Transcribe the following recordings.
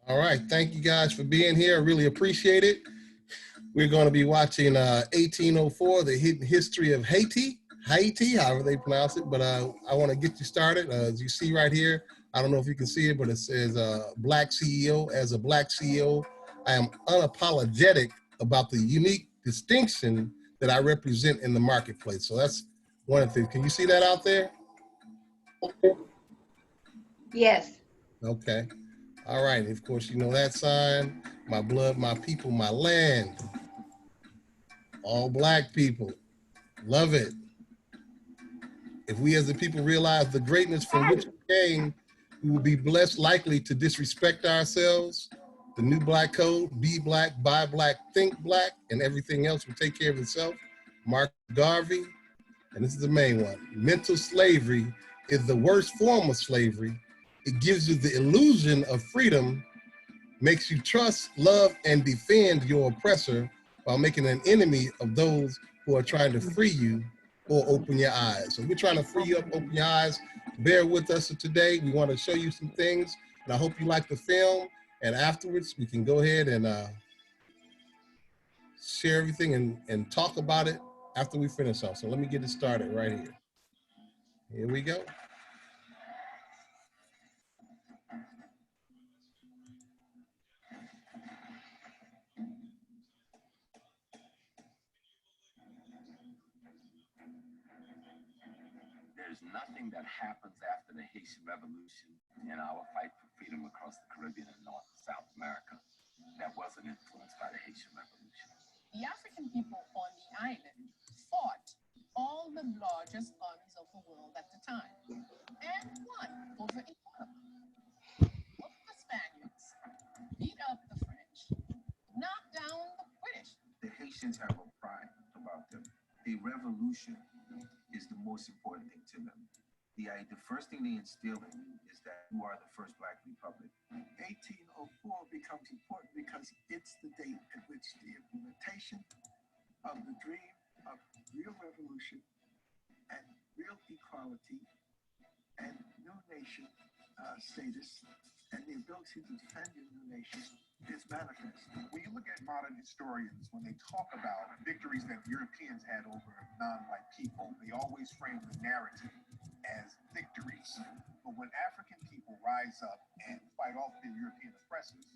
All right, thank you guys for being here. I really appreciate it. We're going to be watching 1804, the Hidden History of Haiti, however they pronounce it. But I want to get you started. As you see right here, I don't know if you can see it, but it says Black CEO. As a Black CEO, I am unapologetic about the unique distinction that I represent in the marketplace. So that's one of the things. Can you see that out there? Yes. Okay. All right. Of course, you know that sign. My blood, my people, my land. All Black people. Love it. If we as the people realize the greatness from which we came, we will be less likely to disrespect ourselves. The new Black code: be Black, buy Black, think Black, and everything else will take care of itself. Mark Garvey. And this is the main one. Mental slavery is the worst form of slavery. It gives you the illusion of freedom, makes you trust, love, and defend your oppressor while making an enemy of those who are trying to free you or open your eyes. So we're trying to free you up, open your eyes. Bear with us today. We want to show you some things, and I hope you like the film. And afterwards, we can go ahead and share everything and talk about it after we finish off. So let me get it started right here. Here we go. There's nothing that happens after the Haitian Revolution in our fight for freedom across the Caribbean and North and South America that wasn't influenced by the Haitian Revolution. The African people on the island fought all the largest armies of the world at the time and won over a lot of them. Both the Spaniards beat up the French, knocked down the British. The Haitians have a pride about them. A revolution is the most important thing to them. The first thing they instill in you is that you are the first Black republic. 1804 becomes important because it's the date at which the implementation of the dream of real revolution and real equality and new nation status and the ability to defend your new nation is manifest. When you look at modern historians, when they talk about victories that Europeans had over non-white people, they always frame the narrative as victories. But when African people rise up and fight off their European oppressors,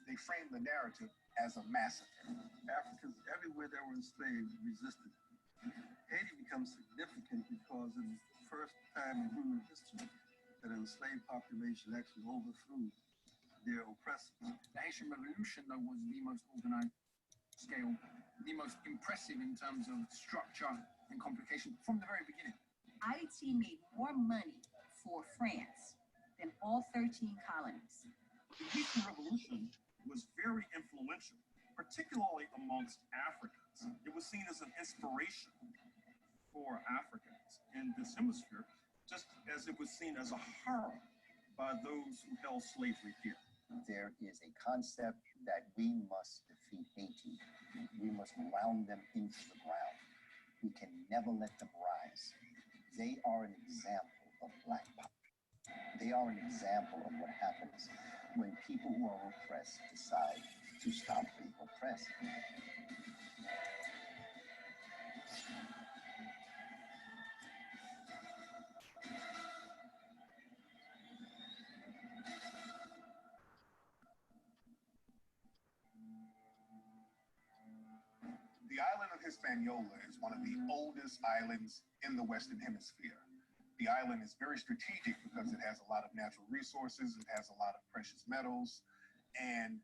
they frame the narrative as a massacre. Africans everywhere that were enslaved resisted. Haiti becomes significant because it was the first time in human history that an enslaved population actually overthrew their oppressors. The Haitian Revolution, though, was the most organized scale, the most impressive in terms of structure and complication from the very beginning. Haiti made more money for France than all 13 colonies. The Haitian Revolution was very influential, particularly amongst Africans. It was seen as an inspiration for Africans in this hemisphere, just as it was seen as a horror by those who held slavery here. There is a concept that we must defeat Haiti. We must ground them into the ground. We can never let them rise. They are an example of Black power. They are an example of what happens when people who are oppressed decide to stop being oppressed. The island of Hispaniola is one of the oldest islands in the Western Hemisphere. The island is very strategic because it has a lot of natural resources, it has a lot of precious metals, and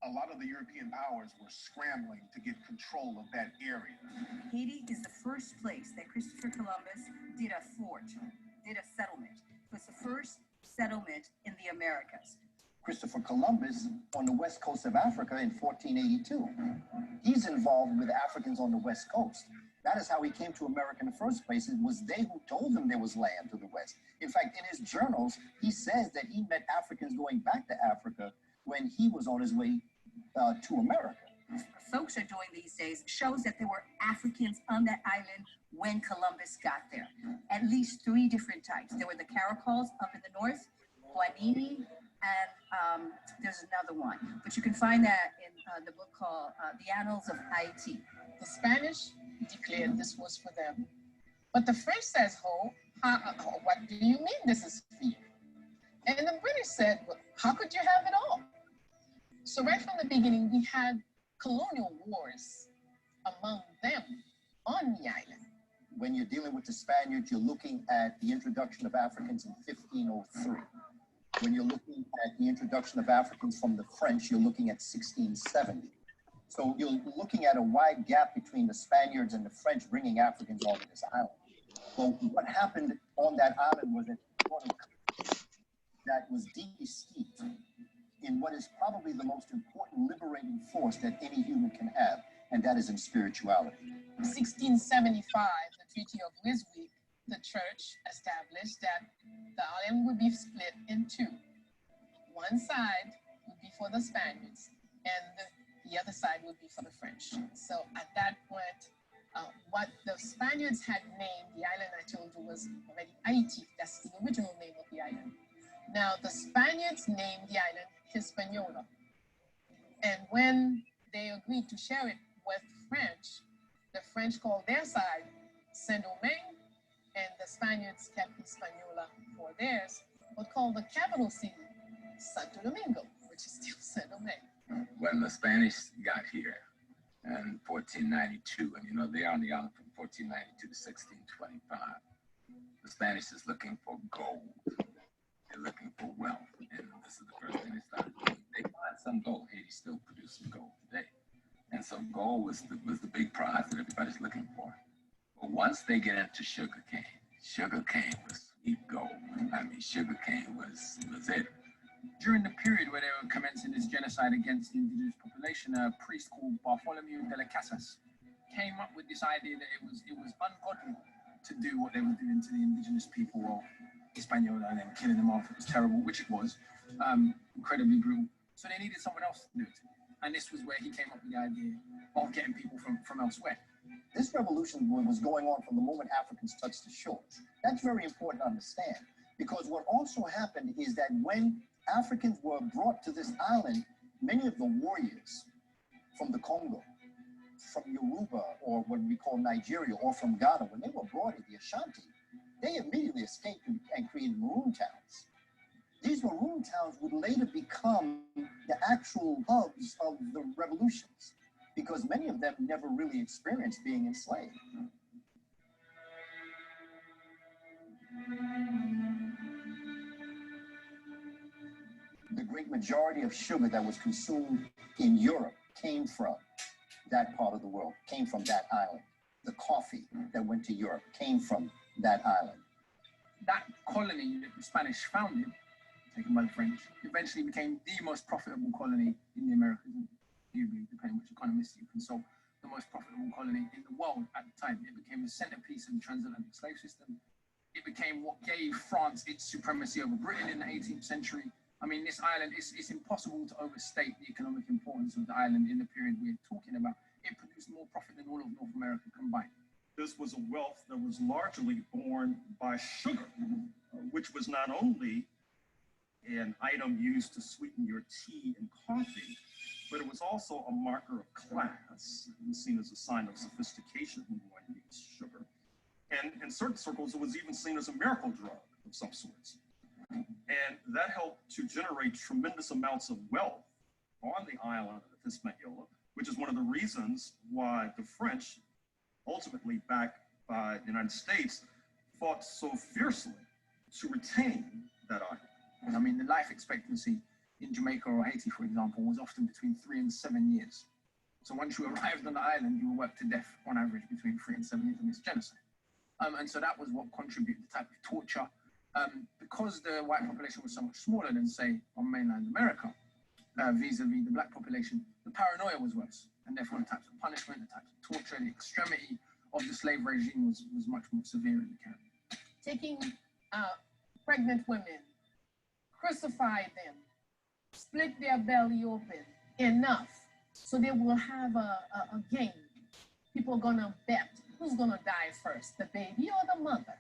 a lot of the European powers were scrambling to get control of that area. Haiti is the first place that Christopher Columbus did a fort, did a settlement. It was the first settlement in the Americas. Christopher Columbus on the west coast of Africa in 1482. He's involved with Africans on the west coast. That is how he came to America in the first place. It was they who told him there was land to the west. In fact, in his journals, he says that he met Africans going back to Africa when he was on his way to America. Folks are doing these days shows that there were Africans on that island when Columbus got there. At least 3 different types. There were the Caracoles up in the north, Guanini, and there's another one. But you can find that in the book called The Annals of Haiti. The Spanish declared this was for them. But the French says, what do you mean this is for you? And the British said, well, how could you have it all? So right from the beginning, we had colonial wars among them on the island. When you're dealing with the Spaniards, you're looking at the introduction of Africans in 1503. When you're looking at the introduction of Africans from the French, you're looking at 1670. So you're looking at a wide gap between the Spaniards and the French bringing Africans onto this island. Well, what happened on that island was that was deeply steeped in what is probably the most important liberating force that any human can have, and that is in spirituality. 1675, the Treaty of Ryswick, the church established that the island would be split in two. One side would be for the Spaniards, and the other side would be for the French. So at that point, what the Spaniards had named the island, I told you, was already Haiti. That's the original name of the island. Now, the Spaniards named the island Hispaniola. And when they agreed to share it with French, the French called their side Saint-Domingue, and the Spaniards kept Hispaniola for theirs, but called the capital city Santo Domingo, which is still Saint-Domingue. When the Spanish got here in 1492, and you know, they are on the island from 1492 to 1625, the Spanish is looking for gold. They're looking for wealth, and this is the first thing they started doing. They find some gold. Haiti's still producing gold today. And so gold was the big prize that everybody's looking for. But once they get into sugarcane was sweet gold. I mean, sugarcane was it. During the period where they were commencing this genocide against the indigenous population, a priest called Bartholomew de las Casas came up with this idea that it was ungodly to do what they were doing to the indigenous people of Hispaniola and then killing them off. It was terrible, which it was, incredibly brutal. So they needed someone else to do it. And this was where he came up with the idea of getting people from elsewhere. This revolution was going on from the moment Africans touched the shores. That's very important to understand, because what also happened is that when Africans were brought to this island, many of the warriors from the Congo, from Yoruba, or what we call Nigeria, or from Ghana, when they were brought in the Ashanti, they immediately escaped and created maroon towns. These maroon towns would later become the actual hubs of the revolutions, because many of them never really experienced being enslaved. The great majority of sugar that was consumed in Europe came from that part of the world, came from that island. The coffee that went to Europe came from that island. That colony that the Spanish founded, taken by the French, eventually became the most profitable colony in the Americas, depending which economists you consult, the most profitable colony in the world at the time. It became the centerpiece of the transatlantic slave system. It became what gave France its supremacy over Britain in the 18th century. I mean, this island, it's impossible to overstate the economic importance of the island in the period we're talking about. It produced more profit than all of North America combined. This was a wealth that was largely born by sugar, which was not only an item used to sweeten your tea and coffee, but it was also a marker of class. It was seen as a sign of sophistication when one used sugar. And in certain circles, it was even seen as a miracle drug of some sorts. And that helped to generate tremendous amounts of wealth on the island of Hispaniola, which is one of the reasons why the French, ultimately backed by the United States, fought so fiercely to retain that island. I mean, the life expectancy in Jamaica or Haiti, for example, was often between 3 and 7 years. So once you arrived on the island, you were worked to death on average between 3 and 7 years in this genocide. And so that was what contributed the type of torture. Because the white population was so much smaller than, say, on mainland America, vis-a-vis the black population, the paranoia was worse. And therefore the types of punishment, the types of torture, the extremity of the slave regime was much more severe in the Caribbean. Taking pregnant women, crucify them, split their belly open, enough, so they will have a game. People are gonna bet who's gonna die first, the baby or the mother.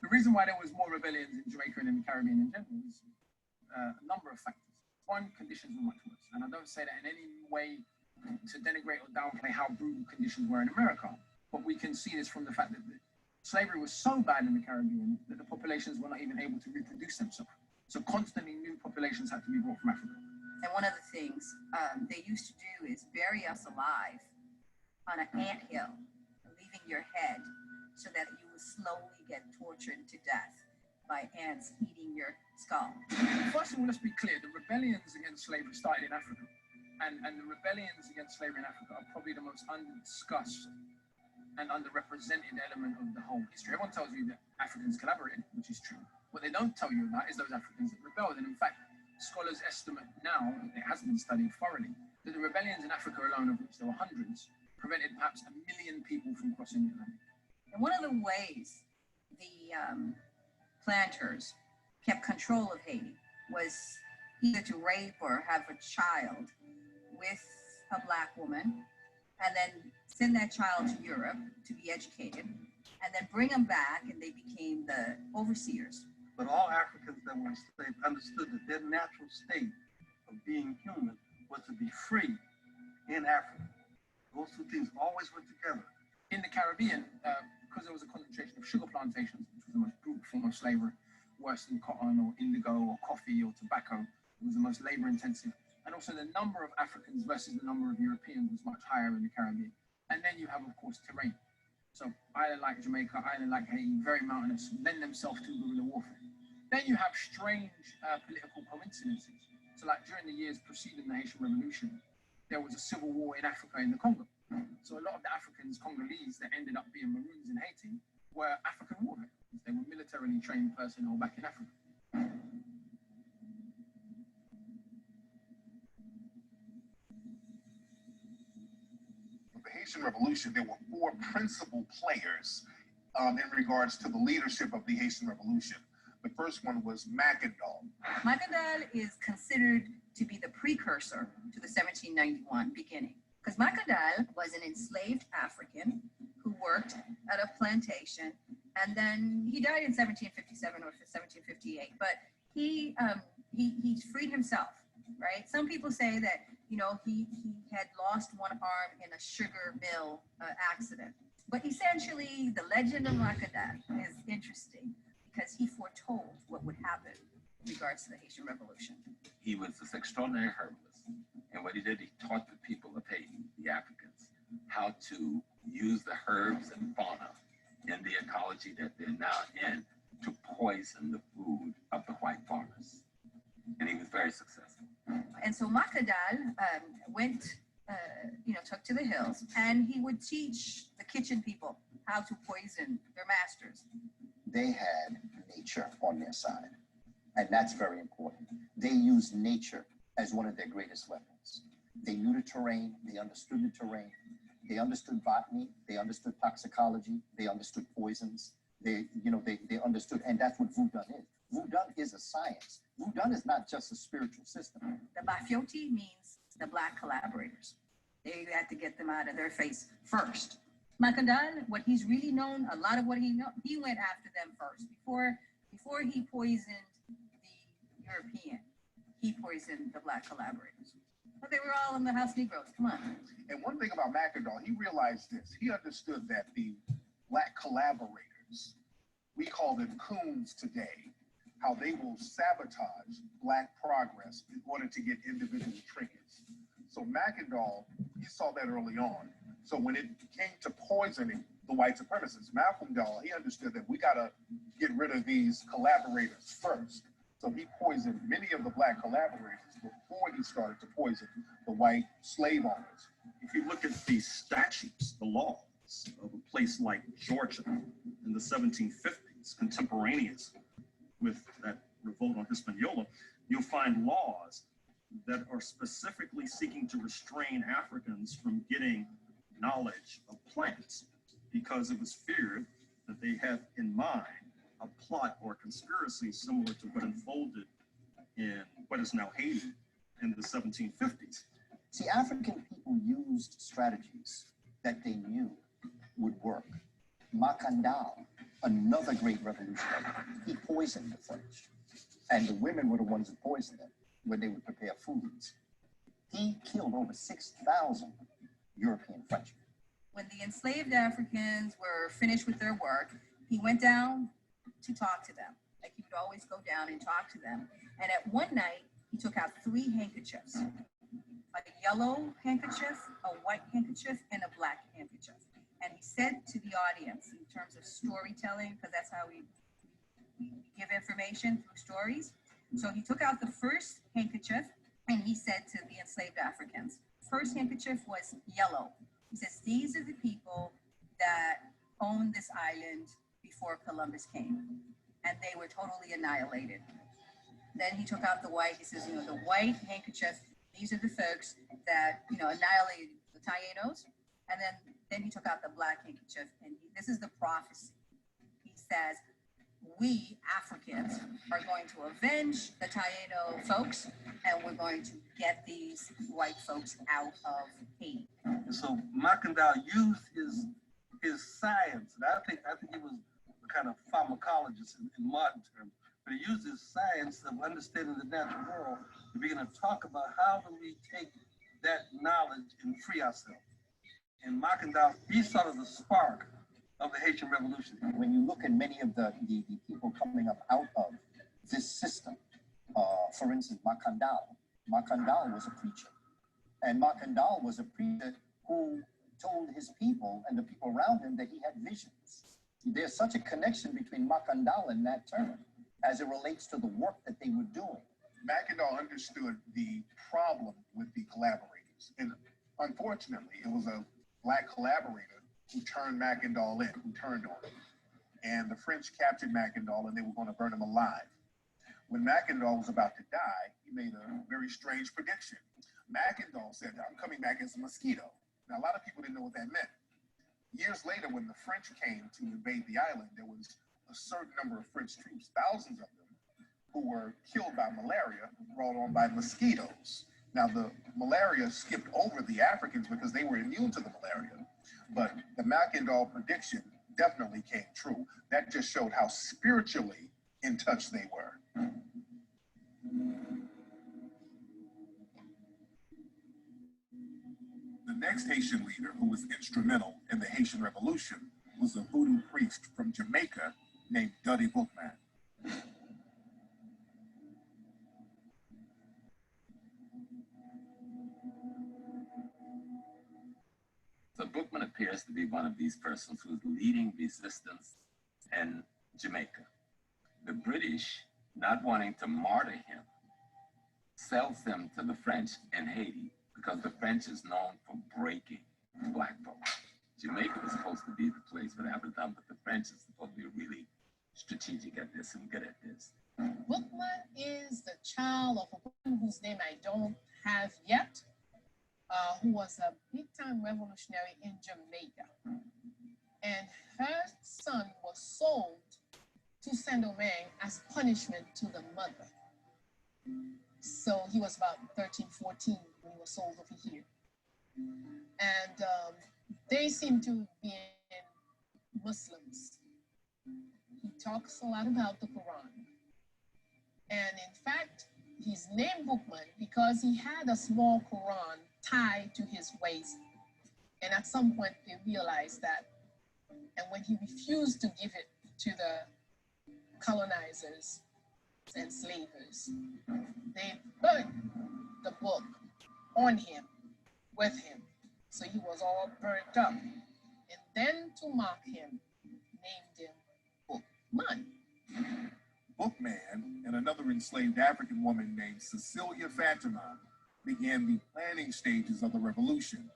The reason why there was more rebellions in Jamaica and in the Caribbean in general is a number of factors. One, conditions were much worse. And I don't say that in any way to denigrate or downplay how brutal conditions were in America. But we can see this from the fact that slavery was so bad in the Caribbean that the populations were not even able to reproduce themselves. So constantly new populations had to be brought from Africa. And one of the things they used to do is bury us alive on an anthill, leaving your head so that you would slowly get tortured to death by ants eating your skull. First of all, let's be clear, the rebellions against slavery started in Africa. And the rebellions against slavery in Africa are probably the most under-discussed and underrepresented element of the whole history. Everyone tells you that Africans collaborated, which is true. What they don't tell you about is those Africans that rebelled. And in fact, scholars estimate now, it has been studied thoroughly, that the rebellions in Africa alone, of which there were hundreds, prevented perhaps 1 million people from crossing the Atlantic. And one of the ways the planters kept control of Haiti was either to rape or have a child with a Black woman, and then send that child to Europe to be educated, and then bring them back, and they became the overseers. But all Africans that were enslaved understood that their natural state of being human was to be free in Africa. Those two things always went together. In the Caribbean, because there was a concentration of sugar plantations, which was the most brutal form of slavery, worse than cotton or indigo or coffee or tobacco, it was the most labor intensive. And also the number of Africans versus the number of Europeans was much higher in the Caribbean. And then you have, of course, terrain. So island like Jamaica, island like Haiti, very mountainous, lend themselves to guerrilla warfare. Then you have strange political coincidences. So like during the years preceding the Haitian Revolution, there was a civil war in Africa, in the Congo. So a lot of the Africans, Congolese, that ended up being Maroons in Haiti were African war veterans. They were militarily trained personnel back in Africa. With the Haitian Revolution, there were 4 principal players in regards to the leadership of the Haitian Revolution. The first one was Makandal. Makandal is considered to be the precursor to the 1791 beginning, because Makandal was an enslaved African who worked at a plantation, and then he died in 1757 or 1758. But he freed himself, right? Some people say that he had lost one arm in a sugar mill accident, but essentially the legend of Makandal is interesting because he foretold what would happen in regards to the Haitian Revolution. He was this extraordinary herbalist. And what he did, he taught the people of Haiti, the Africans, how to use the herbs and fauna in the ecology that they're now in to poison the food of the white farmers. And he was very successful. And so Makandal went, took to the hills, and he would teach the kitchen people how to poison their masters. They had nature on their side, and that's very important. They used nature as one of their greatest weapons. They knew the terrain, they understood the terrain, they understood botany, they understood toxicology, they understood poisons, they understood, and that's what Voodoo is. Voodoo is a science. Voodoo is not just a spiritual system. The Bafioti means the Black collaborators. They had to get them out of their face first. Makandal, what he's really known, a lot of what he went after them first. Before he poisoned the European, he poisoned the Black collaborators. But they were all in the house Negroes. Come on. And one thing about Makandal, he realized this. He understood that the Black collaborators, we call them coons today, how they will sabotage Black progress in order to get individual trinkets. So Makandal, he saw that early on. So when it came to poisoning the white supremacists, Makandal, he understood that we got to get rid of these collaborators first. So he poisoned many of the Black collaborators before he started to poison the white slave owners. If you look at the statutes, the laws of a place like Georgia in the 1750s, contemporaneous with that revolt on Hispaniola, you'll find laws that are specifically seeking to restrain Africans from getting knowledge of plants because it was feared that they had in mind a plot or conspiracy similar to what unfolded in what is now Haiti in the 1750s. See, African people used strategies that they knew would work. Makandal, another great revolutionary, he poisoned the French. And the women were the ones who poisoned them when they would prepare foods. He killed over 6,000 European Frenchmen. When the enslaved Africans were finished with their work, he went down to talk to them. Like he would always go down and talk to them. And at one night, he took out 3 handkerchiefs, a yellow handkerchief, a white handkerchief, and a black handkerchief. And he said to the audience, in terms of storytelling, because that's how we give information through stories. So he took out the first handkerchief and he said to the enslaved Africans, first handkerchief was yellow. He says, these are the people that owned this island before Columbus came. And they were totally annihilated. Then he took out the white. He says, you know, the white handkerchief, these are the folks that, you know, annihilated the Taínos. And then he took out the black handkerchief. And this is the prophecy. He says, we Africans are going to avenge the Taíno folks, and we're going to get these white folks out of Haiti. So Makandal used his science, and I think he was a kind of pharmacologist in modern terms, but he used his science of understanding the natural world to begin to talk about how do we take that knowledge and free ourselves. And Makandal, he's sort of the spark of the Haitian Revolution. When you look at many of the people coming up out of this system, for instance, Makandal was a preacher. And Makandal was a preacher who told his people and the people around him that he had visions. There's such a connection between Makandal and Nat Turner as it relates to the work that they were doing. Makandal understood the problem with the collaborators. And unfortunately, it was a Black collaborator who turned Makandal in, who turned on him. And the French captured Makandal and they were going to burn him alive. When Makandal was about to die, he made a very strange prediction. Makandal said, I'm coming back as a mosquito. Now, a lot of people didn't know what that meant. Years later, when the French came to invade the island, there was a certain number of French troops, thousands of them, who were killed by malaria brought on by mosquitoes. Now, the malaria skipped over the Africans because they were immune to the malaria. But the Makandal prediction definitely came true. That just showed how spiritually in touch they were. The next Haitian leader who was instrumental in the Haitian Revolution was a voodoo priest from Jamaica named Duddy Bookman. So Bookman appears to be one of these persons who's leading resistance in Jamaica. The British, not wanting to martyr him, sells him to the French in Haiti because the French is known for breaking Black folks. Jamaica was supposed to be the place for that was done, but the French is supposed to be really strategic at this and good at this. Bookman is the child of a woman whose name I don't have yet, who was a big-time revolutionary in Jamaica. And her son was sold to Saint-Domingue as punishment to the mother. So he was about 13, 14 when he was sold over here. And they seem to be Muslims. He talks a lot about the Quran. And in fact, he's named Bookman because he had a small Quran tied to his waist. And at some point, they realized that. And when he refused to give it to the colonizers and slavers, they burned the book on him, with him. So he was all burnt up. And then to mock him, named him Bookman. Bookman and another enslaved African woman named Cecilia Fatima began the planning stages of the revolution.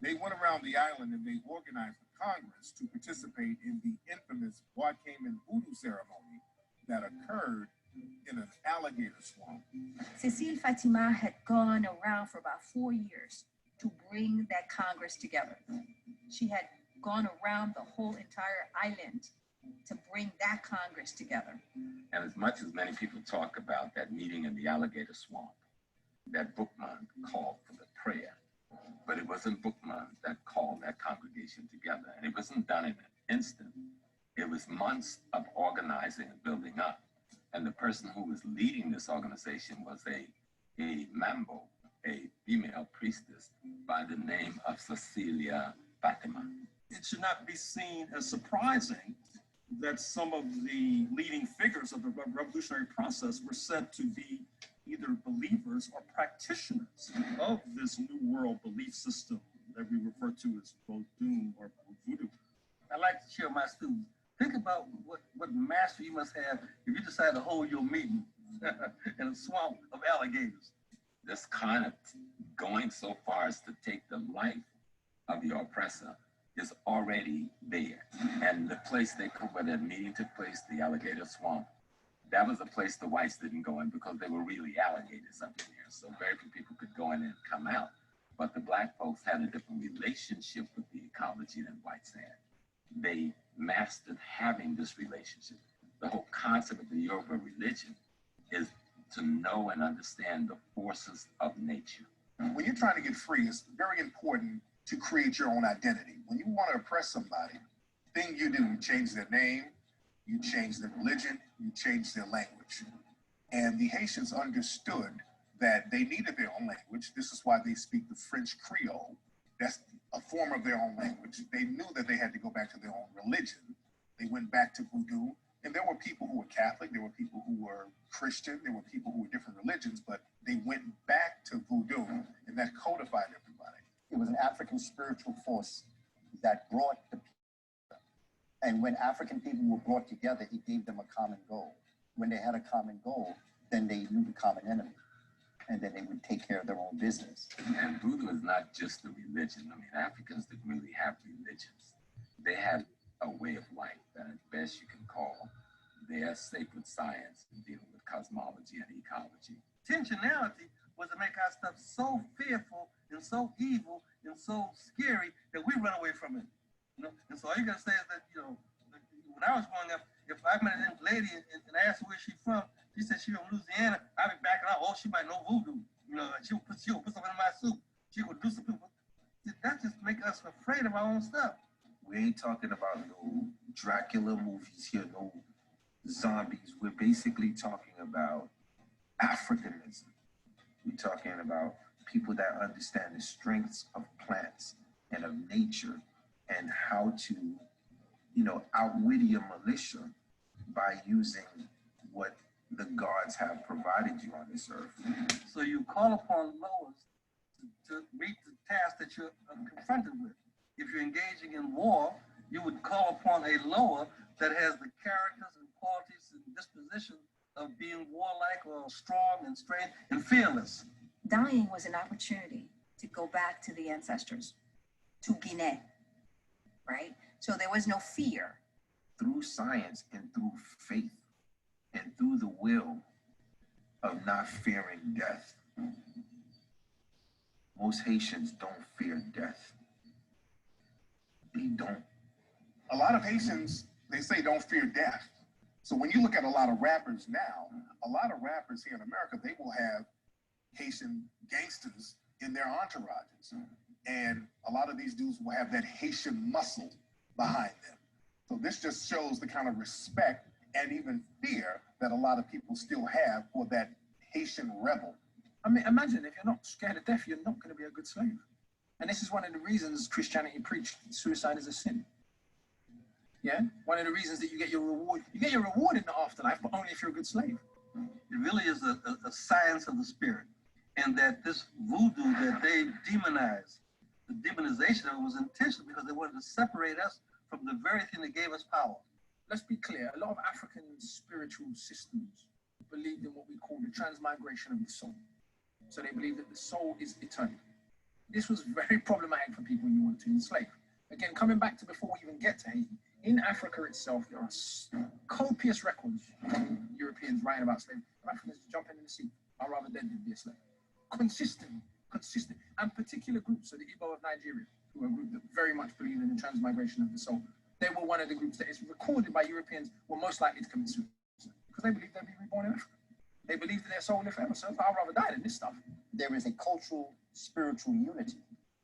They went around the island and they organized a Congress to participate in the infamous Wyclef voodoo ceremony that occurred in an alligator swamp. Cecile Fatima had gone around for about 4 years to bring that Congress together. She had gone around the whole entire island to bring that Congress together. And as much as many people talk about that meeting in the alligator swamp, that Bookman called for the prayer, but it wasn't Bookman that called that congregation together. And it wasn't done in an instant. It was months of organizing and building up. And the person who was leading this organization was a Mambo, a female priestess by the name of Cecilia Fatima. It should not be seen as surprising that some of the leading figures of the revolutionary process were said to be either believers or practitioners of this New World belief system that we refer to as Vodou or Voodoo. I like to share my students. Think about what master you must have if you decide to hold your meeting in a swamp of alligators. This kind of going so far as to take the life of your oppressor is already there. And the place where that meeting took place, the alligator swamp, that was a place the whites didn't go in because they were really alligators up in there. So very few people could go in and come out. But the black folks had a different relationship with the ecology than whites had. They mastered having this relationship. The whole concept of the Yoruba religion is to know and understand the forces of nature. When you're trying to get free, it's very important to create your own identity. When you want to oppress somebody, the thing you do, you change their name, you change their religion, you change their language. And the Haitians understood that they needed their own language. This is why they speak the French Creole. That's a form of their own language. They knew that they had to go back to their own religion. They went back to voodoo. And there were people who were Catholic, there were people who were Christian, there were people who were different religions, but they went back to voodoo, and that codified everybody. It was an African spiritual force that brought the people together. And when African people were brought together, it gave them a common goal. When they had a common goal, then they knew the common enemy, and then they would take care of their own business. And voodoo is not just a religion. I mean, Africans didn't really have religions. They had a way of life that at best you can call their sacred science in dealing with cosmology and ecology. Intentionality was to make our stuff so fearful and so evil and so scary that we run away from it. You know? And so all you gotta say is that, you know, when I was growing up, if I met a lady and asked her where she's from, she said she's from Louisiana, I'd be backing out, oh, she might know voodoo. You know, she would put something in my soup. She would do some people. That just make us afraid of our own stuff. We ain't talking about no Dracula movies here, no zombies. We're basically talking about Africanism. We're talking about people that understand the strengths of plants and of nature and how to, you know, outwit your militia by using what the gods have provided you on this earth. So you call upon lowers to meet the task that you're confronted with. If you're engaging in war, you would call upon a lower that has the characters and qualities and disposition of being warlike or strong and straight and fearless. Dying was an opportunity to go back to the ancestors, to Guinea, right? So there was no fear. Through science and through faith and through the will of not fearing death. Most Haitians don't fear death. They don't. A lot of Haitians, they say don't fear death. So when you look at a lot of rappers now, a lot of rappers here in America, they will have Haitian gangsters in their entourages. And a lot of these dudes will have that Haitian muscle behind them. So this just shows the kind of respect and even fear that a lot of people still have for that Haitian rebel. I mean, imagine if you're not scared of death, you're not going to be a good slave. And this is one of the reasons Christianity preached suicide is a sin. Yeah? One of the reasons that you get your reward. You get your reward in the afterlife, but only if you're a good slave. It really is a science of the spirit. And that this voodoo that they demonized, the demonization of it was intentional because they wanted to separate us from the very thing that gave us power. Let's be clear, a lot of African spiritual systems believed in what we call the transmigration of the soul. So they believe that the soul is eternal. This was very problematic for people you want to enslave. Again, coming back to before we even get to Haiti, in Africa itself, there are copious records from Europeans writing about slavery. Africans jumping in the sea. I'd rather dead than be a slave. Consistent. And particular groups, so the Igbo of Nigeria, who are a group that very much believe in the transmigration of the soul, they were one of the groups that is recorded by Europeans were most likely to commit suicide because they believed they'd be reborn in Africa. They believed that their soul lived forever, so I'd rather die than this stuff. There is a cultural, spiritual unity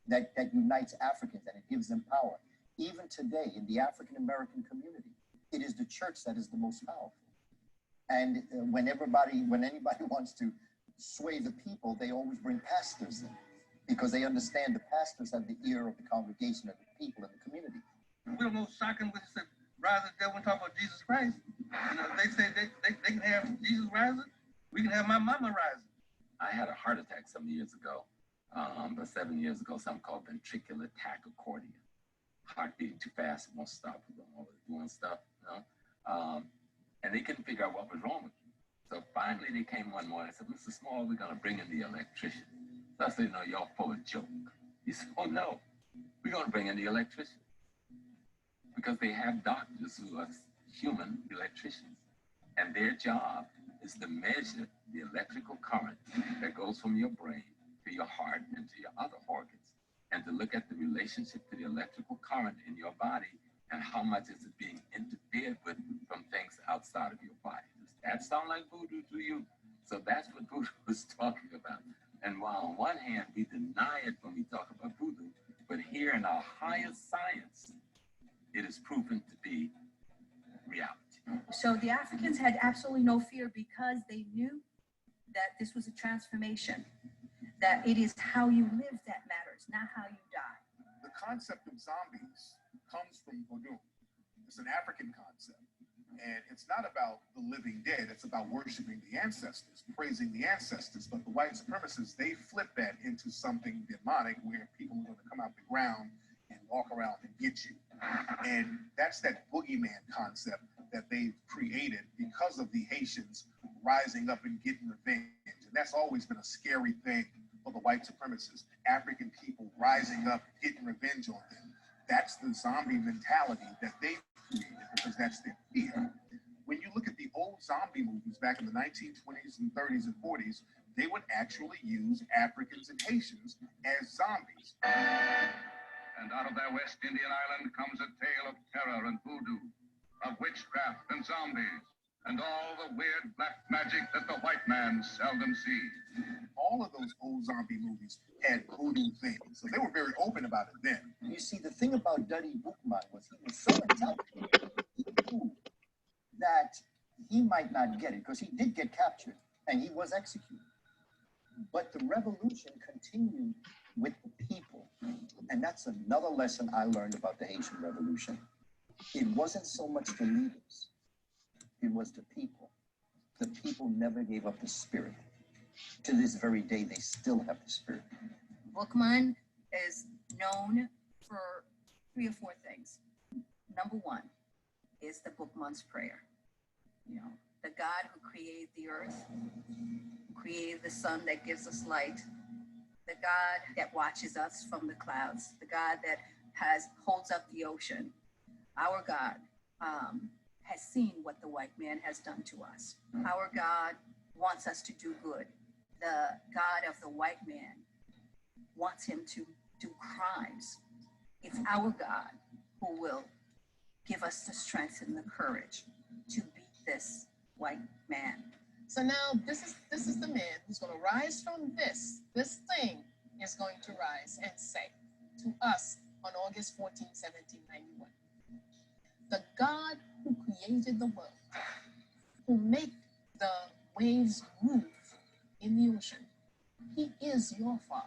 that unites Africans and it gives them power. Even today, in the African American community, it is the church that is the most powerful. And when anybody wants to sway the people, they always bring pastors in because they understand the pastors have the ear of the congregation of the people in the community. We don't know shocking when you said rise the devil and talk about Jesus Christ. You know, they say they can have Jesus rising. We can have my mama rising. I had a heart attack some years ago, about 7 years ago, something called ventricular tachycardia. Heart beating too fast, it won't stop, it won't doing stuff, you know? And they couldn't figure out what was wrong with me. So finally they came one morning and said, Mr. Small, we're gonna bring in the electrician. So I said, no, y'all full of joke. He said, oh no, we're gonna bring in the electrician. Because they have doctors who are human electricians. And their job is to measure the electrical current that goes from your brain to your heart and to your other organs, and to look at the relationship to the electrical current in your body and how much is it being interfered with from things outside of your body. Does that sound like voodoo to you? So that's what voodoo is talking about. And while on one hand we deny it when we talk about voodoo, but here in our highest science, it is proven to be reality. So the Africans had absolutely no fear because they knew that this was a transformation, that it is how you live that matters, not how you die. The concept of zombies comes from voodoo. It's an African concept. And it's not about the living dead, it's about worshiping the ancestors, praising the ancestors. But the white supremacists, they flip that into something demonic where people are going to come out the ground and walk around and get you. And that's that boogeyman concept that they've created because of the Haitians rising up and getting revenge. And that's always been a scary thing for the white supremacists, African people rising up, getting revenge on them. That's the zombie mentality that they've created because that's their fear. When you look at the old zombie movies back in the 1920s and 30s and 40s, they would actually use Africans and Haitians as zombies. And out of their West Indian island comes a tale of terror and voodoo, of witchcraft and zombies, and all the weird black magic that the white man seldom sees. All of those old zombie movies had voodoo things, so they were very open about it then. You see, the thing about Dutty Boukman was he was so intelligent, he knew that he might not get it, because he did get captured, and he was executed. But the revolution continued with the people, and that's another lesson I learned about the Haitian Revolution. It wasn't so much the leaders, it was the people. The people never gave up the spirit. To this very day, they still have the spirit. Boukman is known for 3 or 4 things. Number 1 is the Boukman's prayer. You know, the God who created the earth, who created the sun that gives us light, the God that watches us from the clouds, the God that holds up the ocean. Our God has seen what the white man has done to us. Our God wants us to do good. The God of the white man wants him to do crimes. It's our God who will give us the strength and the courage to beat this white man. So now this is the man who's going to rise from this. This thing is going to rise and say to us on August 14, 1791, the God who created the world, who made the waves move in the ocean, he is your father.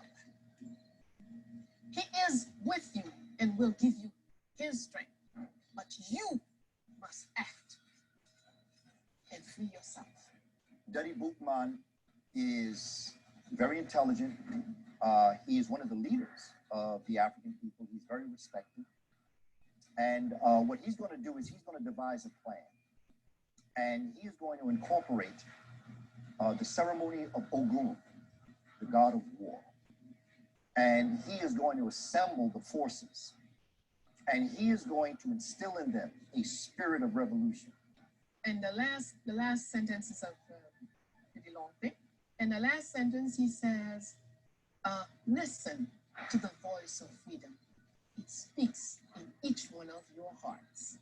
He is with you and will give you his strength. But you must act and free yourself. Dutty Boukman is very intelligent. He is one of the leaders of the African people. He's very respected. And what he's going to do is he's going to devise a plan. And he is going to incorporate the ceremony of Ogun, the god of war. And he is going to assemble the forces. And he is going to instill in them a spirit of revolution. And the last sentence is a pretty long thing. And the last sentence, he says, listen to the voice of freedom. It speaks in each one of your hearts.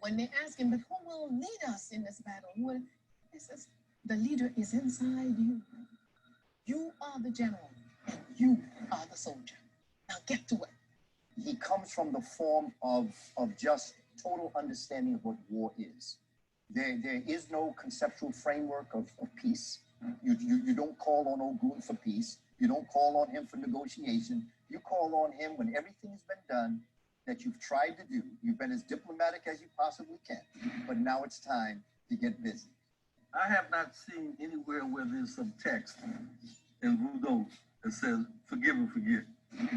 When they ask him, but who will lead us in this battle? He says, the leader is inside you. You are the general, and you are the soldier. Now get to it. He comes from the form of just total understanding of what war is. There is no conceptual framework of peace. You don't call on Ogun for peace. You don't call on him for negotiation. You call on him when everything has been done that you've tried to do. You've been as diplomatic as you possibly can, but now it's time to get busy. I have not seen anywhere where there's some text in Voodoo that says, forgive and forget.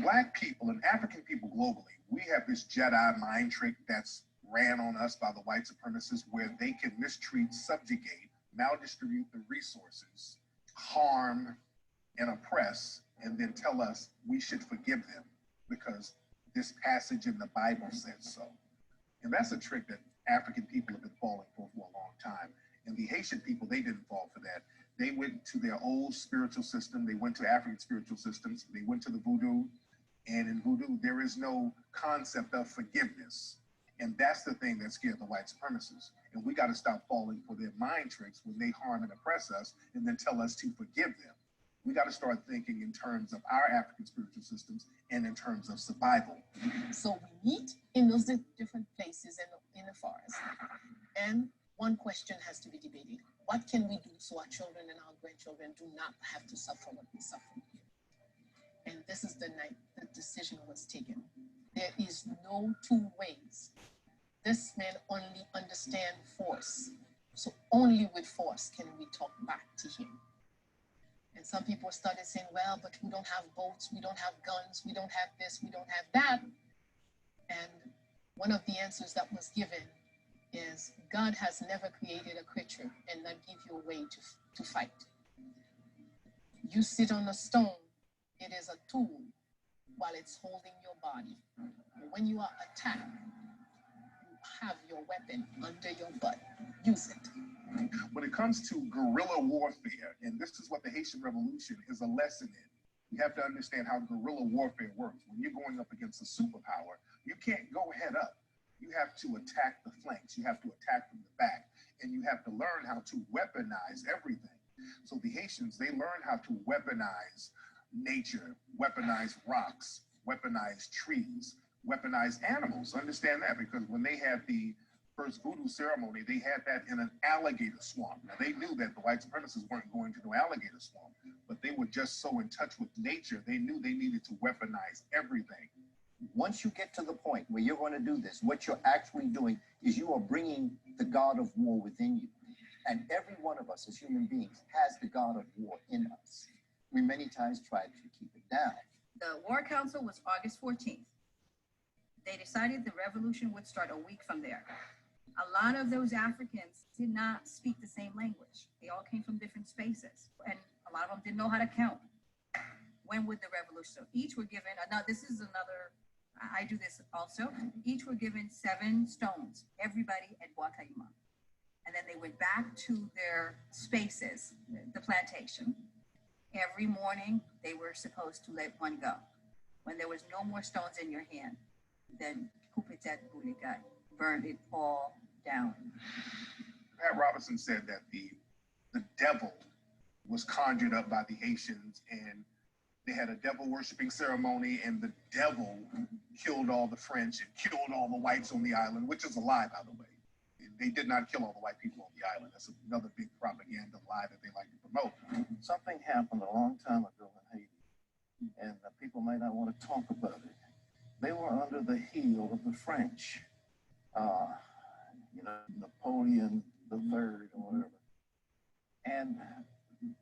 Black people and African people globally, we have this Jedi mind trick that's ran on us by the white supremacists where they can mistreat, subjugate, maldistribute the resources, harm, and oppress, and then tell us we should forgive them because this passage in the Bible says so. And that's a trick that African people have been falling for a long time. And the Haitian people, they didn't fall for that. They went to their old spiritual system. They went to African spiritual systems. They went to the voodoo. And in voodoo, there is no concept of forgiveness. And that's the thing that scared the white supremacists. And we got to stop falling for their mind tricks when they harm and oppress us and then tell us to forgive them. We got to start thinking in terms of our African spiritual systems and in terms of survival. So we meet in those different places in the forest. And one question has to be debated. What can we do so our children and our grandchildren do not have to suffer what we suffer here? And this is the night the decision was taken. There is no two ways. This man only understands force. So only with force can we talk back to him. And some people started saying, well, but we don't have boats, we don't have guns, we don't have this, we don't have that. And one of the answers that was given is God has never created a creature and not give you a way to fight. You sit on a stone, it is a tool while it's holding your body. When you are attacked, you have your weapon under your butt. Use it. When it comes to guerrilla warfare, and this is what the Haitian Revolution is a lesson in, you have to understand how guerrilla warfare works. When you're going up against a superpower, you can't go head up. You have to attack the flanks. You have to attack from the back. And you have to learn how to weaponize everything. So the Haitians, they learned how to weaponize nature, weaponize rocks, weaponize trees, weaponize animals. Understand that, because when they had the first voodoo ceremony, they had that in an alligator swamp. Now, they knew that the white supremacists weren't going to no alligator swamp, but they were just so in touch with nature, they knew they needed to weaponize everything. Once you get to the point where you're going to do this, what you're actually doing is you are bringing the God of war within you. And every one of us as human beings has the God of war in us. We many times try to keep it down. The War Council was August 14th. They decided the revolution would start a week from there. A lot of those Africans did not speak the same language. They all came from different spaces, and a lot of them didn't know how to count. When would the revolution? So each were given, now this is another, I do this also. Each were given 7 stones, everybody at Wakayima. And then they went back to their spaces, the plantation. Every morning, they were supposed to let one go. When there was no more stones in your hand, then Kupitat Bulikat burned it all down. Pat Robertson said that the devil was conjured up by the Haitians, and they had a devil worshiping ceremony, and the devil killed all the French and killed all the whites on the island, which is a lie, by the way. They did not kill all the white people on the island. That's another big propaganda lie that they like to promote. Something happened a long time ago in Haiti, and people might not want to talk about it. They were under the heel of the French. Napoleon III or whatever. And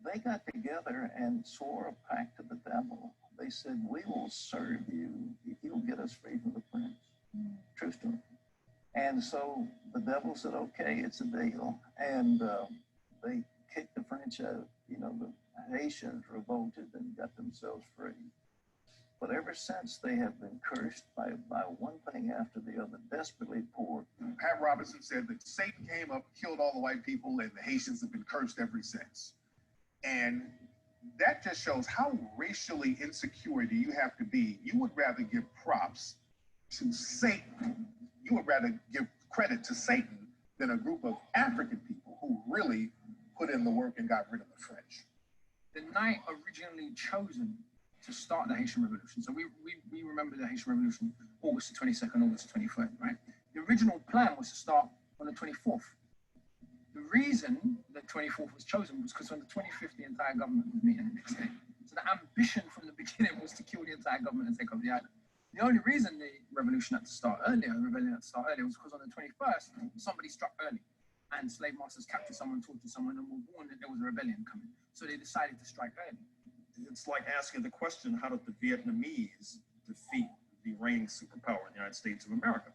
they got together and swore a pact to the devil. They said, we will serve you if you'll get us free from the French. True story. And so the devil said, okay, it's a deal. And they kicked the French out. The Haitians revolted and got themselves free. But ever since, they have been cursed by one thing after the other, desperately poor. Pat Robertson said that Satan came up, killed all the white people, and the Haitians have been cursed ever since. And that just shows how racially insecure do you have to be. You would rather give props to Satan. You would rather give credit to Satan than a group of African people who really put in the work and got rid of the French. The night originally chosen to start the Haitian Revolution. So we remember the Haitian Revolution August the 22nd, August the 23rd, right? The original plan was to start on the 24th. The reason the 24th was chosen was because on the 25th, the entire government was meeting the next day. So the ambition from the beginning was to kill the entire government and take over the island. The only reason the rebellion had to start earlier was because on the 21st, somebody struck early and slave masters captured someone, tortured someone, and were warned that there was a rebellion coming. So they decided to strike early. It's like asking the question, how did the Vietnamese defeat the reigning superpower in the United States of America?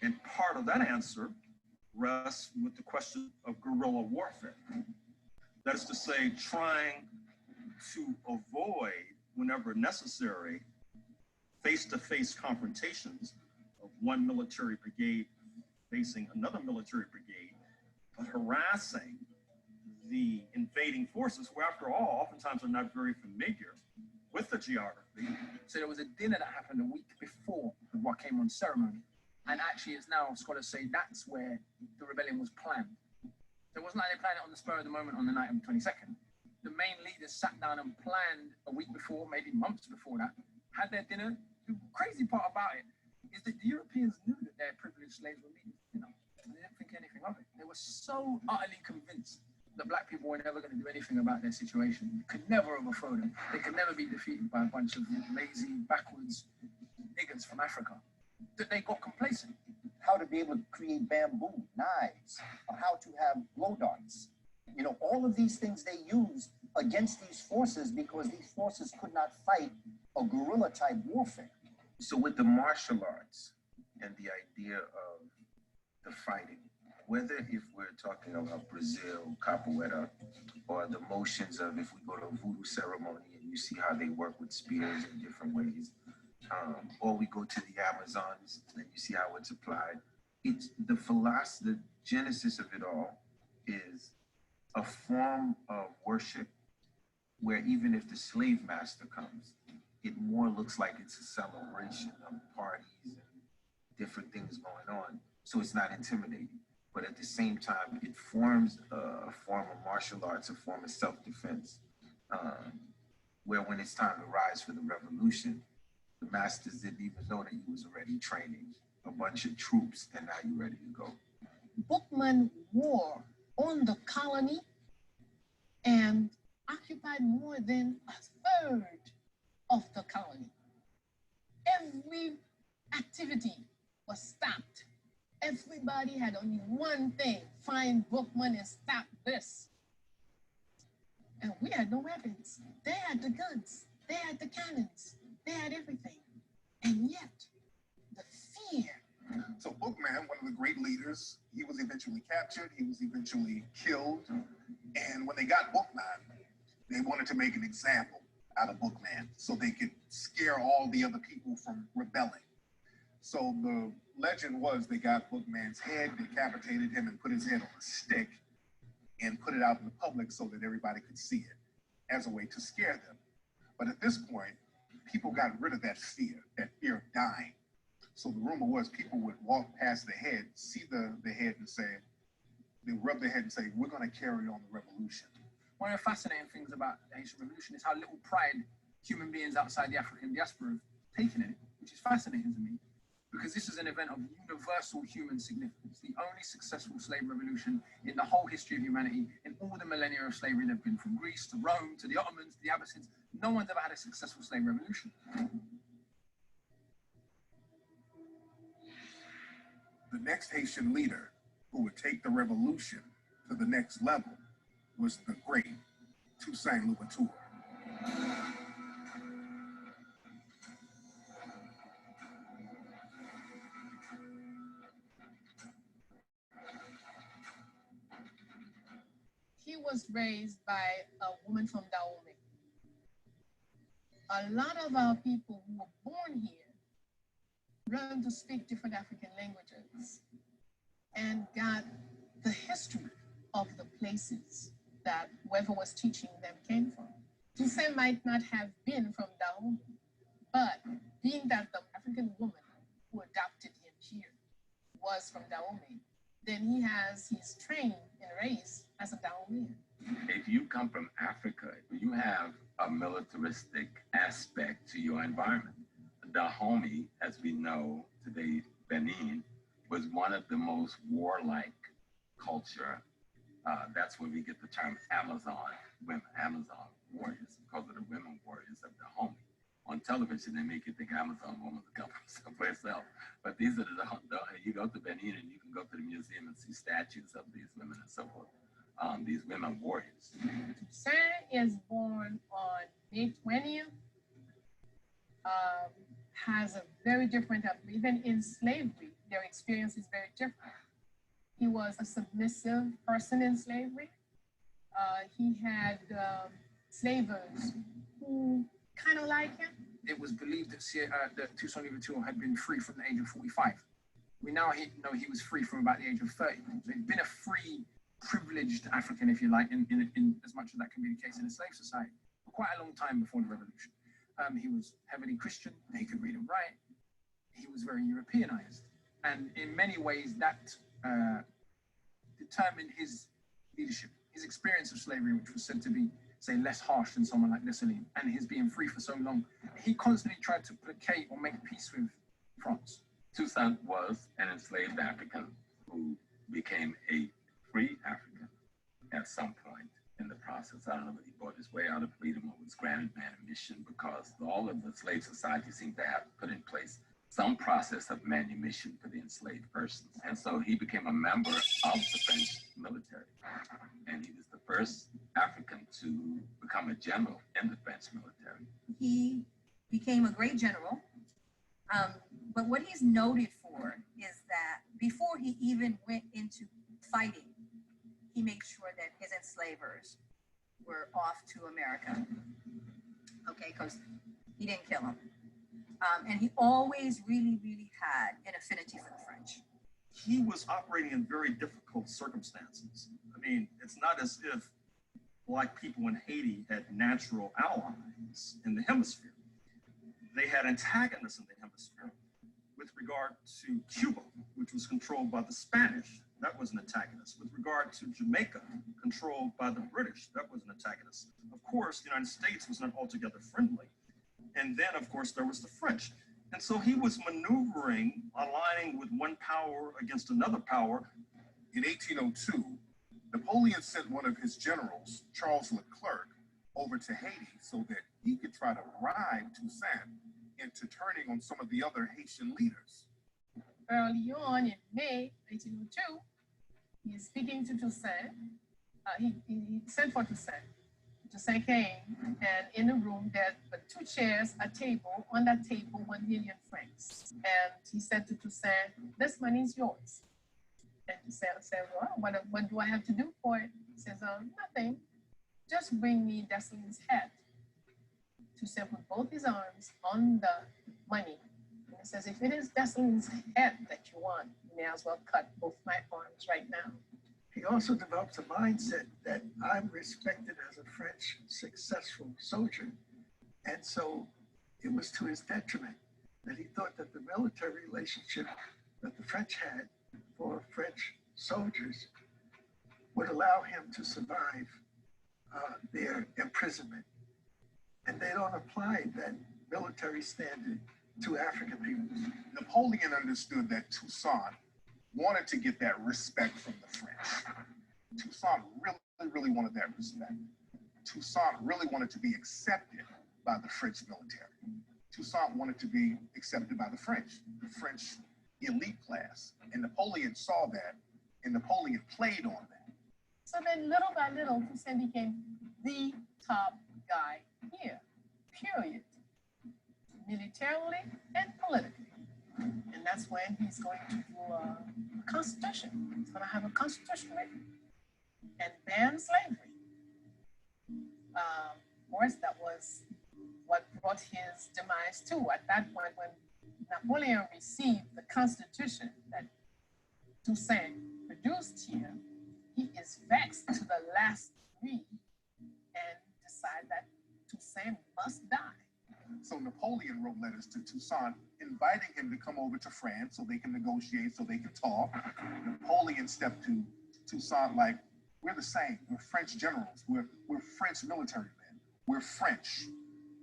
And part of that answer rests with the question of guerrilla warfare. That is to say, trying to avoid, whenever necessary, face-to-face confrontations of one military brigade facing another military brigade, but harassing the invading forces, who after all, oftentimes are not very familiar with the geography. So there was a dinner that happened a week before what came on ceremony. And actually, it's now scholars say that's where the rebellion was planned. So it wasn't like they planned it on the spur of the moment on the night of the 22nd. The main leaders sat down and planned a week before, maybe months before that, had their dinner. The crazy part about it is that the Europeans knew that their privileged slaves were meeting for dinner. And they didn't think anything of it. They were so utterly convinced that black people were never going to do anything about their situation. You could never overthrow them. They could never be defeated by a bunch of lazy, backwards niggers from Africa. That they got complacent. How to be able to create bamboo, knives, or how to have blow darts. You know, all of these things they used against these forces because these forces could not fight a guerrilla type warfare. So with the martial arts and the idea of the fighting, whether if we're talking about Brazil, capoeira, or the motions of if we go to a voodoo ceremony and you see how they work with spears in different ways, or we go to the Amazons and you see how it's applied, it's the philosophy, the genesis of it all is a form of worship where even if the slave master comes, it more looks like it's a celebration of parties and different things going on. So it's not intimidating. But at the same time, it forms a form of martial arts, a form of self-defense, where when it's time to rise for the revolution, the masters didn't even know that you was already training a bunch of troops and now you're ready to go. Bookman war on the colony and occupied more than a third of the colony. Every activity was stopped. Everybody had only one thing: find Bookman and stop this. And we had no weapons. They had the guns, they had the cannons, they had everything. And yet, the fear. So Bookman, one of the great leaders, he was eventually captured, he was eventually killed. And when they got Bookman, they wanted to make an example out of Bookman so they could scare all the other people from rebelling. So the legend was they got Bookman's head, decapitated him, and put his head on a stick and put it out in the public so that everybody could see it as a way to scare them. But at this point, people got rid of that fear of dying. So the rumor was people would walk past the head, see the head and say, they rub their head and say, we're going to carry on the revolution. One of the fascinating things about the Haitian Revolution is how little pride human beings outside the African diaspora have taken in it, which is fascinating to me, because this is an event of universal human significance, the only successful slave revolution in the whole history of humanity, in all the millennia of slavery. They've been from Greece to Rome to the Ottomans to the Abbasids. No one's ever had a successful slave revolution. The next Haitian leader who would take the revolution to the next level was the great Toussaint Louverture. He was raised by a woman from Dahomey. A lot of our people who were born here learned to speak different African languages and got the history of the places that whoever was teaching them came from. Toussaint might not have been from Dahomey, but being that the African woman who adopted him here was from Dahomey, then he's trained and raised as a Dahomean. If you come from Africa, you have a militaristic aspect to your environment. Dahomey, as we know today, Benin, was one of the most warlike culture That's where we get the term Amazon women, Amazon warriors, because of the women warriors of the home. On television, they make you think Amazon women come from someplace else. But these are you go to Benin and you can go to the museum and see statues of these women and so forth. These women warriors. Toussaint is born on May 20th. Has a very different, even in slavery, their experience is very different. He was a submissive person in slavery. He had slavers who kind of like him. It was believed that Toussaint Louverture had been free from the age of 45. We now know he was free from about the age of 30. So he'd been a free, privileged African, if you like, in as much as that can be the case in a slave society, for quite a long time before the revolution. He was heavily Christian. He could read and write. He was very Europeanized. And in many ways, that determined his leadership, his experience of slavery, which was said to be, say, less harsh than someone like Dessalines, and his being free for so long. He constantly tried to placate or make peace with France. Toussaint was an enslaved African who became a free African at some point in the process. I don't know whether he bought his way out of freedom or was granted manumission, because all of the slave societies seem to have put in place some process of manumission for the enslaved persons. And so he became a member of the French military. And he was the first African to become a general in the French military. He became a great general. But what he's noted for is that before he even went into fighting, he made sure that his enslavers were off to America. Okay, because he didn't kill them. And he always really, really had an affinity for the French. He was operating in very difficult circumstances. I mean, it's not as if Black people in Haiti had natural allies in the hemisphere. They had antagonists in the hemisphere. With regard to Cuba, which was controlled by the Spanish, that was an antagonist. With regard to Jamaica, controlled by the British, that was an antagonist. Of course, the United States was not altogether friendly. And then, of course, there was the French. And so he was maneuvering, aligning with one power against another power. In 1802, Napoleon sent one of his generals, Charles Leclerc, over to Haiti so that he could try to bribe Toussaint into turning on some of the other Haitian leaders. Early on in May 1802, he is speaking to Toussaint. He sent for Toussaint. Toussaint came, and in the room there were 2 chairs, a table. On that table, 1 million francs. And he said to Toussaint, "This money is yours." And Toussaint said, "Well, what do I have to do for it?" He says, "Nothing. Just bring me Dessalines' head." Toussaint put both his arms on the money. And he says, "If it is Dessalines' head that you want, you may as well cut both my arms right now." He also develops a mindset that I'm respected as a French successful soldier. And so it was to his detriment that he thought that the military relationship that the French had for French soldiers would allow him to survive their imprisonment. And they don't apply that military standard to African people. Napoleon understood that Toussaint wanted to get that respect from the French. Toussaint really wanted that respect. Toussaint really wanted to be accepted by the French military. Toussaint wanted to be accepted by the French elite class. And Napoleon saw that, and Napoleon played on that. So then little by little, Toussaint became the top guy here, period. Militarily and politically. And that's when he's going to do a constitution. He's going to have a constitution written and ban slavery. Of course, that was what brought his demise too. At that point, when Napoleon received the constitution that Toussaint produced here, he is vexed to the last degree and decided that Toussaint must die. So Napoleon wrote letters to Toussaint inviting him to come over to France so they can negotiate, so they can talk. Napoleon stepped to Toussaint like, "We're the same. We're French generals. We're French military men. We're French."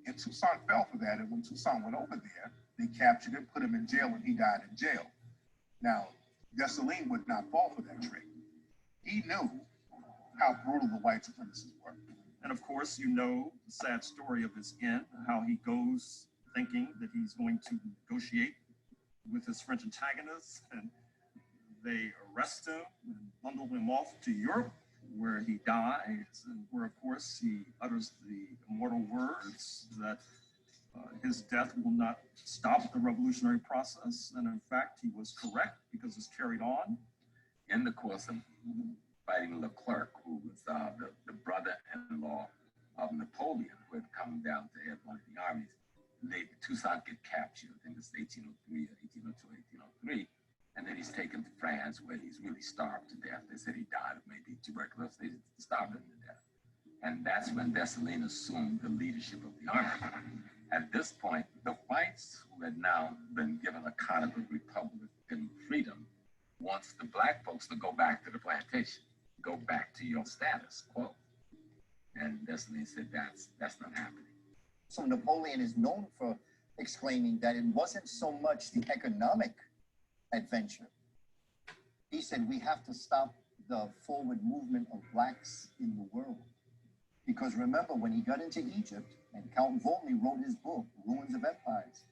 And Toussaint fell for that. And when Toussaint went over there, they captured him, put him in jail, and he died in jail. Now, Dessalines would not fall for that trick. He knew how brutal the white supremacists were. And of course, you know the sad story of his end, how he goes thinking that he's going to negotiate with his French antagonists, and they arrest him and bundle him off to Europe, where he dies, and where, of course, he utters the immortal words that his death will not stop the revolutionary process. And in fact, he was correct, because it's carried on. In the course of fighting Leclerc, who was the brother-in-law of Napoleon, who had come down to head one of the armies, Toussaint get captured. I think it's 1803, 1802, 1803. And then he's taken to France, where he's really starved to death. They said he died of maybe tuberculosis. They starved him to death. And that's when Dessalines assumed the leadership of the army. At this point, the whites, who had now been given a kind of a republican freedom, wants the black folks to go back to the plantation, go back to your status quo. And Dessalines said that's not happening. So Napoleon is known for exclaiming that it wasn't so much the economic adventure. He said we have to stop the forward movement of blacks in the world. Because remember, when he got into Egypt, and Count Volney wrote his book, Ruins of Empires,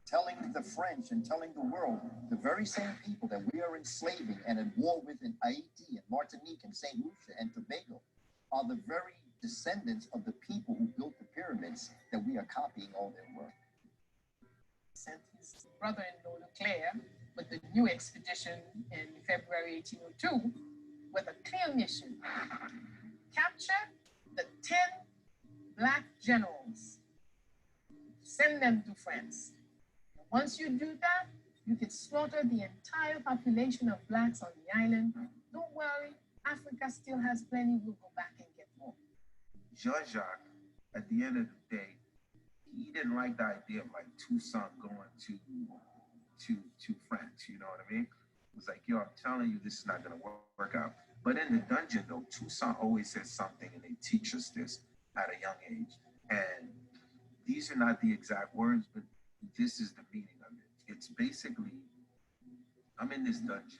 telling the French and telling the world, the very same people that we are enslaving and at war with in Haiti and Martinique and St. Lucia and Tobago are the very descendants of the people who built the pyramids that we are copying all their work. Sent his brother-in-law Leclerc with the new expedition in February 1802 with a clear mission: capture the 10 black generals, send them to France. Once you do that, you can slaughter the entire population of blacks on the island. Don't worry, Africa still has plenty. We'll go back and get more. Jean-Jacques, at the end of the day, he didn't like the idea of like Toussaint going to France, you know what I mean? It was like, yo, I'm telling you, this is not gonna work out. But in the dungeon though, Toussaint always says something, and they teach us this at a young age. And these are not the exact words, but this is the meaning of it. It's basically, I'm in this dungeon.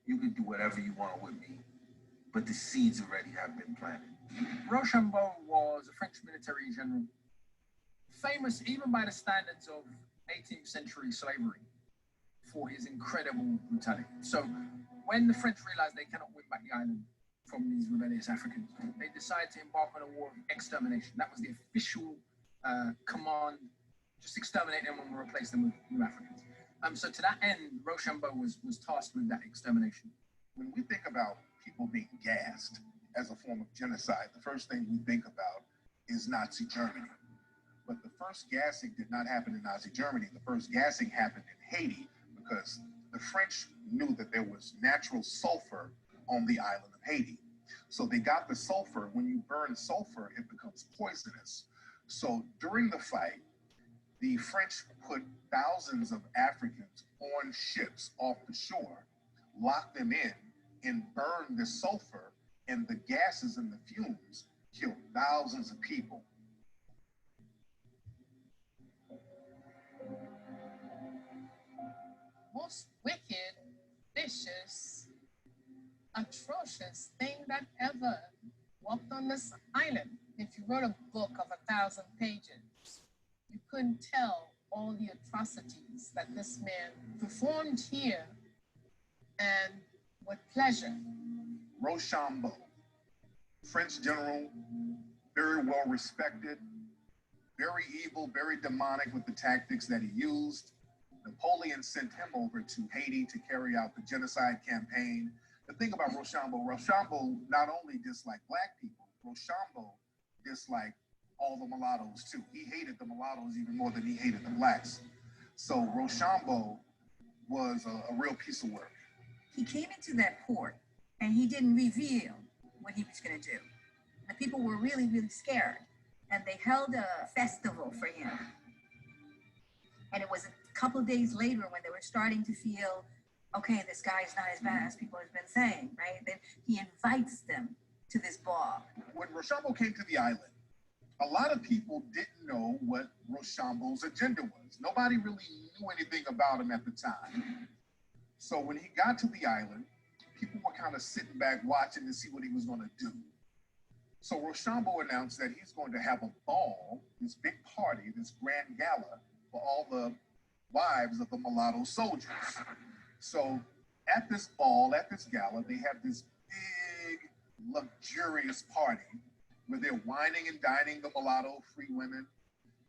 You can do whatever you want with me, but the seeds already have been planted. Rochambeau was a French military general, famous even by the standards of 18th century slavery for his incredible brutality. So when the French realized they cannot win back the island from these rebellious Africans, they decided to embark on a war of extermination. That was the official command: just exterminate them and we'll replace them with new Africans. So to that end, Rochambeau was tasked with that extermination. When we think about people being gassed as a form of genocide, the first thing we think about is Nazi Germany. But the first gassing did not happen in Nazi Germany. The first gassing happened in Haiti because the French knew that there was natural sulfur on the island of Haiti. So they got the sulfur. When you burn sulfur, it becomes poisonous. So during the fight, the French put thousands of Africans on ships off the shore, locked them in, and burned the sulfur, and the gases and the fumes killed thousands of people. Most wicked, vicious, atrocious thing that ever walked on this island. If you wrote a book of 1,000 pages, you couldn't tell all the atrocities that this man performed here, and with pleasure. Rochambeau, French general, very well respected, very evil, very demonic with the tactics that he used. Napoleon sent him over to Haiti to carry out the genocide campaign. The thing about Rochambeau not only disliked black people, Rochambeau disliked all the mulattoes too. He hated the mulattoes even more than he hated the blacks. So Rochambeau was a real piece of work. He came into that port and he didn't reveal what he was going to do. The people were really, really scared. And they held a festival for him. And it was a couple of days later when they were starting to feel, okay, this guy's not as bad as people have been saying, right? Then he invites them to this ball. When Rochambeau came to the island, a lot of people didn't know what Rochambeau's agenda was. Nobody really knew anything about him at the time. So when he got to the island, people were kind of sitting back watching to see what he was going to do. So Rochambeau announced that he's going to have a ball, this big party, this grand gala for all the wives of the mulatto soldiers. So at this ball, at this gala, they have this big, luxurious party where they're wining and dining the mulatto free women.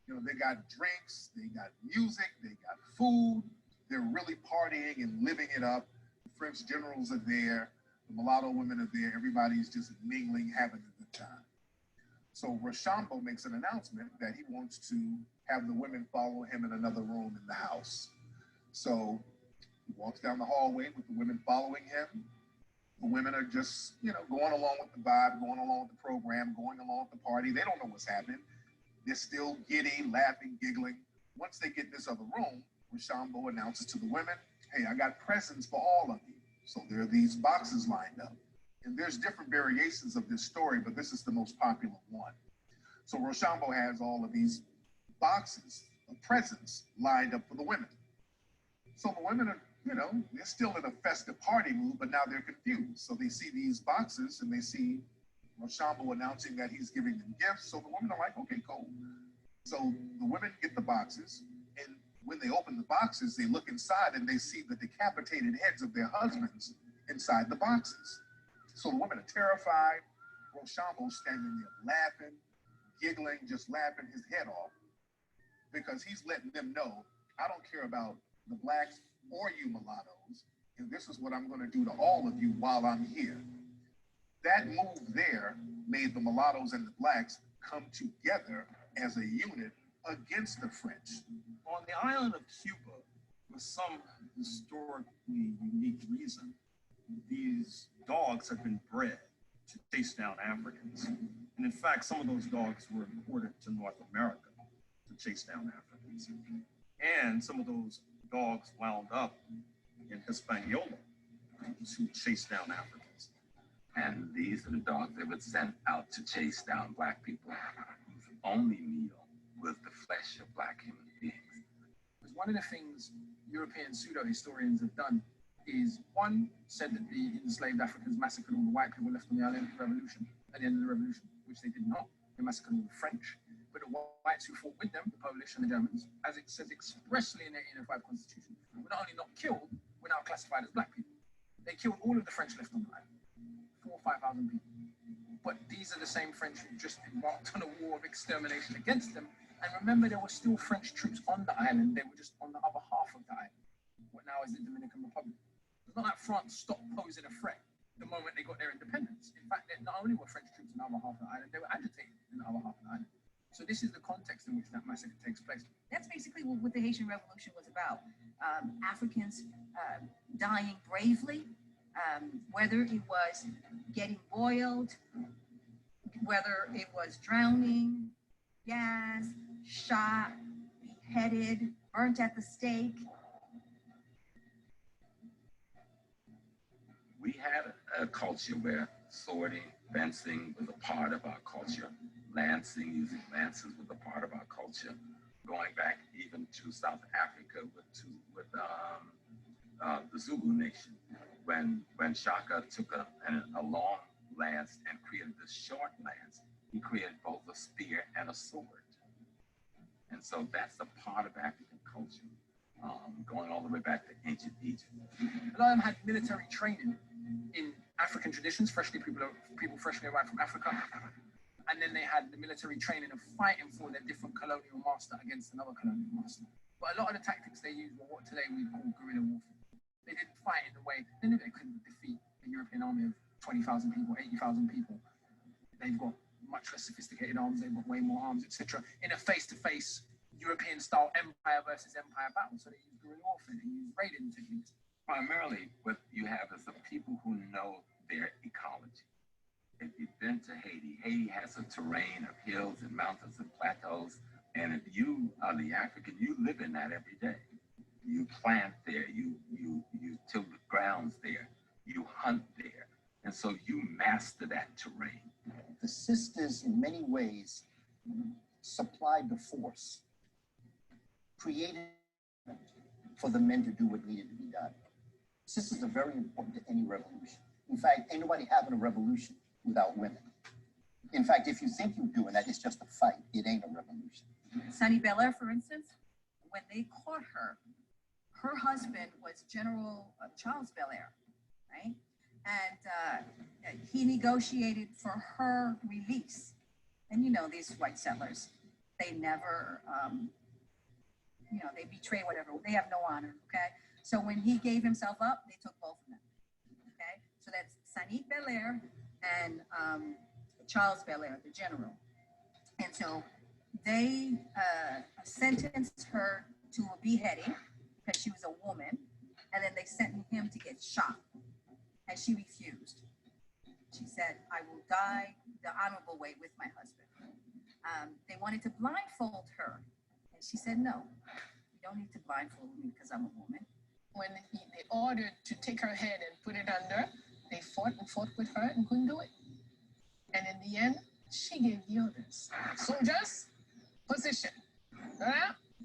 You know, they got drinks, they got music, they got food. They're really partying and living it up. The French generals are there, the mulatto women are there, everybody's just mingling, having a good time. So Rochambeau makes an announcement that he wants to have the women follow him in another room in the house. So he walks down the hallway with the women following him. The women are just, you know, going along with the vibe, going along with the program, going along with the party. They don't know what's happening. They're still giddy, laughing, giggling. Once they get in this other room, Rochambeau announces to the women, hey, I got presents for all of you. So there are these boxes lined up. And there's different variations of this story, but this is the most popular one. So Rochambeau has all of these boxes of presents lined up for the women. So the women are, you know, they're still in a festive party mood, but now they're confused. So they see these boxes and they see Rochambeau announcing that he's giving them gifts. So the women are like, okay, cool. So the women get the boxes, and when they open the boxes, they look inside and they see the decapitated heads of their husbands inside the boxes. So the women are terrified. Rochambeau standing there laughing, giggling, just laughing his head off, because he's letting them know, I don't care about the blacks or you mulattoes, and this is what I'm going to do to all of you while I'm here. That move there made the mulattoes and the blacks come together as a unit against the French. On the island of Cuba, for some historically unique reason, these dogs have been bred to chase down Africans. And in fact, some of those dogs were imported to North America to chase down Africans. And some of those dogs wound up in Hispaniola to chase down Africans. And these are the dogs they would send out to chase down black people whose only meal was the flesh of black human beings. Because one of the things European pseudo-historians have done is, one, said that the enslaved Africans massacred all the white people left on the island at the end of the revolution, which they did not. They massacred all the French. But the whites who fought with them, the Polish and the Germans, as it says expressly in the 1805 Constitution, were not only not killed, were now classified as black people. They killed all of the French left on the island. 4,000 or 5,000 people. But these are the same French who just embarked on a war of extermination against them. And remember, there were still French troops on the island. They were just on the other half of the island, what now is the Dominican Republic. It's not like France stopped posing a threat the moment they got their independence. In fact, not only were French troops in the other half of the island, they were agitated in the other half of the island. So this is the context in which that massacre takes place. That's basically what the Haitian Revolution was about. Africans dying bravely, whether it was getting boiled, whether it was drowning, gas, shot, beheaded, burnt at the stake. We had a culture where swording, fencing was a part of our culture. Lancing, using lances was a part of our culture. Going back even to South Africa with the Zulu nation. When Shaka took a long lance and created the short lance, he created both a spear and a sword. And so that's a part of African culture, going all the way back to ancient Egypt. A lot of them had military training in African traditions, people freshly arrived from Africa. And then they had the military training of fighting for their different colonial master against another colonial master. But a lot of the tactics they used were what today we call guerrilla warfare. They didn't fight in the way, they knew they couldn't defeat a European army of 20,000 people, 80,000 people. They've got much less sophisticated arms, they've got way more arms, etc. In a face-to-face European-style empire versus empire battle. So they use guerrilla warfare, they use raiding techniques. Primarily, what you have is the people who know their ecology. If you've been to Haiti, Haiti has a terrain of hills and mountains and plateaus. And if you are the African, you live in that every day. You plant there, you till the ground's there, you hunt there. And so you master that terrain. The sisters, in many ways, supplied the force, created for the men to do what needed to be done. Sisters are very important to any revolution. In fact, ain't nobody having a revolution without women. In fact, if you think you're doing that, it's just a fight. It ain't a revolution. Sunny Belair, for instance, when they caught her, her husband was General Charles Belair, right? And he negotiated for her release. And you know, these white settlers, they never, they betray whatever. They have no honor, okay? So when he gave himself up, they took both of them, okay? So that's Sunny Belair and Charles Belair, the general. And so they sentenced her to a beheading because she was a woman, and then they sentenced him to get shot, and she refused. She said, I will die the honorable way with my husband. They wanted to blindfold her, and she said, no, you don't need to blindfold me because I'm a woman. When they ordered to take her head and put it under, they fought and fought with her and couldn't do it. And in the end, she gave the orders. Soldiers, position.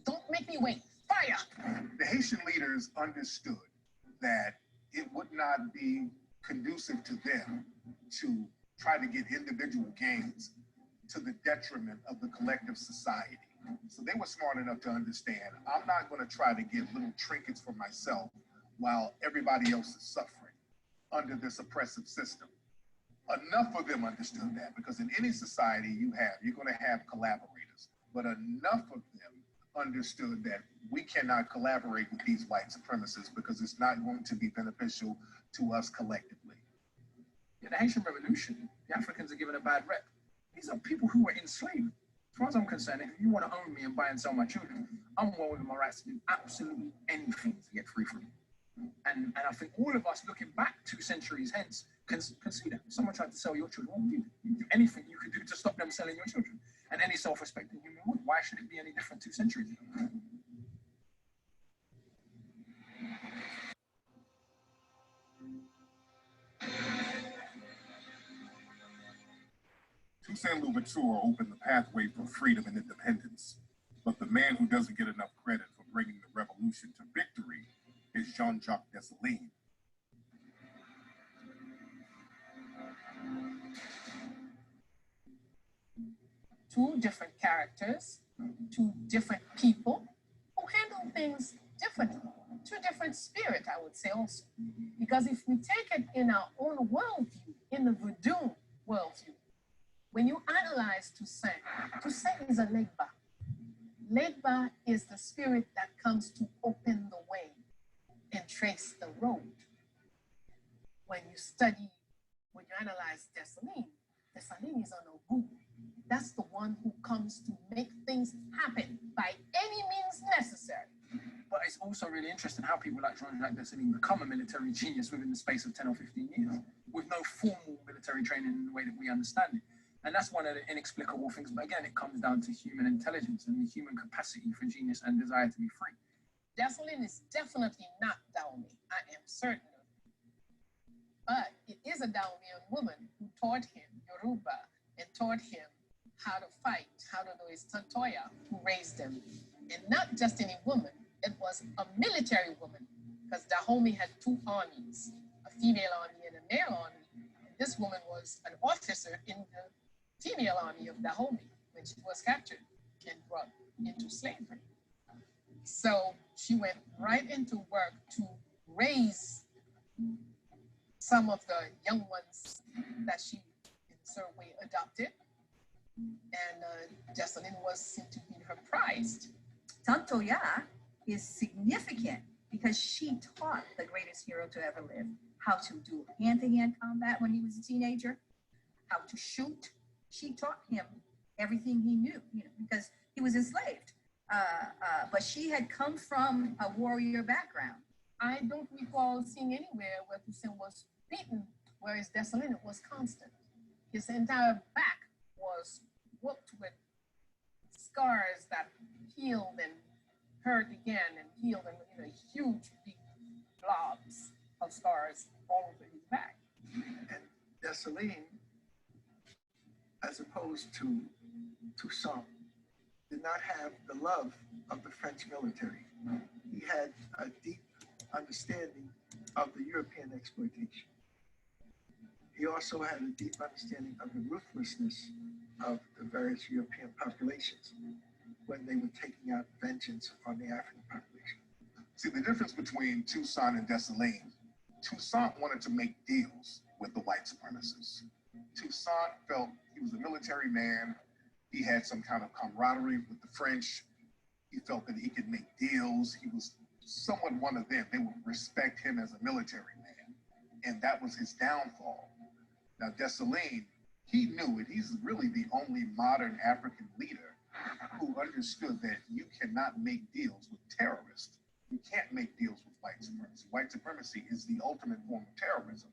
Don't make me wait. Fire! The Haitian leaders understood that it would not be conducive to them to try to get individual gains to the detriment of the collective society. So they were smart enough to understand, I'm not going to try to get little trinkets for myself while everybody else is suffering under this oppressive system. Enough of them understood that, because in any society you're going to have collaborators, but enough of them understood that we cannot collaborate with these white supremacists because it's not going to be beneficial to us collectively. In the Haitian Revolution, the Africans are given a bad rep. These are people who were enslaved. As far as I'm concerned, if you want to own me and buy and sell my children, I'm well within my rights to do absolutely anything to get free from you. And I think all of us looking back 2 centuries hence can see that. If someone tried to sell your children, what would you do? You do anything you could do to stop them selling your children. And any self-respecting human would. Why should it be any different 2 centuries ago? Toussaint Louverture opened the pathway for freedom and independence, but the man who doesn't get enough credit for bringing the revolution to victory is Jean-Jacques Dessalines. Two different characters, 2 different people who handle things differently. 2 different spirits, I would say also. Because if we take it in our own worldview, in the Voodoo worldview, when you analyze Toussaint, Toussaint is a legba. Legba is the spirit that comes to open the way and trace the road. When you analyze Dessalines, Dessalines is an Ogu. That's the one who comes to make things happen by any means necessary. But it's also really interesting how people like Jean-Jacques Dessalines become a military genius within the space of 10 or 15 years with no formal military training in the way that we understand it. And that's one of the inexplicable things. But again, it comes down to human intelligence and the human capacity for genius and desire to be free. Dessalines is definitely not Dahomey. I am certain of it. But it is a Dahomean woman who taught him Yoruba and taught him how to fight, how to do his Tantoya, who raised him. And not just any woman, it was a military woman, because Dahomey had 2 armies, a female army and a male army. And this woman was an officer in the female army of Dahomey when she was captured and brought into slavery. So she went right into work to raise some of the young ones that she in a certain way adopted. And Dessalines was seen to be her prized. Tantoya is significant because she taught the greatest hero to ever live how to do hand-to-hand combat when he was a teenager, how to shoot. She taught him everything he knew, because he was enslaved. But she had come from a warrior background. I don't recall seeing anywhere where Toussaint was beaten, whereas Dessalines was constant. His entire back was whooped with scars that healed and hurt again and healed, and huge big blobs of scars all over his back. And Dessalines, as opposed to Toussaint, did not have the love of the French military. He had a deep understanding of the European exploitation. He also had a deep understanding of the ruthlessness of the various European populations when they were taking out vengeance on the African population. See, the difference between Toussaint and Dessalines, Toussaint wanted to make deals with the white supremacists. Toussaint felt he was a military man. He had some kind of camaraderie with the French. He felt that he could make deals. He was somewhat one of them. They would respect him as a military man. And that was his downfall. Now, Dessalines, he knew it. He's really the only modern African leader who understood that you cannot make deals with terrorists. You can't make deals with white supremacy. White supremacy is the ultimate form of terrorism.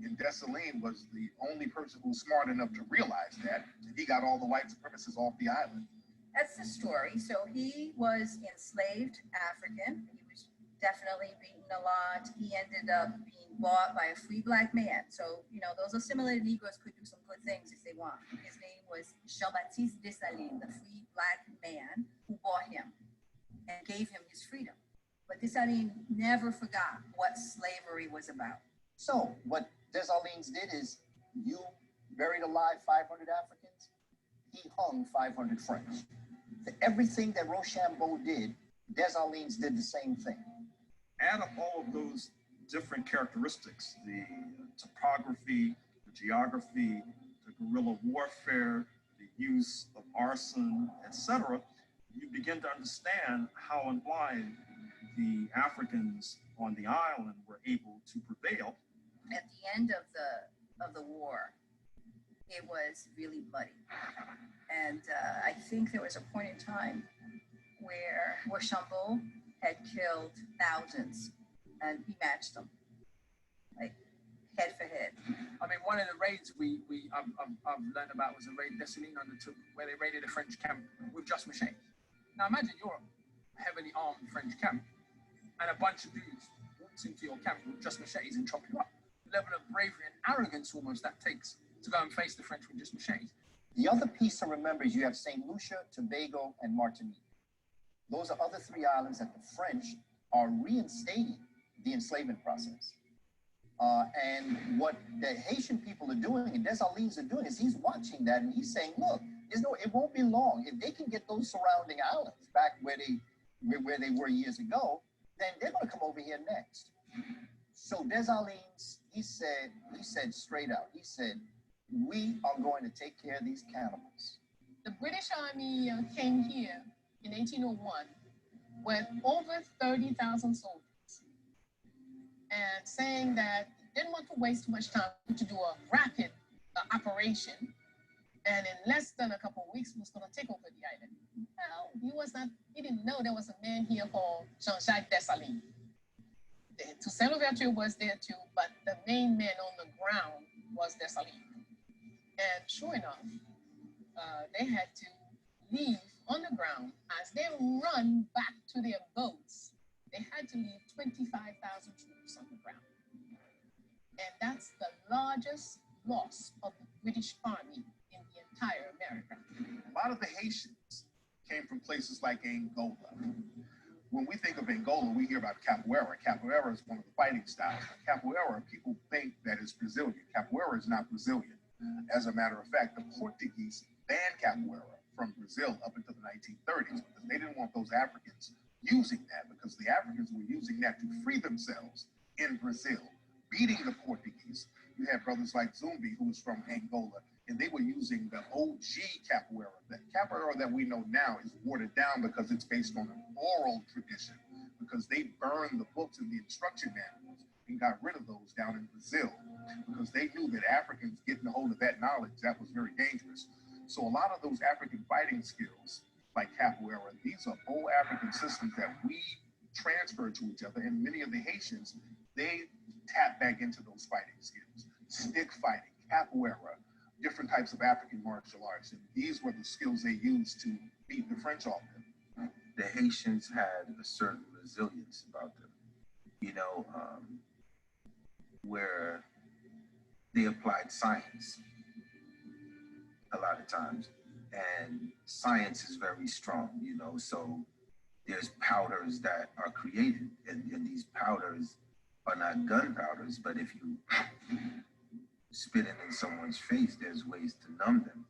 And Dessalines was the only person who was smart enough to realize that, and he got all the white supremacists off the island. That's the story. So he was enslaved African. He was definitely beaten a lot. He ended up being bought by a free black man. So, you know, those assimilated Negroes could do some good things if they want. His name was Jean-Baptiste Dessalines, the free black man who bought him and gave him his freedom. But Dessalines never forgot what slavery was about. So what Dessalines did is, you buried alive 500 Africans, he hung 500 French. For everything that Rochambeau did, Dessalines did the same thing. Add up all of those different characteristics, the topography, the geography, the guerrilla warfare, the use of arson, etc., you begin to understand how and why the Africans on the island were able to prevail. At the end of the war, it was really bloody. And I think there was a point in time where Rochambeau had killed thousands and he matched them, like head for head. I mean, one of the raids I've learned about was a raid Dessalines undertook where they raided a French camp with just machetes. Now imagine you're a heavily armed French camp and a bunch of dudes walks into your camp with just machetes and chop you up. The level of bravery and arrogance almost that takes to go and face the French with just machetes. The other piece to remember is you have St. Lucia, Tobago, and Martinique. Those are other three islands that the French are reinstating the enslavement process. And what the Haitian people are doing and Dessalines are doing is he's watching that and he's saying, look, it won't be long. If they can get those surrounding islands back where they were years ago, then they're going to come over here next. So Dessalines, he said straight out, he said, we are going to take care of these cannibals. The British Army came here in 1801 with over 30,000 soldiers and saying that they didn't want to waste too much time to do a rapid operation. And in less than a couple of weeks, he was going to take over the island. Well, he didn't know there was a man here called Jean-Jacques Dessalines. Toussaint Louverture was there too, but the main man on the ground was Dessalines. And sure enough, they had to leave on the ground. As they run back to their boats, they had to leave 25,000 troops on the ground. And that's the largest loss of the British Army in the entire America. A lot of the Haitians came from places like Angola. When we think of Angola, we hear about capoeira. Capoeira is one of the fighting styles. Capoeira, people think that it's Brazilian. Capoeira is not Brazilian. As a matter of fact, the Portuguese banned capoeira from Brazil up until the 1930s because they didn't want those Africans using that, because the Africans were using that to free themselves in Brazil, beating the Portuguese. You had brothers like Zumbi, who was from Angola, and they were using the OG capoeira. The capoeira that we know now is watered down because it's based on an oral tradition, because they burned the books and the instruction manuals and got rid of those down in Brazil, because they knew that Africans getting a hold of that knowledge, that was very dangerous. So a lot of those African fighting skills, like capoeira, these are old African systems that we transfer to each other, and many of the Haitians, they tap back into those fighting skills. Stick fighting, capoeira, different types of African martial arts, and these were the skills they used to beat the French off them. The Haitians had a certain resilience about them, where they applied science a lot of times, and science is very strong, so there's powders that are created, and these powders are not gunpowders, but if you spit it in someone's face, there's ways to numb them.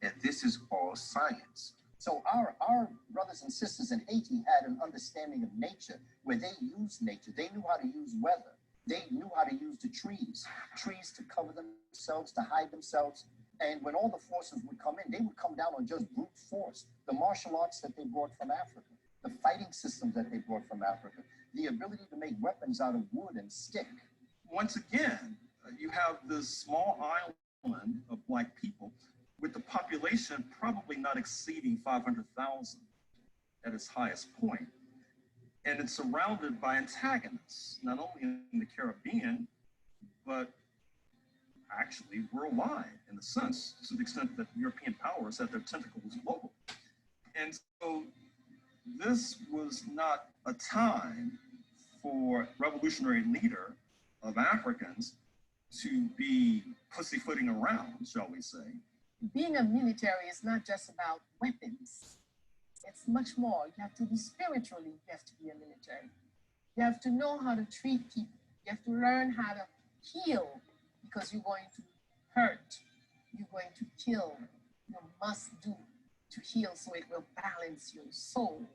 And this is all science. So our brothers and sisters in Haiti had an understanding of nature where they used nature. They knew how to use weather. They knew how to use the trees to cover themselves, to hide themselves. And when all the forces would come in, they would come down on just brute force. The martial arts that they brought from Africa, the fighting systems that they brought from Africa, the ability to make weapons out of wood and stick. Once again, you have this small island of Black people with the population probably not exceeding 500,000 at its highest point. And it's surrounded by antagonists, not only in the Caribbean, but actually worldwide, in the sense, to the extent that European powers had their tentacles global. And so this was not a time for a revolutionary leader of Africans to be pussyfooting around, shall we say. Being a military is not just about weapons. It's much more. You have to be spiritually, you have to be a military. You have to know how to treat people. You have to learn how to heal, because you're going to hurt, you're going to kill. You must do to heal so it will balance your soul.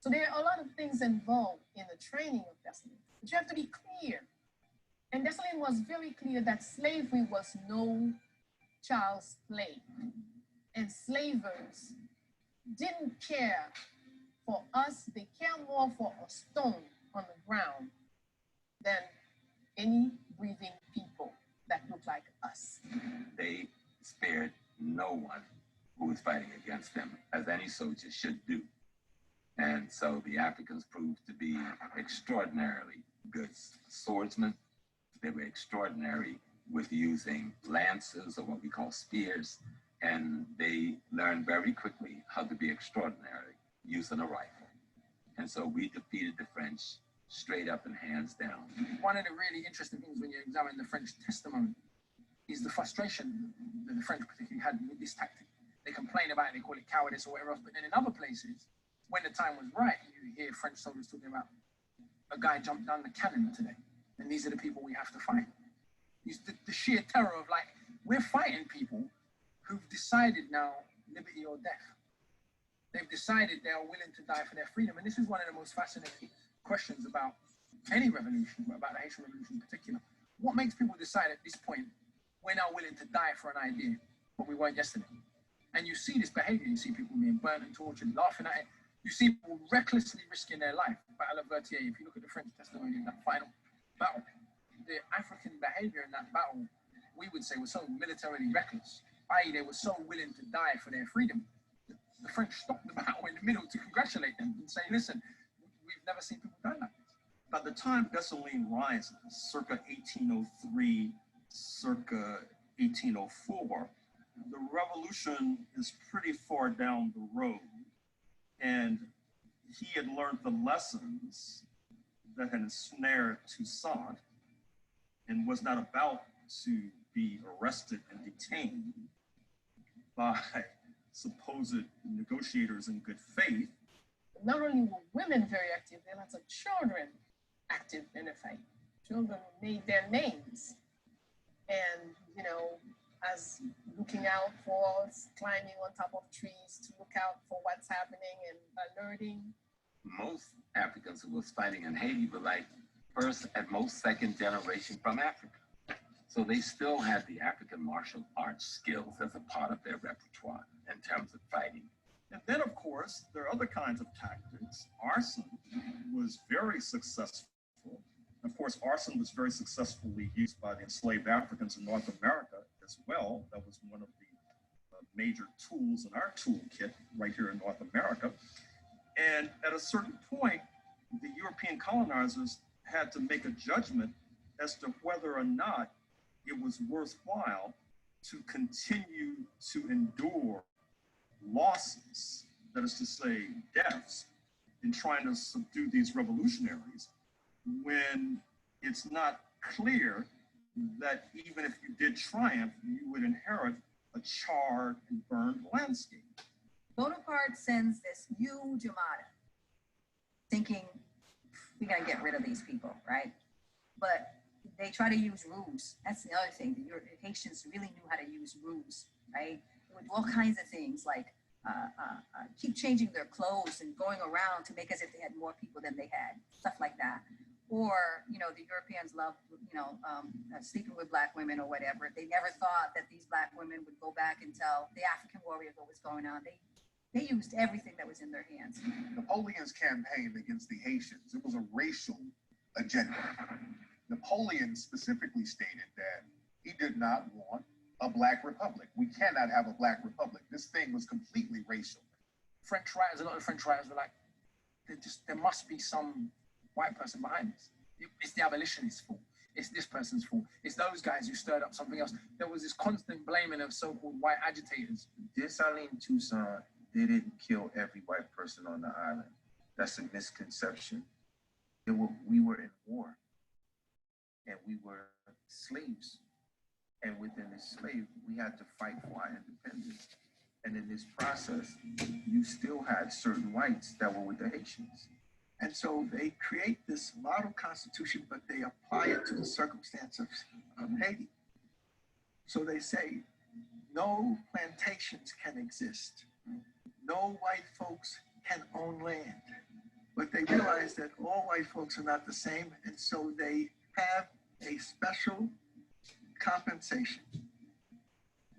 So there are a lot of things involved in the training of Dessalines, but you have to be clear. And Dessalines was very clear that slavery was no child's play. Enslavers didn't care for us, they care more for a stone on the ground than any breathing people that look like us. They spared no one who was fighting against them, as any soldier should do. And so the Africans proved to be extraordinarily good swordsmen. They were extraordinary with using lances, or what we call spears, and they learned very quickly how to be extraordinary using a rifle. And so we defeated the French straight up and hands down. One of the really interesting things when you examine the French testimony is the frustration that the French particularly had with this tactic. They complain about it, they call it cowardice or whatever else, but then in other places, when the time was right, you hear French soldiers talking about a guy jumped down the cannon today, and these are the people we have to fight. The sheer terror of, like, we're fighting people who've decided now liberty or death. They've decided they are willing to die for their freedom. And this is one of the most fascinating questions about any revolution, but about the Haitian Revolution in particular. What makes people decide at this point, we're now willing to die for an idea, but we weren't yesterday? And you see this behavior. You see people being burnt and tortured, laughing at it. You see people recklessly risking their life. Battle of Vertier, if you look at the French testimony in that final battle, the African behavior in that battle, we would say, was so militarily reckless, i.e. they were so willing to die for their freedom. The French stopped the battle in the middle to congratulate them and say, listen, we've never seen people die like this. By the time Dessalines rises, circa 1803, circa 1804, the revolution is pretty far down the road. And he had learned the lessons that had ensnared Toussaint and was not about to be arrested and detained by supposed negotiators in good faith. Not only were women very active, there were lots of children active in the fight. Children made their names. And, you know, as looking out for, climbing on top of trees to look out for what's happening and alerting. Most Africans who was fighting in Haiti were like first, at most, second generation from Africa. So they still had the African martial arts skills as a part of their repertoire in terms of fighting. And then, of course, there are other kinds of tactics. Arson was very successful. Of course, arson was very successfully used by the enslaved Africans in North America as well. That was one of the major tools in our toolkit right here in North America. And at a certain point, the European colonizers had to make a judgment as to whether or not it was worthwhile to continue to endure losses, that is to say, deaths, in trying to subdue these revolutionaries, when it's not clear that even if you did triumph, you would inherit a charred and burned landscape. Bonaparte sends this huge armada thinking we're gonna get rid of these people, right? But they try to use ruse. That's the other thing. The Haitians really knew how to use ruse, right? They would do all kinds of things like keep changing their clothes and going around to make as if they had more people than they had, stuff like that. Or, you know, the Europeans loved, you know, sleeping with black women or whatever. They never thought that these black women would go back and tell the African warriors what was going on. They used everything that was in their hands. Napoleon's campaign against the Haitians, it was a racial agenda. Napoleon specifically stated that he did not want a black republic. We cannot have a black republic. This thing was completely racial. French writers, a lot of French writers were like, there must be some white person behind this. It's the abolitionists' fault. It's this person's fault. It's those guys who stirred up something else. There was this constant blaming of so-called white agitators. Dessalines Toussaint didn't kill every white person on the island. That's a misconception. We were in war, and we were slaves. And within this slave, we had to fight for our independence. And in this process, you still had certain whites that were with the Haitians. And so they create this model constitution, but they apply it to the circumstance of Haiti. So they say, no plantations can exist. No white folks can own land. But they realize that all white folks are not the same, and so they have a special compensation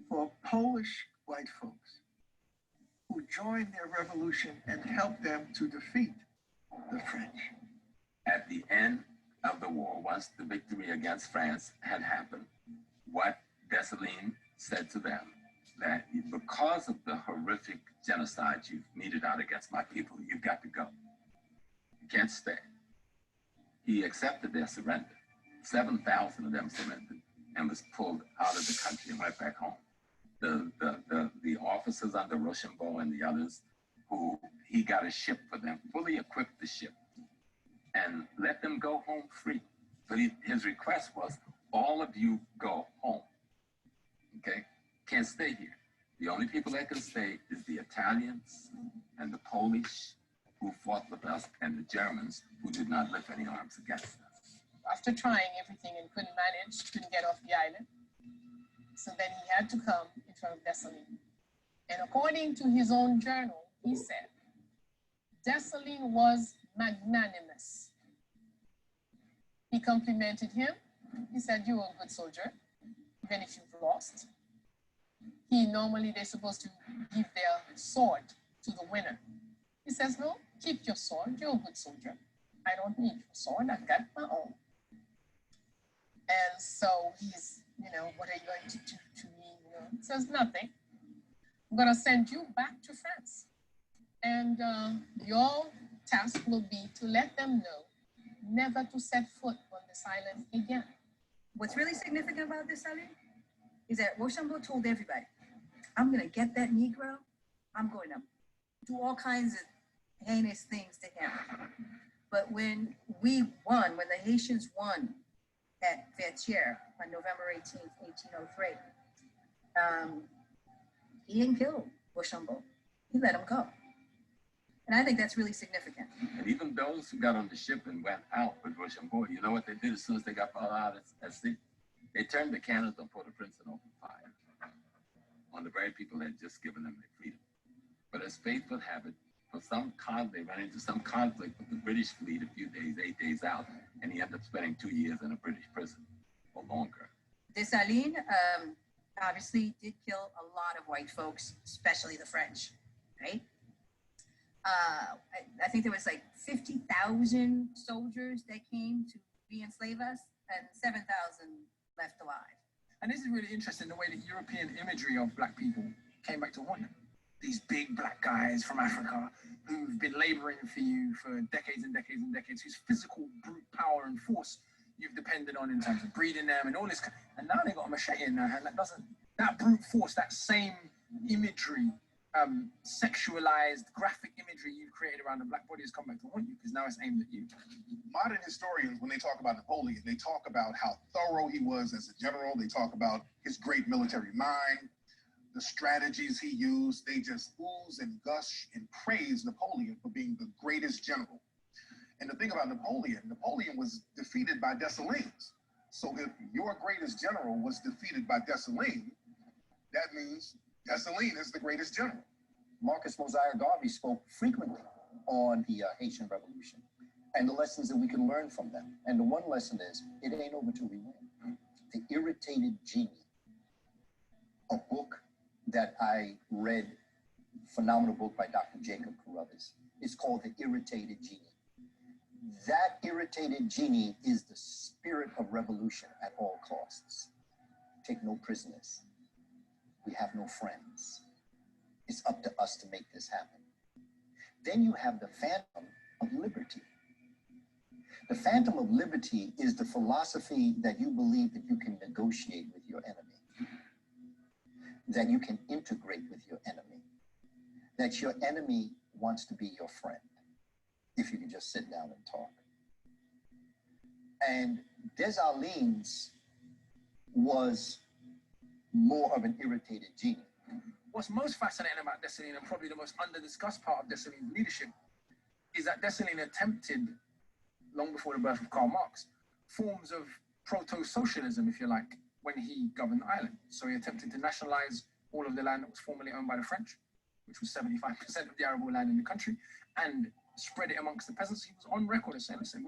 for Polish white folks who joined their revolution and helped them to defeat the French. At the end of the war, once the victory against France had happened, what Dessalines said to them, that because of the horrific genocide you've meted out against my people, you've got to go. You can't stay. He accepted their surrender. 7,000 of them surrendered and was pulled out of the country and went back home. The officers under Rochambeau and the others, who he got a ship for them, fully equipped the ship, and let them go home free. But his request was, all of you go home, okay? Can't stay here. The only people that can stay is the Italians and the Polish who fought with us and the Germans who did not lift any arms against us. After trying everything and couldn't get off the island. So then he had to come in front of Dessalines. And according to his own journal, he said, Dessalines was magnanimous. He complimented him. He said, you're a good soldier, even if you've lost. They're supposed to give their sword to the winner. He says, no, keep your sword. You're a good soldier. I don't need your sword. I've got my own. And so he's, what are you going to do to me? He says, nothing. I'm going to send you back to France. And your task will be to let them know never to set foot on this island again. What's really significant about this, Ali, is that Rochambeau told everybody, I'm going to get that Negro. I'm going to do all kinds of heinous things to him. But when we won, when the Haitians won at Vertières on November 18th, 1803, he didn't kill Rochambeau. He let him go. And I think that's really significant. And even those who got on the ship and went out with Rochambeau, you know what they did as soon as they got out at sea? They turned the cannons on Port-au-Prince and opened fire on the very people that had just given them their freedom. But as fate would have it, for they ran into some conflict with the British fleet a few days, 8 days out, and he ended up spending 2 years in a British prison or longer. Dessalines obviously did kill a lot of white folks, especially the French, right? I think there was like 50,000 soldiers that came to re-enslave us, and 7,000 left alive. And this is really interesting, the way that European imagery of black people came back to haunt them. These big black guys from Africa who've been laboring for you for decades and decades and decades, whose physical brute power and force you've depended on in terms of breeding them and all this. And now they've got a machete in their hand that brute force, that same imagery, sexualized graphic imagery you've created around the black body has come back to haunt you because now it's aimed at you. Modern historians, when they talk about Napoleon, they talk about how thorough he was as a general. They talk about his great military mind, the strategies he used. They just ooze and gush and praise Napoleon for being the greatest general. And the thing about Napoleon was defeated by Dessalines. So if your greatest general was defeated by Dessalines, that means Dessalines is the greatest general. Marcus Mosiah Garvey spoke frequently on the Haitian Revolution and the lessons that we can learn from them. And the one lesson is, it ain't over till we win. The Irritated Genie, a book that I read, phenomenal book by Dr. Jacob Carruthers. It's called The Irritated Genie. That irritated genie is the spirit of revolution at all costs. Take no prisoners. We have no friends. It's up to us to make this happen. Then you have the phantom of liberty. The phantom of liberty is the philosophy that you believe that you can negotiate with your enemy, that you can integrate with your enemy, that your enemy wants to be your friend, if you can just sit down and talk. And Dessalines was more of an irritated genie. What's most fascinating about Dessalines, and probably the most under-discussed part of Dessalines' leadership, is that Dessalines attempted, long before the birth of Karl Marx, forms of proto-socialism, if you like, when he governed the island. So he attempted to nationalize all of the land that was formerly owned by the French, which was 75% of the arable land in the country, and spread it amongst the peasants. He was on record as saying, listen,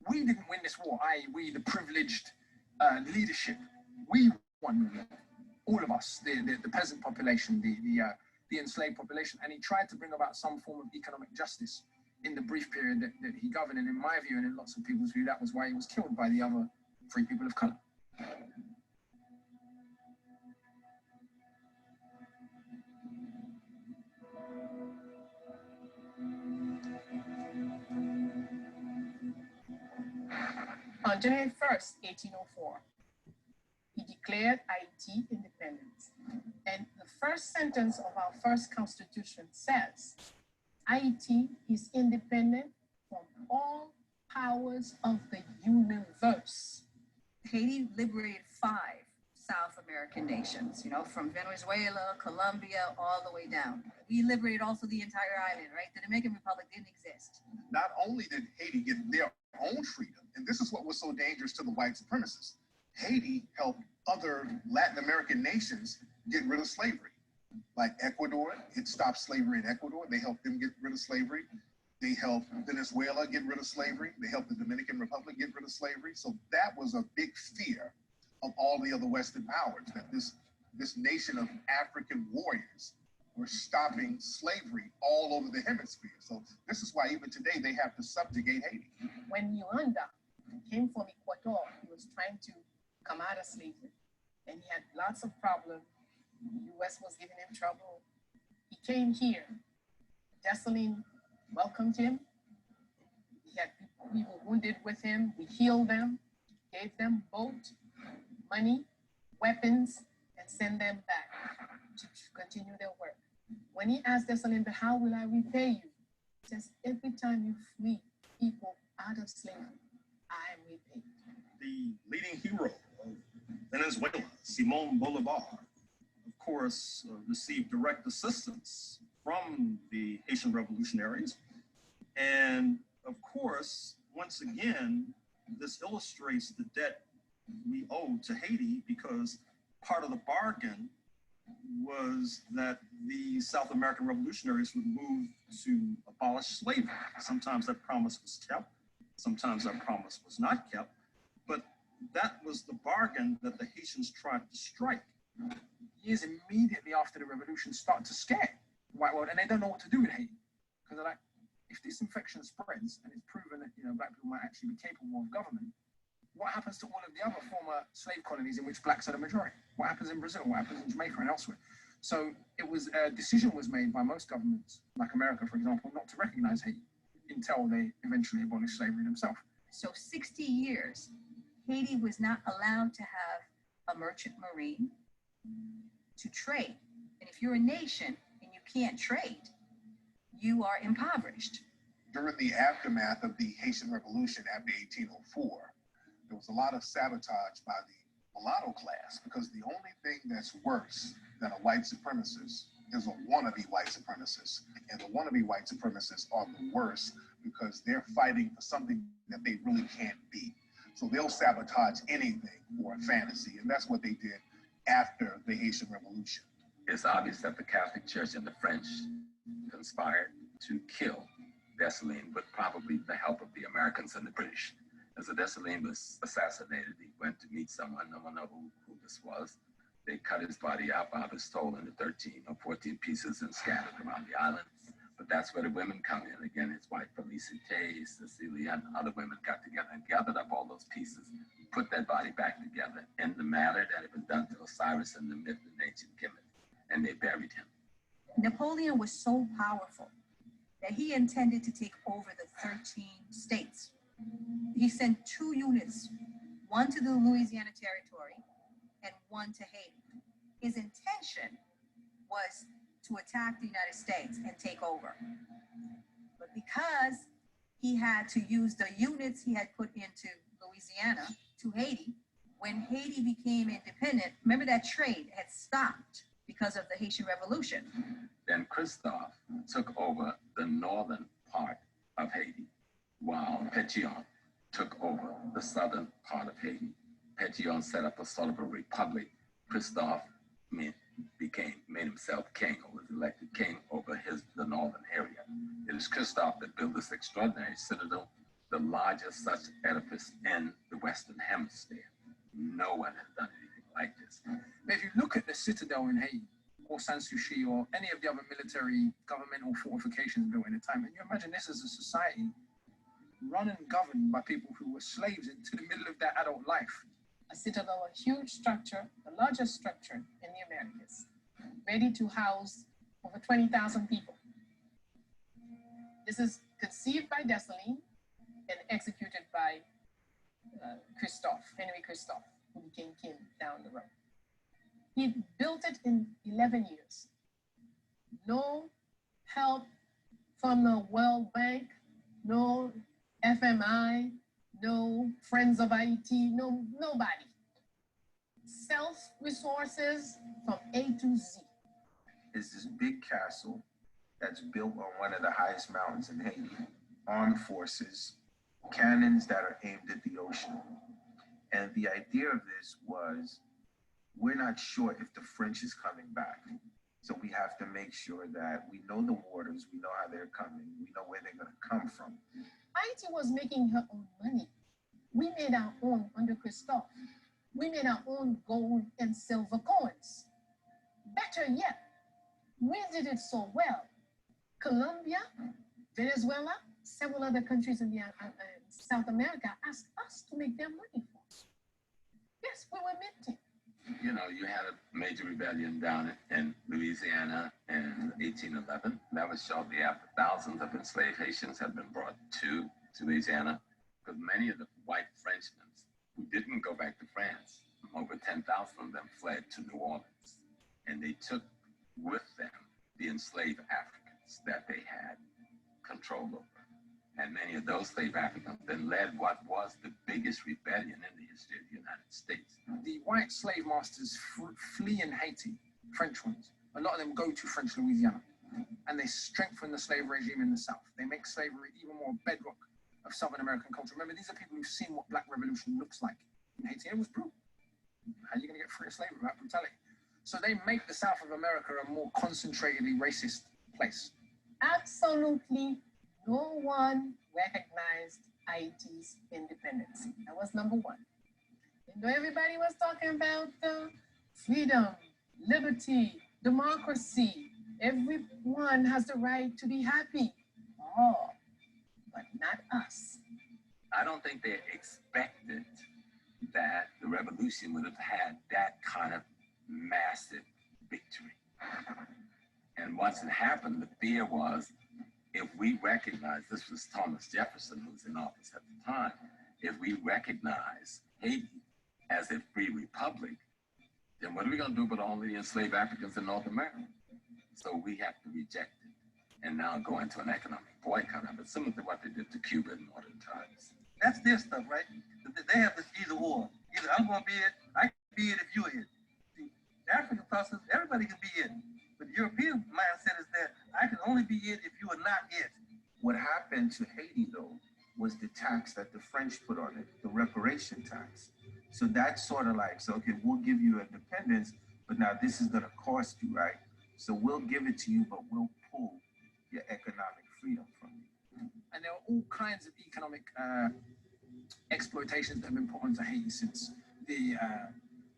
we didn't win this war, i.e. we, the privileged leadership, we won the war. All of us, the peasant population, the enslaved population, and he tried to bring about some form of economic justice in the brief period that he governed. And in my view, and in lots of people's view, that was why he was killed by the other free people of color. On January 1st, 1804, he declared Haiti independent. And the first sentence of our first constitution says, Haiti is independent from all powers of the universe. Haiti liberated 5 South American nations, you know, from Venezuela, Colombia, all the way down. We liberated also the entire island, right? The Dominican Republic didn't exist. Not only did Haiti get their own freedom, and this is what was so dangerous to the white supremacists, Haiti helped other Latin American nations get rid of slavery. Like Ecuador, it stopped slavery in Ecuador. They helped them get rid of slavery. They helped Venezuela get rid of slavery. They helped the Dominican Republic get rid of slavery. So that was a big fear of all the other Western powers, that this nation of African warriors were stopping slavery all over the hemisphere. So this is why even today they have to subjugate Haiti. When Yolanda came from Ecuador, he was trying to come out of slavery, and he had lots of problems. The US was giving him trouble. He came here. Dessalines welcomed him. He had people wounded with him. We healed them, gave them boat, money, weapons, and sent them back to continue their work. When he asked Dessalines, but how will I repay you? He says, every time you free people out of slavery, I am repaid. The leading hero of Venezuela, Simón Bolívar, of course, received direct assistance from the Haitian revolutionaries. And of course, once again, this illustrates the debt we owe to Haiti, because part of the bargain was that the South American revolutionaries would move to abolish slavery. Sometimes that promise was kept, sometimes that promise was not kept, but that was the bargain that the Haitians tried to strike. Years immediately after the revolution started to scare the white world, and they don't know what to do with Haiti, because they're like, if this infection spreads and it's proven that, you know, black people might actually be capable of government, what happens to all of the other former slave colonies in which blacks are the majority? What happens in Brazil? What happens in Jamaica and elsewhere? So it was a decision was made by most governments, like America, for example, not to recognize Haiti until they eventually abolished slavery themselves. So 60 years, Haiti was not allowed to have a merchant marine to trade. And if you're a nation and you can't trade, you are impoverished. During the aftermath of the Haitian Revolution after 1804, there was a lot of sabotage by the mulatto class, because the only thing that's worse than a white supremacist is a wannabe white supremacist. And the wannabe white supremacists are the worst because they're fighting for something that they really can't be. So they'll sabotage anything for a fantasy. And that's what they did after the Haitian Revolution. It's obvious that the Catholic Church and the French conspired to kill Dessalines with probably the help of the Americans and the British. As Dessalines was assassinated, he went to meet someone, no one knew who this was. They cut his body up, I was told, into 13 or 14 pieces and scattered around the island. But that's where the women come in. Again, his wife, Felicite, Cecilia, and other women got together and gathered up all those pieces, put that body back together in the manner that had been done to Osiris in the myth in ancient Kemet, and they buried him. Napoleon was so powerful that he intended to take over the 13 states. He sent 2 units, one to the Louisiana Territory and one to Haiti. His intention was to attack the United States and take over. But because he had to use the units he had put into Louisiana to Haiti, when Haiti became independent, remember that trade had stopped because of the Haitian Revolution. Then Christophe took over the northern part of Haiti, while Pétion took over the southern part of Haiti. Pétion set up a sort of a republic. Christophe made himself king, or was elected king over the northern area. It is Christophe that built this extraordinary citadel, the largest such edifice in the Western Hemisphere. No one has done anything like this. But if you look at the citadel in Haiti, or Sanssouci, or any of the other military governmental fortifications built in the time, and you imagine this as a society run and governed by people who were slaves into the middle of their adult life. A citadel, a huge structure, the largest structure in the Americas, ready to house over 20,000 people. This is conceived by Dessalines and executed by Henry Christophe, who became king down the road. He built it in 11 years. No help from the World Bank, no FMI, no Friends of Haiti, nobody. Self-resources from A to Z. It's this big castle that's built on one of the highest mountains in Haiti, armed forces, cannons that are aimed at the ocean. And the idea of this was, we're not sure if the French is coming back. So we have to make sure that we know the waters, we know how they're coming, we know where they're gonna come from. Haiti was making her own money. We made our own under Christophe. We made our own gold and silver coins. Better yet, we did it so well. Colombia, Venezuela, several other countries in South America asked us to make their money for us. Yes, we were minting. You know, you had a major rebellion down in Louisiana in 1811. That was shortly after thousands of enslaved Haitians had been brought to Louisiana, because many of the white Frenchmen who didn't go back to France, over 10,000 of them fled to New Orleans. And they took with them the enslaved Africans that they had control over. And many of those slave Africans then led what was the biggest rebellion in the history of the United States. The white slave masters flee in Haiti, French ones. A lot of them go to French Louisiana, and they strengthen the slave regime in the South. They make slavery even more bedrock of Southern American culture. Remember, these are people who've seen what Black Revolution looks like in Haiti. It was brutal. How are you going to get free of slavery without brutality? So they make the South of America a more concentratedly racist place. Absolutely no one recognized Haiti's independence. That was number one. You know, everybody was talking about freedom, liberty, democracy. Everyone has the right to be happy. Oh, but not us. I don't think they expected that the revolution would have had that kind of massive victory. And once it happened, the fear was, if we recognize, this was Thomas Jefferson who was in office at the time, if we recognize Haiti as a free republic, then what are we going to do with all the enslaved Africans in North America? So we have to reject it and now go into an economic boycott of it, similar to what they did to Cuba in modern times. That's their stuff, right? They have this either or. Either I'm going to be it, I can be it if you're it. See, the African process, everybody can be it. But The European mindset is that I can only be it if you are not it. What happened to Haiti, though, was the tax that the French put on it, the reparation tax. So that's sort of like, so, okay, we'll give you independence, but now this is going to cost you, right? So we'll give it to you, but we'll pull your economic freedom from you. And there are all kinds of economic exploitations that have been put onto Haiti since the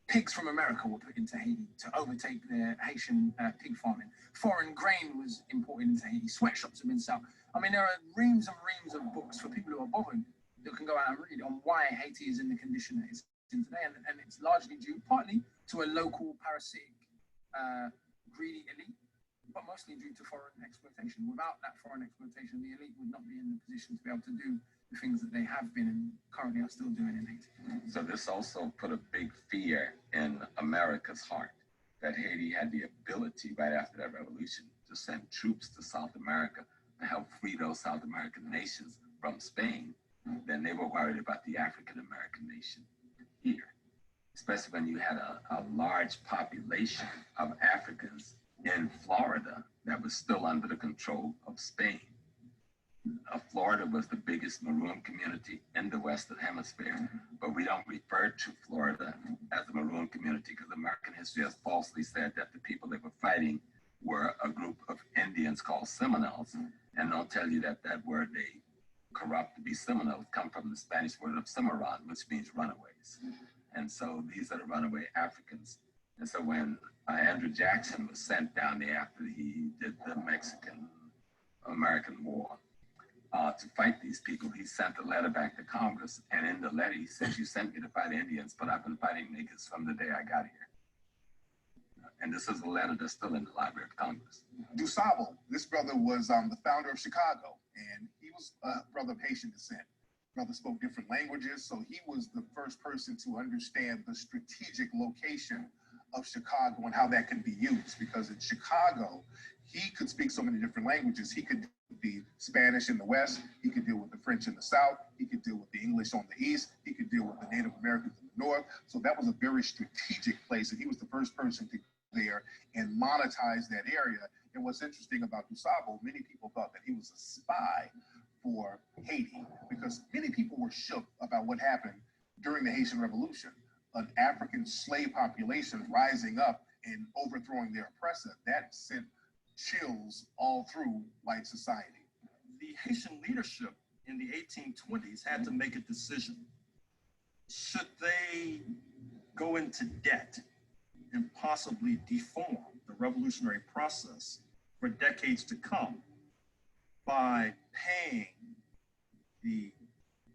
pigs from America were put into Haiti to overtake the Haitian pig farming. Foreign grain was imported into Haiti. Sweatshops have been set up. I mean, there are reams and reams of books for people who are bothered that can go out and read on why Haiti is in the condition that it's in today. And it's largely due partly to a local parasitic, greedy elite, but mostly due to foreign exploitation. Without that foreign exploitation, the elite would not be in the position to be able to do the things that they have been and currently are still doing in Haiti. So this also put a big fear in America's heart that Haiti had the ability right after that revolution to send troops to South America to help free those South American nations from Spain. Then they were worried about the African American nation here, especially when you had a large population of Africans in Florida that was still under the control of Spain. Florida was the biggest maroon community in the Western Hemisphere, but we don't refer to Florida as a maroon community because American history has falsely said that the people they were fighting were a group of Indians called Seminoles, and don't tell you that that word they corrupt to be Seminoles come from the Spanish word of Cimarron, which means runaways. And so these are the runaway Africans. And so when Andrew Jackson was sent down there after he did the Mexican-American War to fight these people, he sent a letter back to Congress. And in the letter, he says, you sent me to fight Indians, but I've been fighting niggas from the day I got here. And this is a letter that's still in the Library of Congress. DuSable, this brother was the founder of Chicago, and he was a brother of Haitian descent. Brother spoke different languages, so he was the first person to understand the strategic location of Chicago and how that can be used. Because in Chicago, he could speak so many different languages. He could be Spanish in the West, he could deal with the French in the South, he could deal with the English on the East, he could deal with the Native Americans in the North. So that was a very strategic place, and he was the first person to go there and monetize that area. And what's interesting about DuSable, many people thought that he was a spy for Haiti because many people were shook about what happened during the Haitian Revolution. An African slave population rising up and overthrowing their oppressor, that sent chills all through white society. The Haitian leadership in the 1820s had to make a decision. Should they go into debt and possibly deform the revolutionary process for decades to come by paying the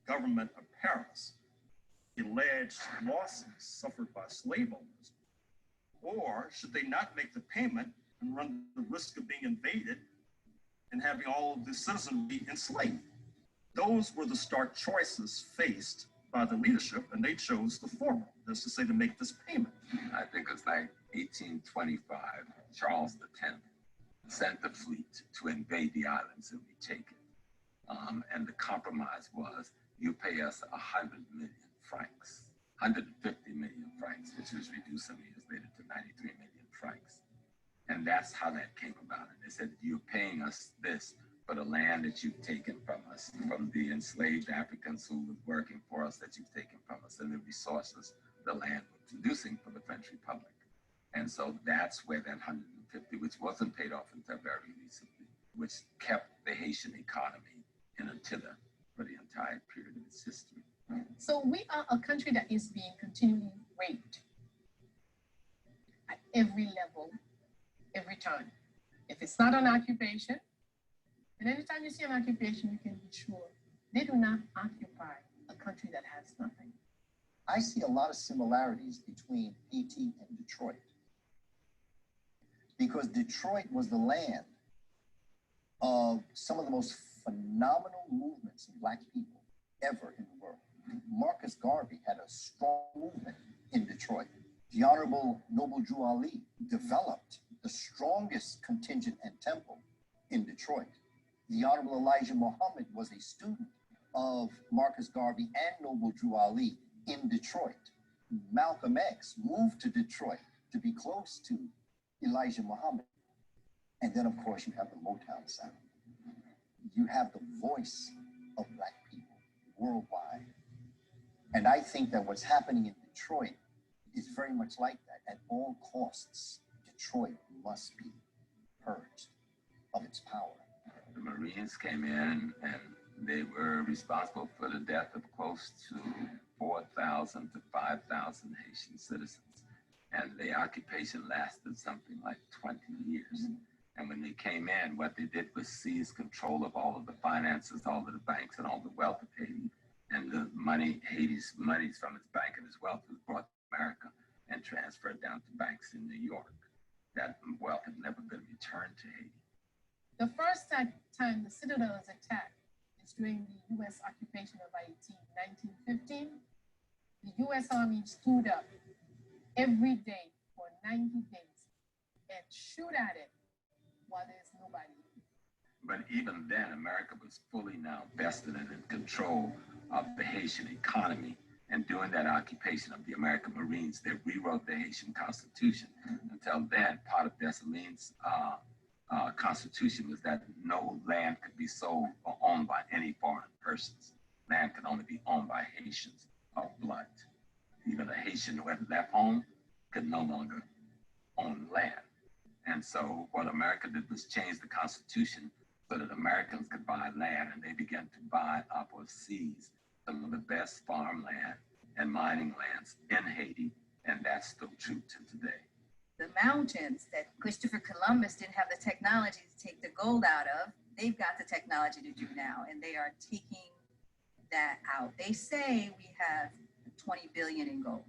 government of Paris alleged losses suffered by slave owners? Or should they not make the payment and run the risk of being invaded and having all of the citizenry enslaved? Those were the stark choices faced by the leadership, and they chose the former, that's to say, to make this payment. I think it's like 1825, Charles X sent the fleet to invade the islands and retake it. And the compromise was, you pay us 100 million francs, 150 million francs, which was reduced some years later to 93 million francs. And that's how that came about. And they said, you're paying us this for the land that you've taken from us, from the enslaved Africans who were working for us that you've taken from us, and the resources the land was producing for the French Republic. And so that's where that 150, which wasn't paid off until very recently, which kept the Haitian economy in a tither for the entire period of its history. So we are a country that is being continually raped at every level, every time. If it's not an occupation, and anytime you see an occupation, you can be sure they do not occupy a country that has nothing. I see a lot of similarities between Haiti and Detroit. Because Detroit was the land of some of the most phenomenal movements of Black people ever in the world. Marcus Garvey had a strong movement in Detroit. The Honorable Noble Drew Ali developed the strongest contingent and temple in Detroit. The Honorable Elijah Muhammad was a student of Marcus Garvey and Noble Drew Ali in Detroit. Malcolm X moved to Detroit to be close to Elijah Muhammad. And then, of course, you have the Motown sound. You have the voice of Black people worldwide. And I think that what's happening in Detroit is very much like that. At all costs, Detroit must be purged of its power. The Marines came in and they were responsible for the death of close to 4,000 to 5,000 Haitian citizens. And the occupation lasted something like 20 years. And when they came in, what they did was seize control of all of the finances, all of the banks, and all the wealth of Haiti. And the money, Haiti's monies from its bank and its wealth was brought to America and transferred down to banks in New York. That wealth had never been returned to Haiti. The first time the Citadel is attacked is during the U.S. occupation of Haiti in 1915. The U.S. Army stood up every day for 90 days and shoot at it while there's nobody. But even then, America was fully now vested and in control of the Haitian economy. And during that occupation of the American Marines, they rewrote the Haitian Constitution. Until then, part of Dessalines' Constitution was that no land could be sold or owned by any foreign persons. Land could only be owned by Haitians of blood. Even a Haitian who had left home could no longer own land. And so what America did was change the Constitution so that Americans could buy land, and they began to buy up or seize some of the best farmland and mining lands in Haiti, and that's still true to today. The mountains that Christopher Columbus didn't have the technology to take the gold out of, they've got the technology to do now, and they are taking that out. They say we have 20 billion in gold.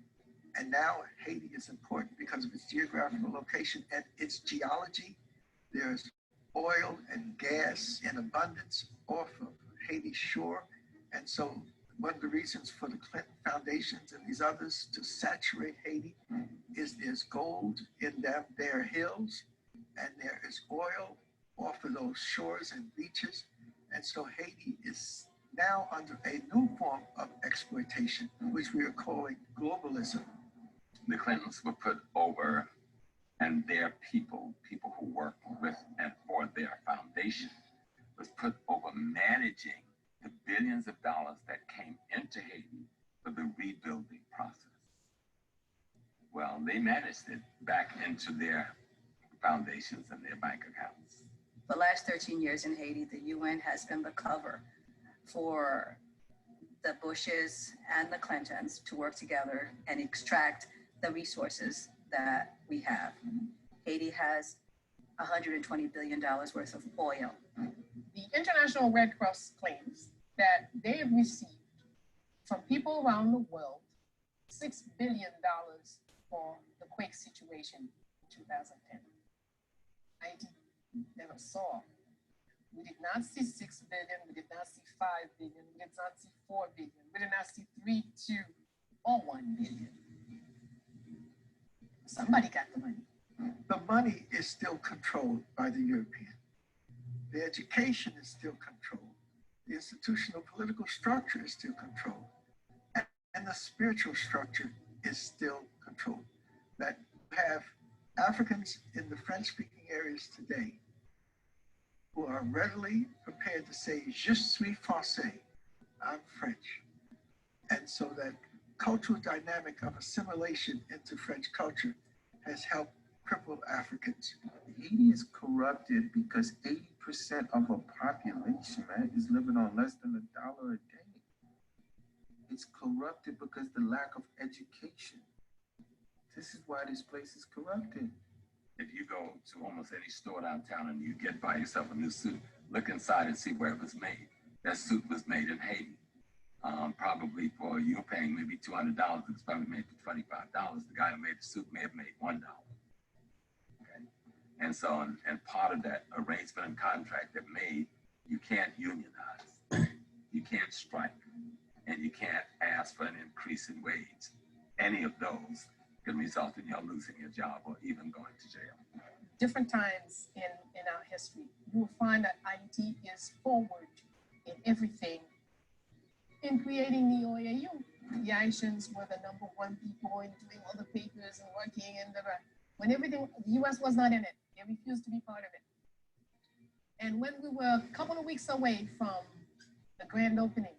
And now Haiti is important because of its geographical location and its geology. There's oil and gas in abundance off of Haiti's shore. And so one of the reasons for the Clinton Foundations and these others to saturate Haiti is there's gold in them, their hills, and there is oil off of those shores and beaches. And so Haiti is now under a new form of exploitation, which we are calling globalism. The Clintons were put over, and their people who worked with and for their foundation, was put over managing the billions of dollars that came into Haiti for the rebuilding process. Well, they managed it back into their foundations and their bank accounts. The last 13 years in Haiti, the UN has been the cover for the Bushes and the Clintons to work together and extract the resources that we have. Haiti has $120 billion worth of oil. The International Red Cross claims that they have received from people around the world $6 billion for the quake situation in 2010. Haiti never saw. We did not see 6 billion, we did not see 5 billion, we did not see 4 billion, we did not see 3, 2, or 1 billion. Somebody got the money. The money is still controlled by the European. The education is still controlled. The institutional political structure is still controlled. And the spiritual structure is still controlled. That have Africans in the French-speaking areas today who are readily prepared to say, je suis français, I'm French. And so that cultural dynamic of assimilation into French culture has helped cripple Africans. Haiti is corrupted because 80% of a population, man, is living on less than $1 a day. It's corrupted because the lack of education. This is why this place is corrupted. If you go to almost any store downtown and you get buy yourself a new suit, look inside and see where it was made. That suit was made in Haiti. Probably for you're paying maybe $200, it was probably made for $25. The guy who made the suit may have made $1. Okay? And so, and part of that arrangement and contract that made, you can't unionize, you can't strike, and you can't ask for an increase in wage. Any of those can result in you losing your job or even going to jail. Different times in our history, you will find that Haiti is forward in everything. In creating the OAU, the Haitians were the #1 people in doing all the papers and working and when everything, the US was not in it. They refused to be part of it. And when we were a couple of weeks away from the grand opening,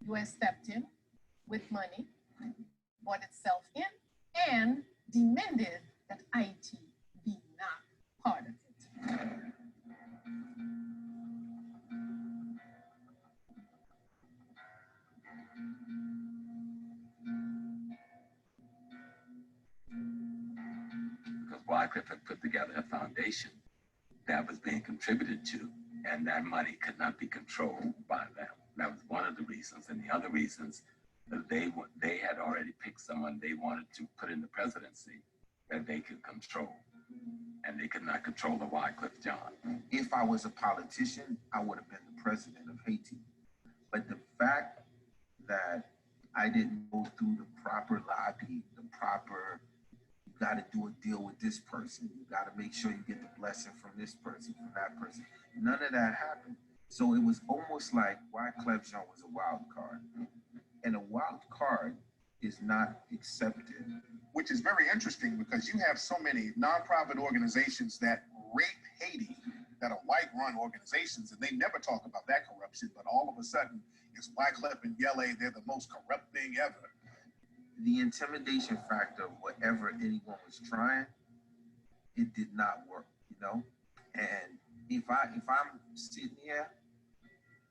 US stepped in with money, bought itself in, and demanded that Haiti be not part of it. Because Wyclef had put together a foundation that was being contributed to, and that money could not be controlled by them. That was one of the reasons. And the other reasons that they had already picked someone they wanted to put in the presidency that they could control. And they could not control the Wyclef Jean. If I was a politician, I would have been the president of Haiti. But the fact that I didn't go through the proper lobby, the proper, you got to do a deal with this person, you got to make sure you get the blessing from this person, from that person. None of that happened. So it was almost like Wyclef Jean was a wild card. And a wild card is not accepted. Which is very interesting because you have so many nonprofit organizations that rape Haiti, that are white-run organizations, and they never talk about that corruption, but all of a sudden, it's Wyclef and Yele, they're the most corrupt thing ever. The intimidation factor of whatever anyone was trying, it did not work, you know? And if I'm sitting here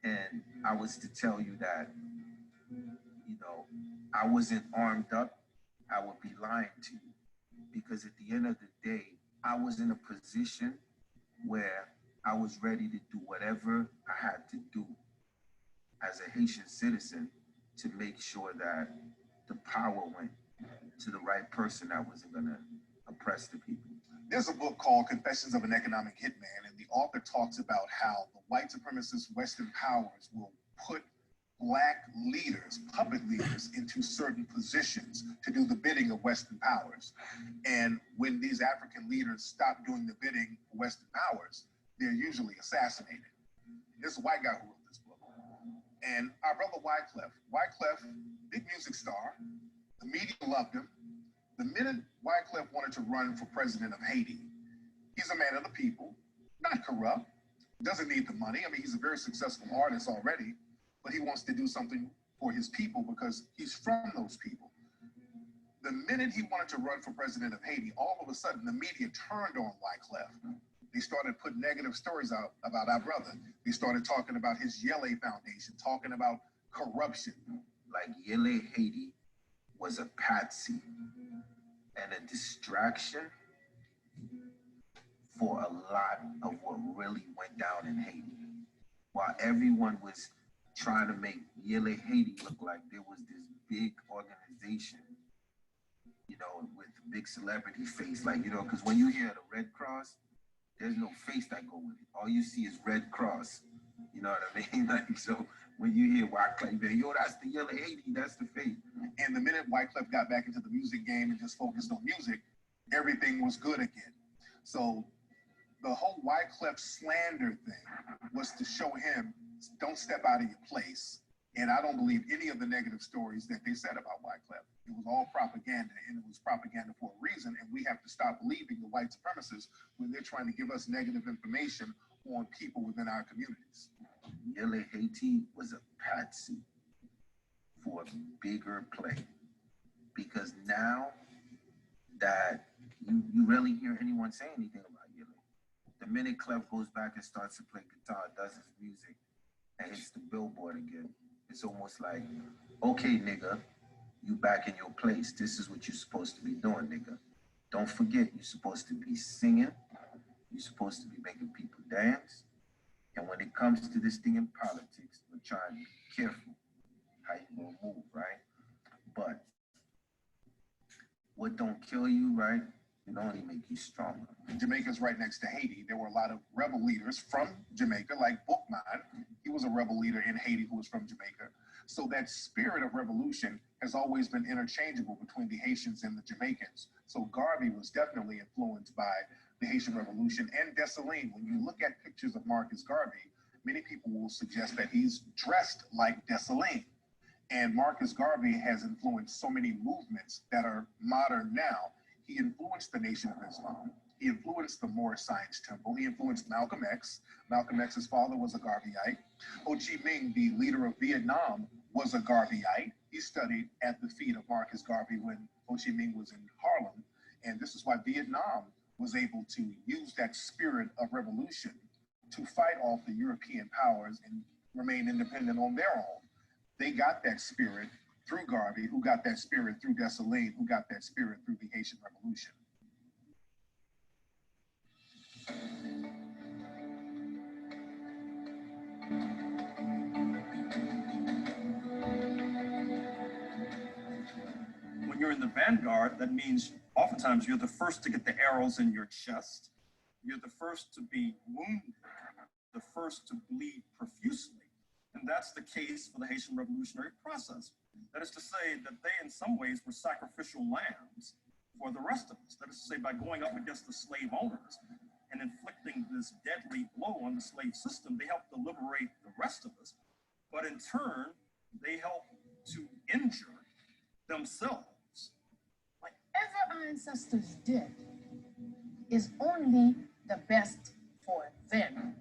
and I was to tell you that, you know, I wasn't armed up, I would be lying to you. Because at the end of the day, I was in a position where I was ready to do whatever I had to do as a Haitian citizen to make sure that the power went to the right person that wasn't gonna oppress the people. There's a book called Confessions of an Economic Hitman, and the author talks about how the white supremacist Western powers will put Black leaders, puppet leaders, into certain positions to do the bidding of Western powers. And when these African leaders stop doing the bidding for Western powers, they're usually assassinated. This is a white guy who wrote this book. And our brother Wyclef, big music star, the media loved him. The minute Wyclef wanted to run for president of Haiti, he's a man of the people, not corrupt, doesn't need the money. I mean, he's a very successful artist already, but he wants to do something for his people because he's from those people. The minute he wanted to run for president of Haiti, all of a sudden the media turned on Wyclef. They started putting negative stories out about our brother. They started talking about his Yele Foundation, talking about corruption. Like Yele Haiti was a patsy and a distraction for a lot of what really went down in Haiti. While everyone was trying to make Yele Haiti look like there was this big organization, you know, with the big celebrity face, like, you know, because when you hear the Red Cross, there's no face that go with it. All you see is Red Cross. You know what I mean? Like, so when you hear Wyclef, yo, that's the Yele Haiti, that's the face. And the minute Wyclef got back into the music game and just focused on music, everything was good again. So the whole Wyclef slander thing was to show him, don't step out of your place. And I don't believe any of the negative stories that they said about Wyclef. It was all propaganda, and it was propaganda for a reason, and we have to stop believing the white supremacists when they're trying to give us negative information on people within our communities. Yele Haiti was a patsy for a bigger play, because now that you rarely hear anyone say anything about Yele. The minute Clef goes back and starts to play guitar, does his music, and hits the billboard again, it's almost like, okay, nigga, you back in your place. This is what you're supposed to be doing, nigga. Don't forget, you're supposed to be singing. You're supposed to be making people dance. And when it comes to this thing in politics, we're trying to be careful how you gonna move, right? But what don't kill you, right, it only make you stronger. Jamaica's right next to Haiti. There were a lot of rebel leaders from Jamaica, like Bookman. He was a rebel leader in Haiti who was from Jamaica. So that spirit of revolution has always been interchangeable between the Haitians and the Jamaicans. So Garvey was definitely influenced by the Haitian Revolution and Dessalines. When you look at pictures of Marcus Garvey, many people will suggest that he's dressed like Dessalines. And Marcus Garvey has influenced so many movements that are modern now. He influenced the Nation of Islam. He influenced the Moorish Science Temple. He influenced Malcolm X. Malcolm X's father was a Garveyite. Ho Chi Minh, the leader of Vietnam, was a Garveyite. He studied at the feet of Marcus Garvey when Ho Chi Minh was in Harlem. And this is why Vietnam was able to use that spirit of revolution to fight off the European powers and remain independent on their own. They got that spirit through Garvey, who got that spirit through Dessalines, who got that spirit through the Haitian Revolution. When you're in the vanguard, that means oftentimes you're the first to get the arrows in your chest. You're the first to be wounded, the first to bleed profusely. And that's the case for the Haitian revolutionary process. That is to say that they, in some ways, were sacrificial lambs for the rest of us. That is to say, by going up against the slave owners and inflicting this deadly blow on the slave system, they helped to liberate the rest of us. But in turn, they helped to injure themselves. Whatever our ancestors did is only the best for them.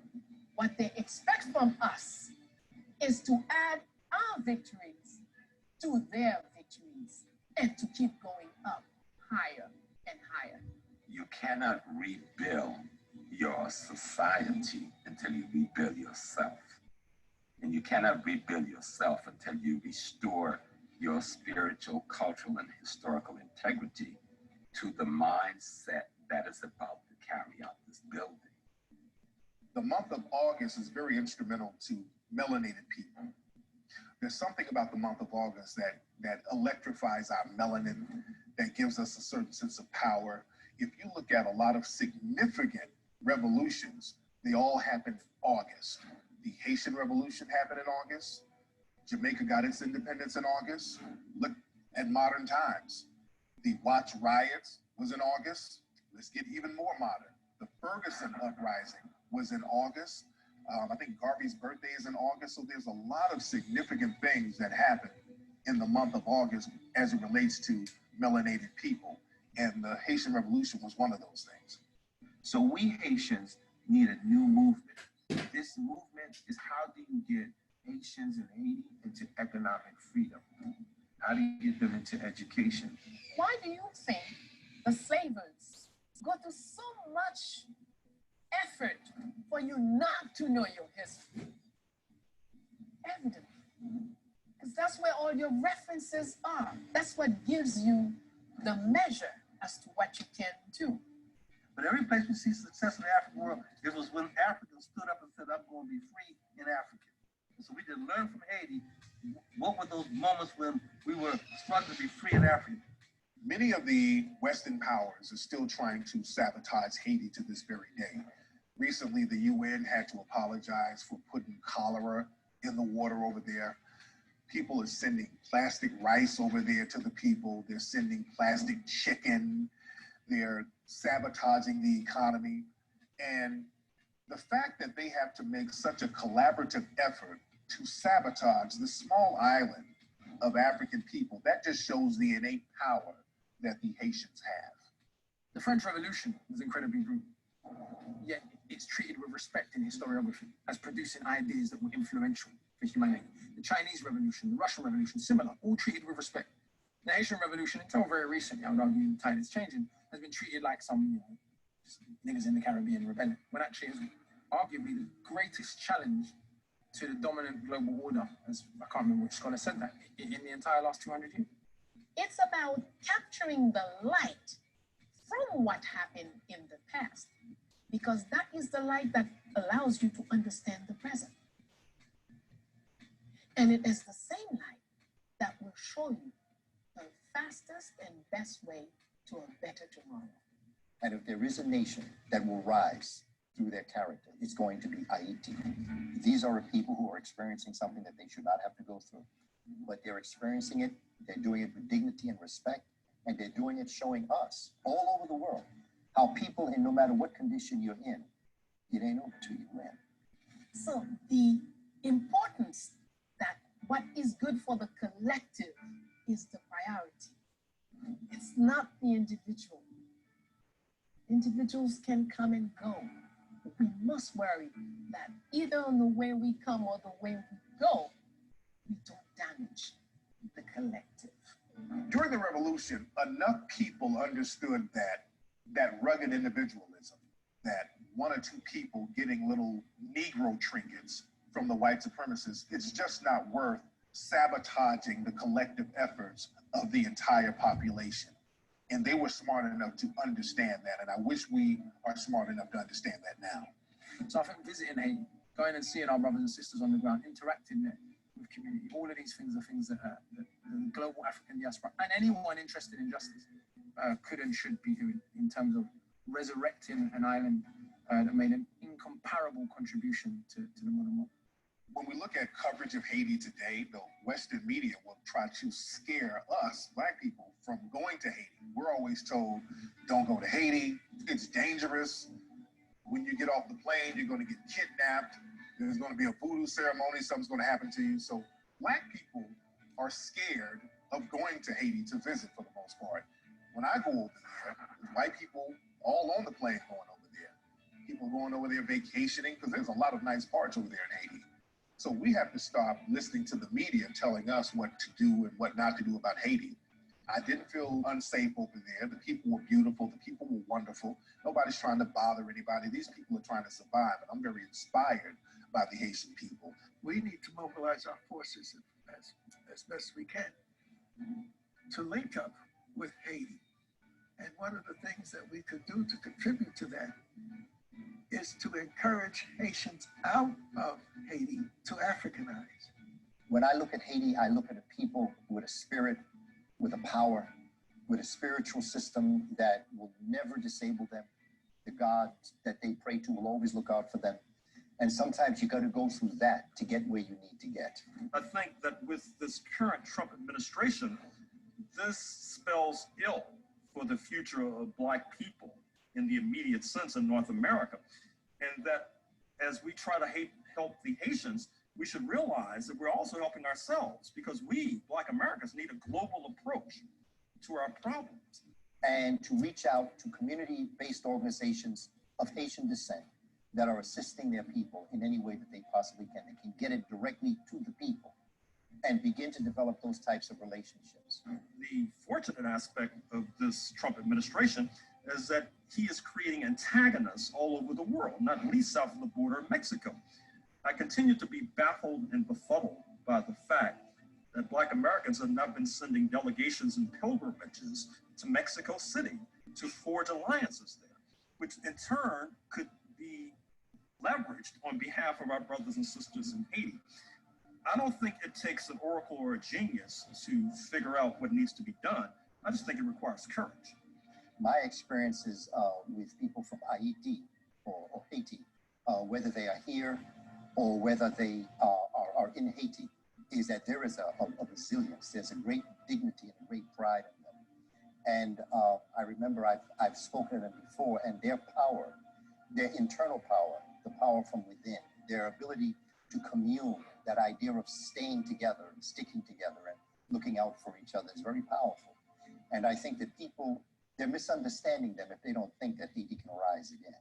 What they expect from us is to add our victories to their victories and to keep going up higher and higher. You cannot rebuild your society until you rebuild yourself. And you cannot rebuild yourself until you restore your spiritual, cultural, and historical integrity to the mindset that is about to carry out this building. The month of August is very instrumental to melanated people. There's something about the month of August that electrifies our melanin, that gives us a certain sense of power. If you look at a lot of significant revolutions, they all happened in August. The Haitian Revolution happened in August. Jamaica got its independence in August. Look at modern times. The Watts riots was in August. Let's get even more modern. The Ferguson uprising was in August. I think Garvey's birthday is in August. So there's a lot of significant things that happen in the month of August as it relates to melanated people. And the Haitian Revolution was one of those things. So we Haitians need a new movement. This movement is how do you get Haitians in Haiti into economic freedom? How do you get them into education? Why do you think the slavers go to so much effort for you not to know your history? Evidently. Because that's where all your references are. That's what gives you the measure as to what you can do. But every place we see success in the African world, it was when Africans stood up and said, I'm going to be free in Africa. And so we did learn from Haiti. What were those moments when we were struggling to be free in Africa? Many of the Western powers are still trying to sabotage Haiti to this very day. Recently, the UN had to apologize for putting cholera in the water over there. People are sending plastic rice over there to the people. They're sending plastic chicken. They're sabotaging the economy. And the fact that they have to make such a collaborative effort to sabotage the small island of African people, that just shows the innate power that the Haitians have. The French Revolution was incredibly brutal, yet it's treated with respect in historiography as producing ideas that were influential for humanity. The Chinese Revolution, the Russian Revolution, similar, all treated with respect. The Haitian Revolution, until very recently, I would argue the tide is changing, has been treated like some, just niggas in the Caribbean rebellion, when actually it's arguably the greatest challenge to the dominant global order, as I can't remember which scholar said that, in the entire last 200 years. It's about capturing the light from what happened in the past, because that is the light that allows you to understand the present. And it is the same light that will show you the fastest and best way to a better tomorrow. And if there is a nation that will rise through their character, it's going to be Haiti. These are people who are experiencing something that they should not have to go through, but they're experiencing it, they're doing it with dignity and respect, and they're doing it showing us all over the world how people, in no matter what condition you're in, it ain't over till you win. So the importance that what is good for the collective is the priority. It's not the individual. Individuals can come and go, but we must worry that either on the way we come or the way we go, we don't damage the collective. During the revolution, enough people understood that rugged individualism, that one or two people getting little Negro trinkets from the white supremacists, it's just not worth sabotaging the collective efforts of the entire population. And they were smart enough to understand that. And I wish we are smart enough to understand that now. So I think visiting Haiti, going and seeing our brothers and sisters on the ground, interacting there with community, all of these things are things that the global African diaspora and anyone interested in justice could and should be doing in terms of resurrecting an island that made an incomparable contribution to the modern world. When we look at coverage of Haiti today, the Western media will try to scare us, Black people, from going to Haiti. We're always told, don't go to Haiti, it's dangerous. When you get off the plane, you're going to get kidnapped. There's going to be a voodoo ceremony, something's going to happen to you. So Black people are scared of going to Haiti to visit for the most part. When I go over there, white people all on the plane going over there. People going over there vacationing, because there's a lot of nice parts over there in Haiti. So we have to stop listening to the media telling us what to do and what not to do about Haiti. I didn't feel unsafe over there. The people were beautiful. The people were wonderful. Nobody's trying to bother anybody. These people are trying to survive, and I'm very inspired by the Haitian people. We need to mobilize our forces as best we can to link up with Haiti. And one of the things that we could do to contribute to that is to encourage Haitians out of Haiti to Africanize. When I look at Haiti, I look at a people with a spirit, with a power, with a spiritual system that will never disable them. The God that they pray to will always look out for them. And sometimes you got to go through that to get where you need to get. I think that with this current Trump administration, this spells ill for the future of Black people in the immediate sense in North America. And that as we try to help the Haitians, we should realize that we're also helping ourselves, because we, Black Americans, need a global approach to our problems. And to reach out to community-based organizations of Haitian descent that are assisting their people in any way that they possibly can. They can get it directly to the people and begin to develop those types of relationships. The fortunate aspect of this Trump administration is that he is creating antagonists all over the world, not least south of the border of Mexico. I continue to be baffled and befuddled by the fact that Black Americans have not been sending delegations and pilgrimages to Mexico City to forge alliances there, which in turn could be leveraged on behalf of our brothers and sisters in Haiti. I don't think it takes an oracle or a genius to figure out what needs to be done. I just think it requires courage. My experiences with people from Haiti or Haiti, whether they are here or whether they are in Haiti, is that there is a resilience. There's a great dignity and a great pride in them. And I remember I've spoken to them before, and their power, their internal power, the power from within, their ability to commune, that idea of staying together and sticking together and looking out for each other is very powerful. And I think that people, they're misunderstanding them if they don't think that Haiti can rise again.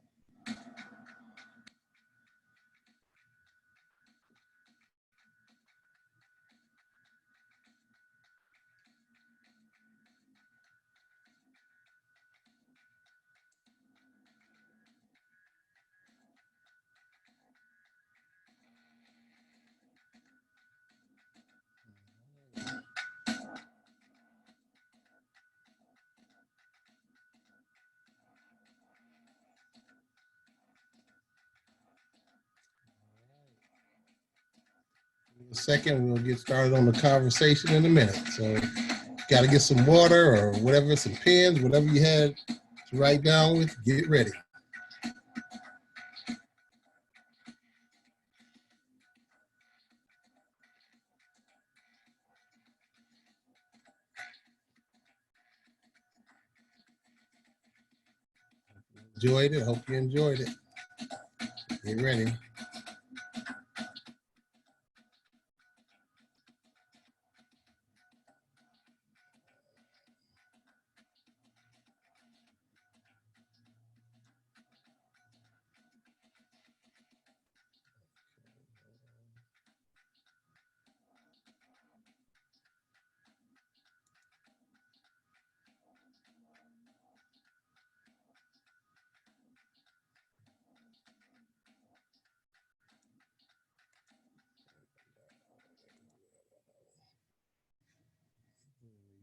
In a second, we'll get started on the conversation in a minute. So got to get some water or whatever, some pens, whatever you had to write down with, get ready. Enjoyed it. Hope you enjoyed it. Get ready.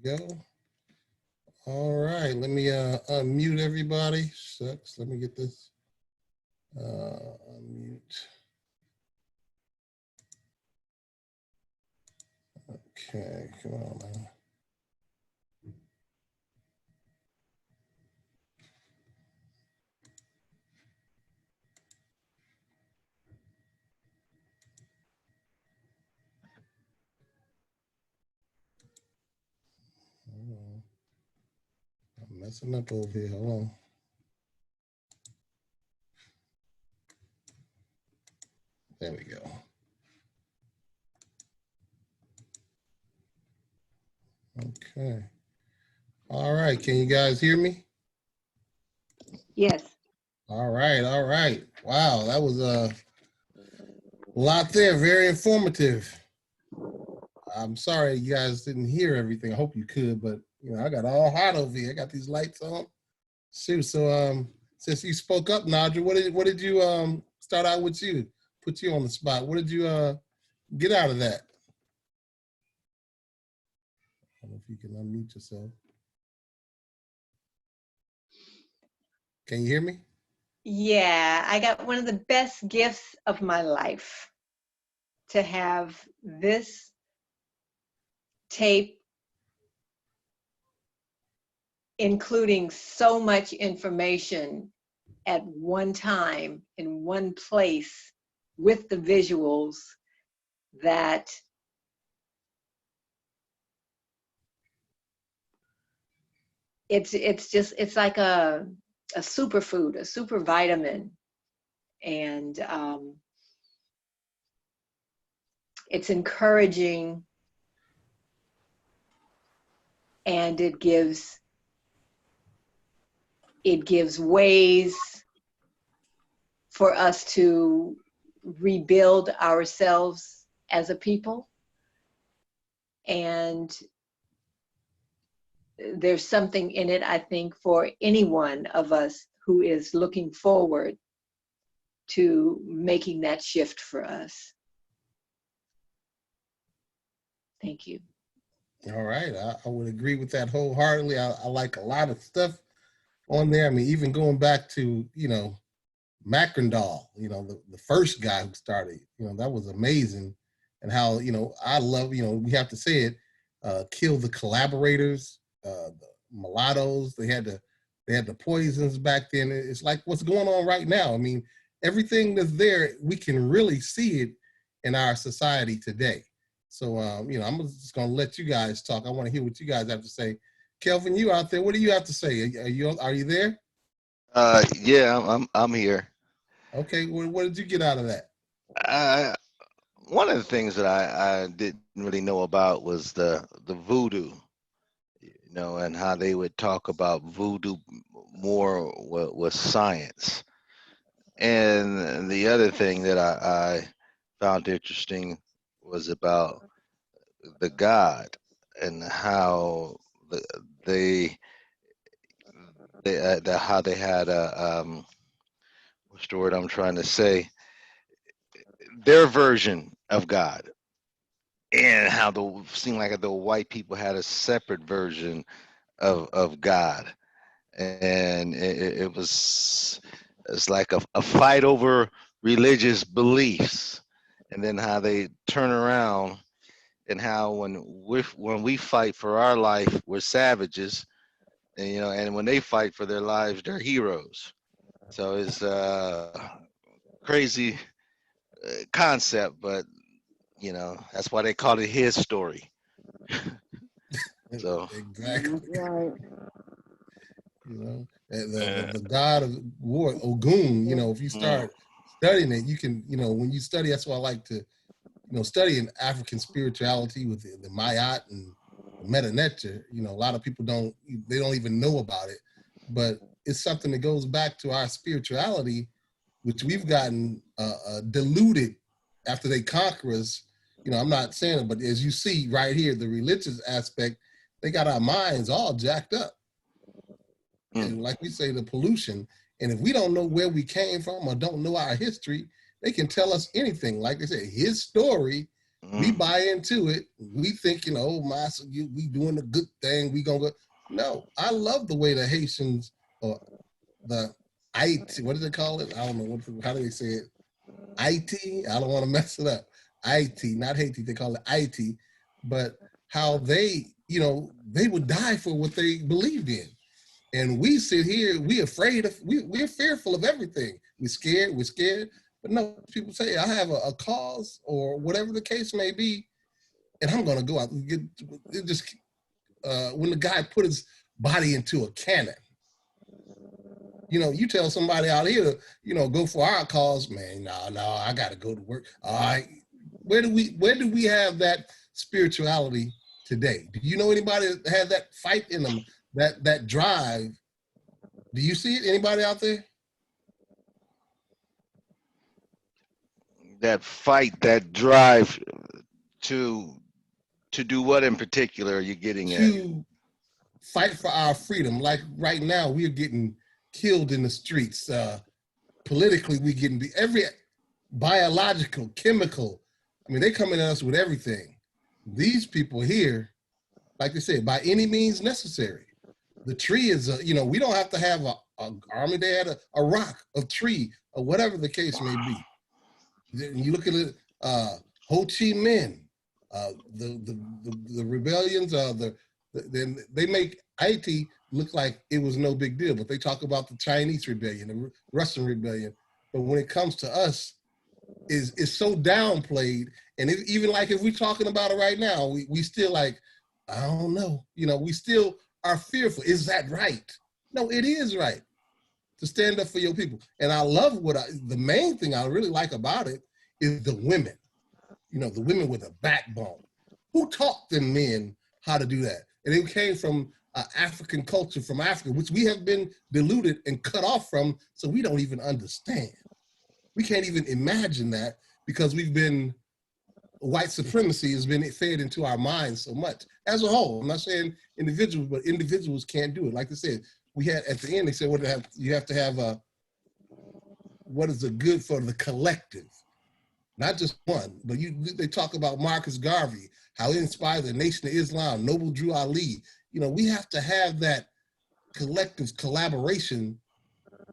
Go. All right, let me unmute everybody. Shucks, let me get this. Unmute. Okay, come on, man. Hold on. I'm messing up over here. Hold on. There we go. Okay. All right. Can you guys hear me? Yes. All right. All right. Wow. That was a lot there. Very informative. I'm sorry you guys didn't hear everything. I hope you could, but you know, I got all hot over here. I got these lights on. Shoot. So since you spoke up, Nadja, what did you start out with you? Put you on the spot. What did you get out of that? I don't know if you can unmute yourself. Can you hear me? Yeah, I got one of the best gifts of my life to have this tape, including so much information at one time in one place with the visuals, that it's like a superfood, a super vitamin, and it's encouraging, and it gives ways for us to rebuild ourselves as a people. And there's something in it, I think, for any one of us who is looking forward to making that shift for us. Thank you. All right, I would agree with that wholeheartedly. I like a lot of stuff on there. I mean, even going back to, you know, Makandal, you know, the first guy who started, you know, that was amazing. And how, you know, I love, you know, we have to say it, kill the collaborators, the mulattoes. They had the poisons back then. It's like what's going on right now. I mean, everything that's there, we can really see it in our society today. So, you know, I'm just going to let you guys talk. I want to hear what you guys have to say. Kelvin, you out there, what do you have to say? Are you there? Yeah, I'm here. Okay, what did you get out of that? One of the things that I didn't really know about was the voodoo, you know, and how they would talk about voodoo more with science. And the other thing that I found interesting was about the God and how they how they had a what's the word I'm trying to say, their version of God, and how the seemed like the white people had a separate version of God, and it was it's like a fight over religious beliefs, and then how they turn around, and how when we fight for our life, we're savages, and you know, and when they fight for their lives, they're heroes. So it's crazy concept, but you know that's why they call it his story. So Exactly. Right. You know, and the god of war, Ogun. You know, if you start studying it, you can. You know, when you study, that's why I like to, you know, study in African spirituality with the Mayat and the Meta Neter. You know, a lot of people don't even know about it, but it's something that goes back to our spirituality, which we've gotten diluted after they conquer us. You know, I'm not saying it, but as you see right here, the religious aspect, they got our minds all jacked up. And like we say, the pollution. And if we don't know where we came from or don't know our history, they can tell us anything. Like I said, his story, We buy into it. We think, master, we doing a good thing. We gonna go. No, I love the way the Haitians or the IT, what do they call it? I don't know how do they say it? IT. I don't want to mess it up. IT, not Haiti. They call it IT. But how they, they would die for what they believed in. And we sit here, we're fearful of everything. We're scared. But no, people say, I have a cause or whatever the case may be, and I'm going to go out and get it. Just when the guy put his body into a cannon, you tell somebody out here, go for our cause, man, no, I got to go to work. All right. Where do we have that spirituality today? Do you know anybody that had that fight in them, that drive? Do you see it? Anybody out there? That fight, that drive to do what in particular are you getting at? To fight for our freedom. Like right now, we're getting killed in the streets. Politically, we're getting every biological, chemical. I mean, they coming at us with everything. These people here, like they said, by any means necessary. The tree is, we don't have to have an army. They had a rock, a tree, or whatever the case may be. You look at it, Ho Chi Minh, the rebellions, then they make Haiti look like it was no big deal, but they talk about the Chinese rebellion, the Russian rebellion. But when it comes to us, it's so downplayed. And even like if we're talking about it right now, we still like, I don't know, we still are fearful. Is that right? No, it is right to stand up for your people. And I love the main thing I really like about it is the women, the women with a backbone. Who taught them men how to do that? And it came from African culture, from Africa, which we have been diluted and cut off from, so we don't even understand. We can't even imagine that because white supremacy has been fed into our minds so much as a whole. I'm not saying individuals, but individuals can't do it. Like I said, we had at the end, they said, you have to have what is the good for the collective, not just one, but they talk about Marcus Garvey, how he inspired the Nation of Islam, Noble Drew Ali. We have to have that collective collaboration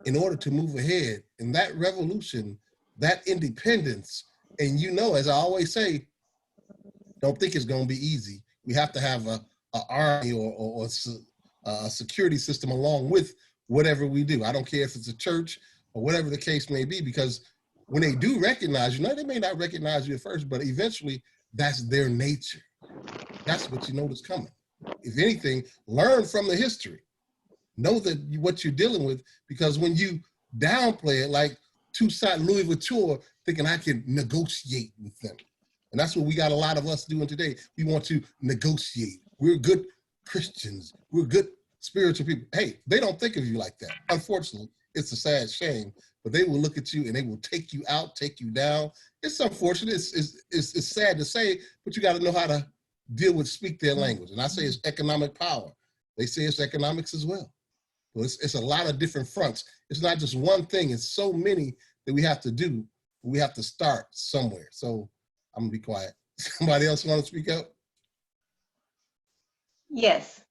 in order to move ahead. And that revolution, that independence, and as I always say, don't think it's going to be easy. We have to have an army or a security system along with whatever we do. I don't care if it's a church or whatever the case may be, because when they do recognize you, they may not recognize you at first, but eventually that's their nature. That's what you know is coming. If anything, learn from the history. Know that what you're dealing with, because when you downplay it, like Toussaint Louverture, thinking I can negotiate with them. And that's what we got a lot of us doing today. We want to negotiate. We're good Christians. We're good spiritual people. Hey, they don't think of you like that. Unfortunately, it's a sad shame, but they will look at you and they will take you out, take you down. It's unfortunate. It's sad to say, but you got to know how to speak their language. And I say it's economic power. They say it's economics as well. So it's a lot of different fronts. It's not just one thing. It's so many that we have to do. We have to start somewhere. So I'm gonna be quiet. Somebody else want to speak up? Yes.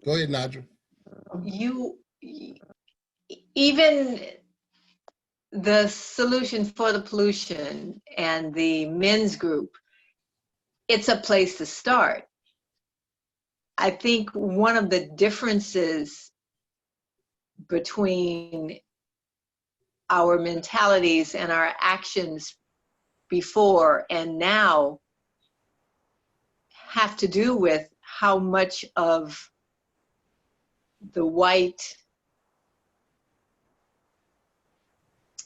Go ahead, Nadra. Even the solution for the pollution and the men's group, it's a place to start. I think one of the differences between our mentalities and our actions before and now have to do with how much of the white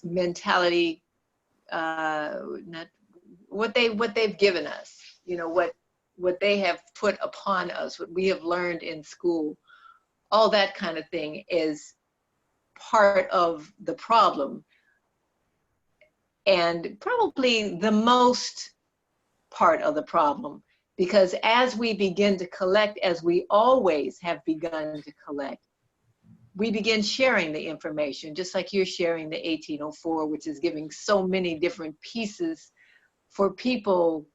mentality, what they've given us, what they have put upon us, what we have learned in school, all that kind of thing is part of the problem. And probably the most part of the problem, because as we begin to collect, as we always have begun to collect, we begin sharing the information, just like you're sharing the 1804, which is giving so many different pieces for people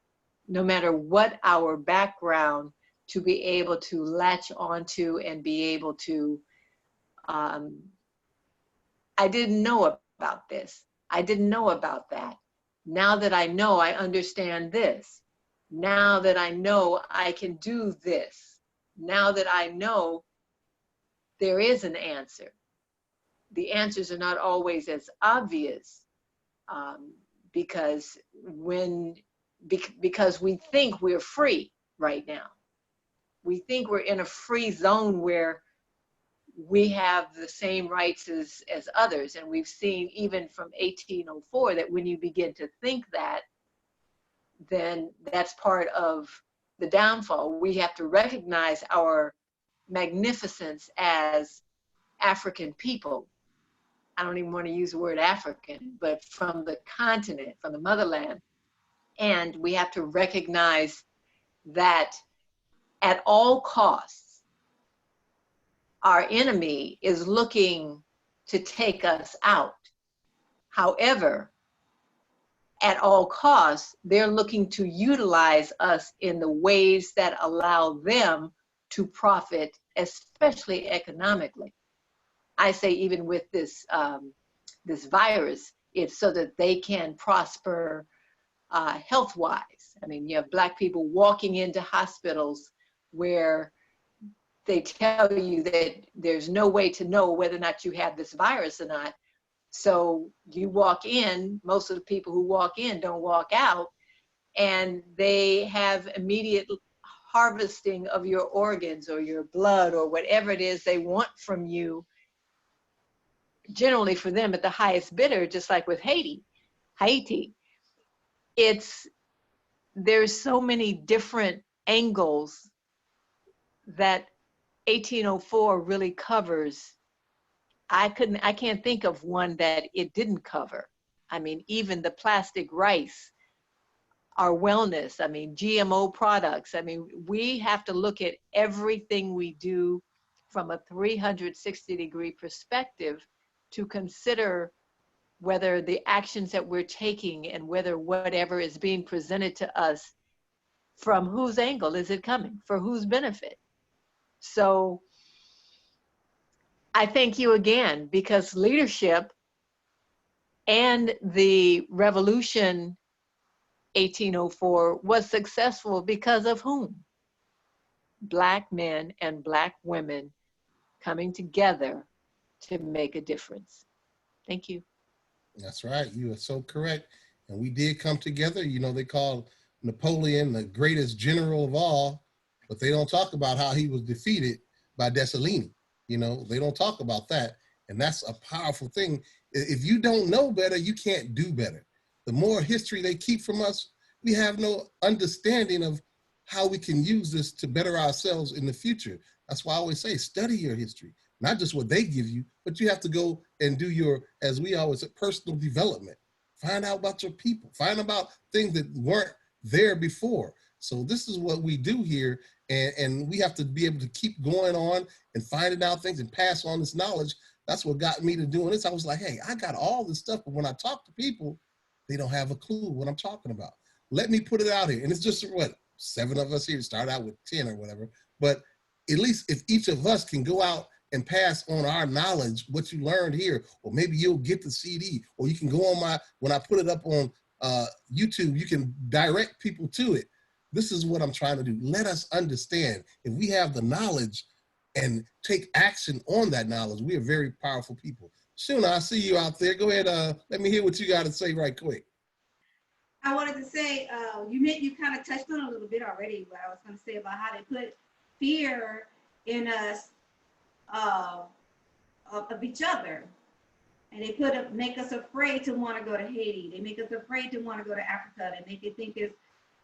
no matter what our background, to be able to latch onto and be able to, I didn't know about this. I didn't know about that. Now that I know, I understand this. Now that I know, I can do this. Now that I know, there is an answer. The answers are not always as obvious, because we think we're free right now. We think we're in a free zone where we have the same rights as others. And we've seen even from 1804 that when you begin to think that, then that's part of the downfall. We have to recognize our magnificence as African people. I don't even want to use the word African, but from the continent, from the motherland. And we have to recognize that at all costs, our enemy is looking to take us out. However, at all costs, they're looking to utilize us in the ways that allow them to profit, especially economically. I say even with this, this virus, it's so that they can prosper health-wise. I mean, you have Black people walking into hospitals where they tell you that there's no way to know whether or not you have this virus or not. So you walk in, most of the people who walk in don't walk out, and they have immediate harvesting of your organs or your blood or whatever it is they want from you, generally for them at the highest bidder, just like with Haiti. There's so many different angles that 1804 really covers. I can't think of one that it didn't cover. I mean, even the plastic rice, our wellness, I mean, GMO products. I mean, we have to look at everything we do from a 360-degree perspective to consider whether the actions that we're taking and whether whatever is being presented to us, from whose angle is it coming, for whose benefit. So I thank you again, because leadership and the revolution 1804 was successful because of whom? Black men and Black women coming together to make a difference. Thank you. That's right. You are so correct. And we did come together. You know, they call Napoleon the greatest general of all, but they don't talk about how he was defeated by Dessalines. You know, they don't talk about that. And that's a powerful thing. If you don't know better, you can't do better. The more history they keep from us, we have no understanding of how we can use this to better ourselves in the future. That's why I always say, study your history, not just what they give you, but you have to go and do your, as we always say, personal development. Find out about your people, find about things that weren't there before. So this is what we do here. And we have to be able to keep going on and finding out things and pass on this knowledge. That's what got me to doing this. I was like, hey, I got all this stuff, but when I talk to people, they don't have a clue what I'm talking about. Let me put it out here. And it's just what, 7 of us here, start out with 10 or whatever. But at least if each of us can go out and pass on our knowledge, what you learned here, or maybe you'll get the CD, or you can go on when I put it up on YouTube, you can direct people to it. This is what I'm trying to do. Let us understand. If we have the knowledge and take action on that knowledge, we are very powerful people. Shuna, I see you out there. Go ahead. Let me hear what you got to say right quick. I wanted to say, you kind of touched on it a little bit already, what I was going to say about how they put fear in us of each other. And they make us afraid to want to go to Haiti. They make us afraid to want to go to Africa. They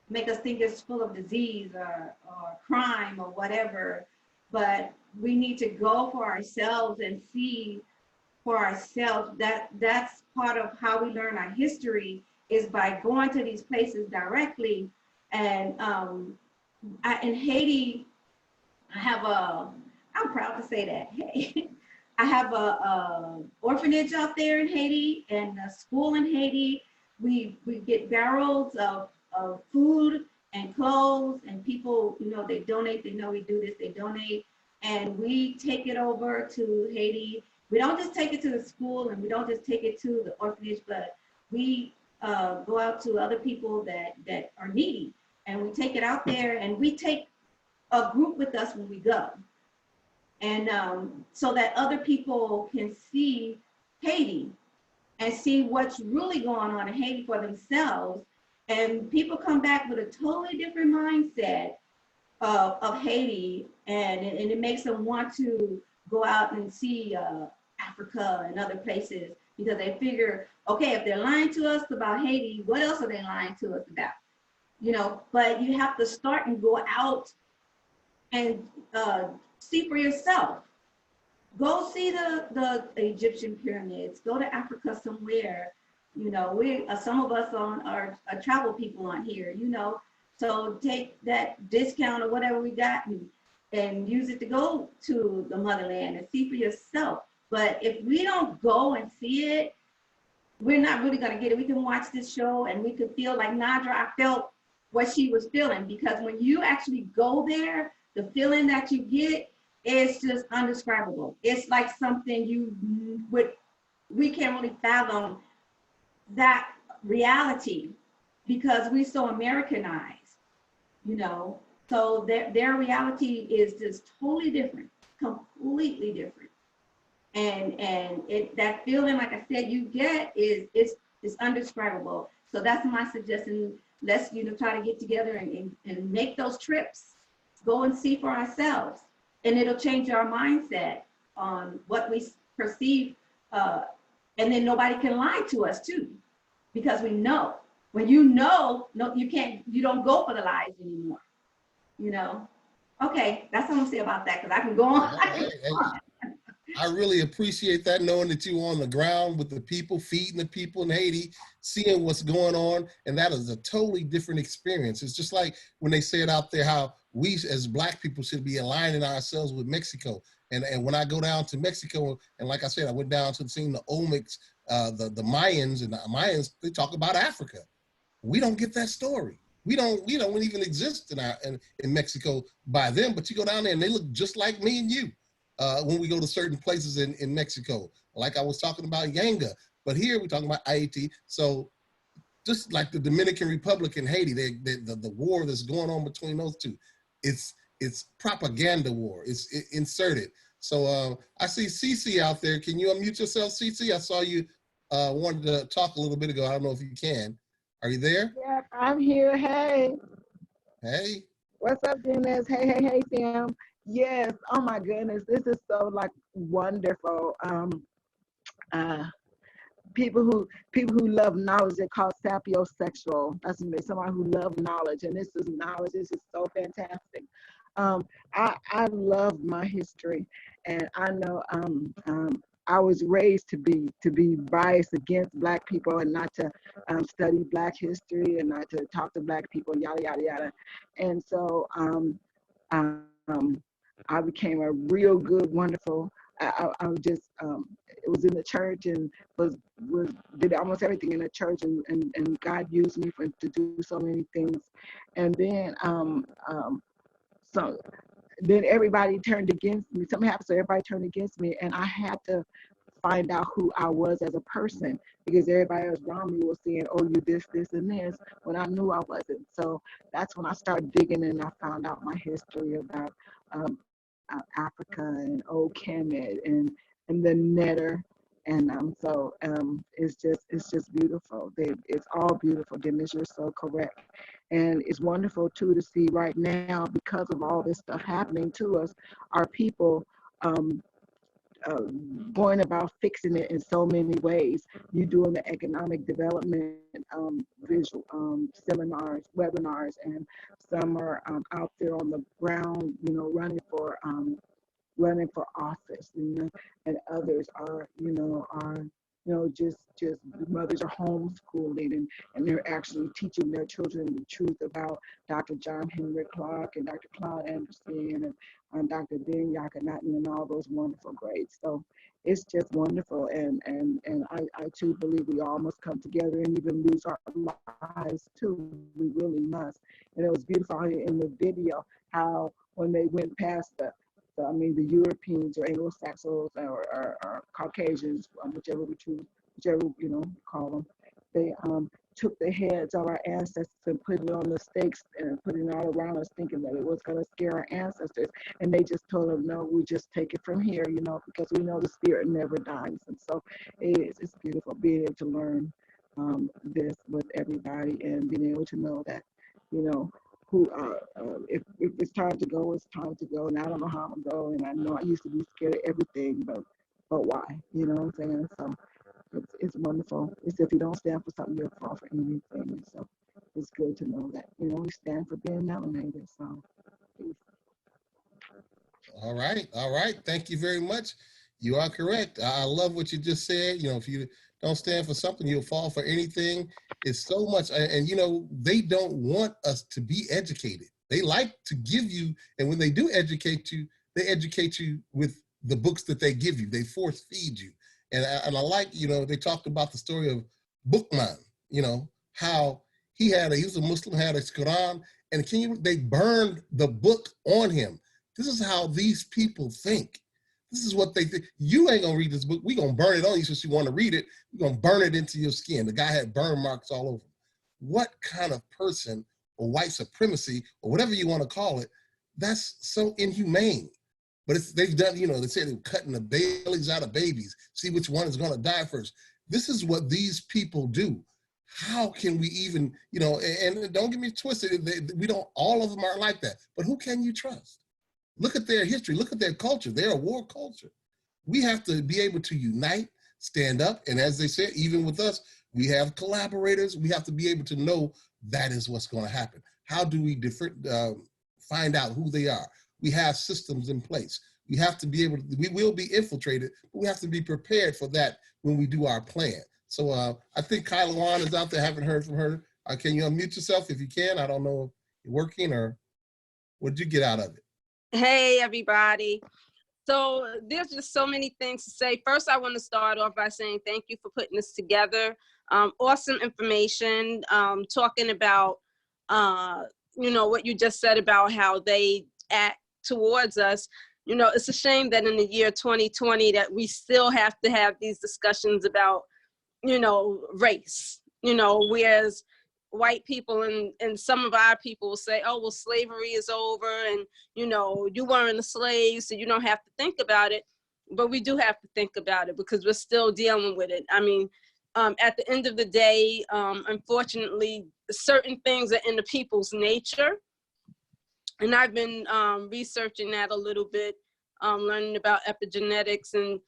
make us think it's full of disease or crime or whatever. But we need to go for ourselves and see for ourselves. That's part of how we learn our history, is by going to these places directly. And in Haiti, I'm proud to say that, hey, I have a orphanage out there in Haiti and a school in Haiti. We get barrels of food and clothes, and people, you know, they donate, they know we do this, they donate, and we take it over to Haiti. We don't just take it to the school, and we don't just take it to the orphanage, but we go out to other people that are needy, and we take it out there, and we take a group with us when we go. And so that other people can see Haiti and see what's really going on in Haiti for themselves. And people come back with a totally different mindset of Haiti, and it makes them want to go out and see Africa and other places, because they figure, okay, if they're lying to us about Haiti, what else are they lying to us about? You know, but you have to start and go out and see for yourself. Go see the Egyptian pyramids. Go to Africa somewhere. You know, we some of us are travel people on here. You know, so take that discount or whatever we got and use it to go to the motherland and see for yourself. But if we don't go and see it, we're not really gonna get it. We can watch this show and we could feel like Nadra. I felt what she was feeling, because when you actually go there, the feeling that you get is just undescribable. It's like something we can't really fathom that reality, because we're so Americanized, you know. So their reality is just totally different, completely different. And that feeling, like I said, you get is undescribable. So that's my suggestion. Let's, you know, try to get together and make those trips, go and see for ourselves, and it'll change our mindset on what we perceive, and then nobody can lie to us too, because we know. When you know, no, you don't go for the lies anymore, you know. Okay, that's what I'm gonna say about that, because I can go on. I really appreciate that, knowing that you're on the ground with the people, feeding the people in Haiti, seeing what's going on, and that is a totally different experience. It's just like when they say it out there, how we as Black people should be aligning ourselves with Mexico. And when I go down to Mexico, and like I said, I went down to seeing the Olmecs, the Mayans, and the Mayans, they talk about Africa. We don't get that story. We don't even exist in Mexico by them, but you go down there and they look just like me and you. When we go to certain places in Mexico, like I was talking about Yanga, but here we're talking about Haiti. So just like the Dominican Republic and Haiti, the war that's going on between those two, it's propaganda war. It's inserted. So I see Cece out there. Can you unmute yourself, Cece? I saw you wanted to talk a little bit ago. I don't know if you can. Are you there? Yep, I'm here. Hey. Hey. What's up, Dennis? Hey, Sam. Yes. Oh my goodness, this is so like wonderful. People who love knowledge, they're called sapiosexual. That's somebody who loves knowledge, and this is knowledge. This is so fantastic. I love my history, and I know I was raised to be biased against Black people, and not to study Black history, and not to talk to Black people, yada yada yada. And so I became a real good, wonderful. I was just it was in the church, and was did almost everything in the church, and God used me to do so many things. And then so then everybody turned against me. Something happened, so everybody turned against me, and I had to find out who I was as a person, because everybody else around me was saying, "Oh, you this, and this," when I knew I wasn't. So that's when I started digging, and I found out my history about Africa and Old Kemet and the Netter, and it's just beautiful. It's all beautiful. Dennis, you're so correct, and it's wonderful too to see right now, because of all this stuff happening to us, our people going about fixing it in so many ways. You doing the economic development visual seminars, webinars, and some are out there on the ground, you know, running for office, you know, and others are, you know, are just mothers are homeschooling and they're actually teaching their children the truth about Dr. John Henry Clark and Dr. Claude Anderson and Dr. Ben Yakanatin and all those wonderful greats. So it's just wonderful, and I too believe we all must come together and even lose our lives too. We really must. And it was beautiful in the video how when they went past the Europeans or Anglo-Saxons or Caucasians, whichever call them, they took the heads of our ancestors and put it on the stakes and put it all around us, thinking that it was going to scare our ancestors. And they just told them, no, we just take it from here, because we know the spirit never dies. And so it's beautiful being able to learn this with everybody and being able to know that, if it's time to go, it's time to go. And I don't know how I'm going to go. And I know I used to be scared of everything, but why? You know what I'm saying? So it's wonderful. It's if you don't stand for something, you'll fall for anything. So it's good to know that, we stand for being melanated. So peace. All right. Thank you very much. You are correct. I love what you just said. If you don't stand for something, you'll fall for anything. It's so much, and they don't want us to be educated. They like to give you, and when they do educate you, they educate you with the books that they give you. They force feed you. And I like, they talked about the story of Bookman, how he was a Muslim, had a Quran, and they burned the book on him. This is how these people think. This is what they think. You ain't gonna read this book. We're gonna burn it on you since you want to read it. We're gonna burn it into your skin. The guy had burn marks all over him. What kind of person, or white supremacy, or whatever you want to call it, that's so inhumane. But they've done, they say they're cutting the bellies out of babies, see which one is gonna die first. This is what these people do. How can we even, and don't get me twisted, we don't, all of them are like that, but who can you trust? Look at their history, look at their culture. They're a war culture. We have to be able to unite, stand up, and as they said, even with us, we have collaborators. We have to be able to know that is what's gonna happen. How do we find out who they are? We have systems in place. We have to be able to, we will be infiltrated, but we have to be prepared for that when we do our plan. So I think Kailawan is out there, haven't heard from her. Can you unmute yourself if you can? I don't know if you're working or what did you get out of it? Hey, everybody. So there's just so many things to say. First, I want to start off by saying thank you for putting this together. Awesome information, talking about, what you just said about how they act towards us. It's a shame that in the year 2020 that we still have to have these discussions about, race, whereas white people and some of our people will say, oh, well, slavery is over and, you weren't a slave, so you don't have to think about it. But we do have to think about it because we're still dealing with it. I mean, at the end of the day, unfortunately, certain things are in the people's nature. And I've been researching that a little bit, learning about epigenetics and,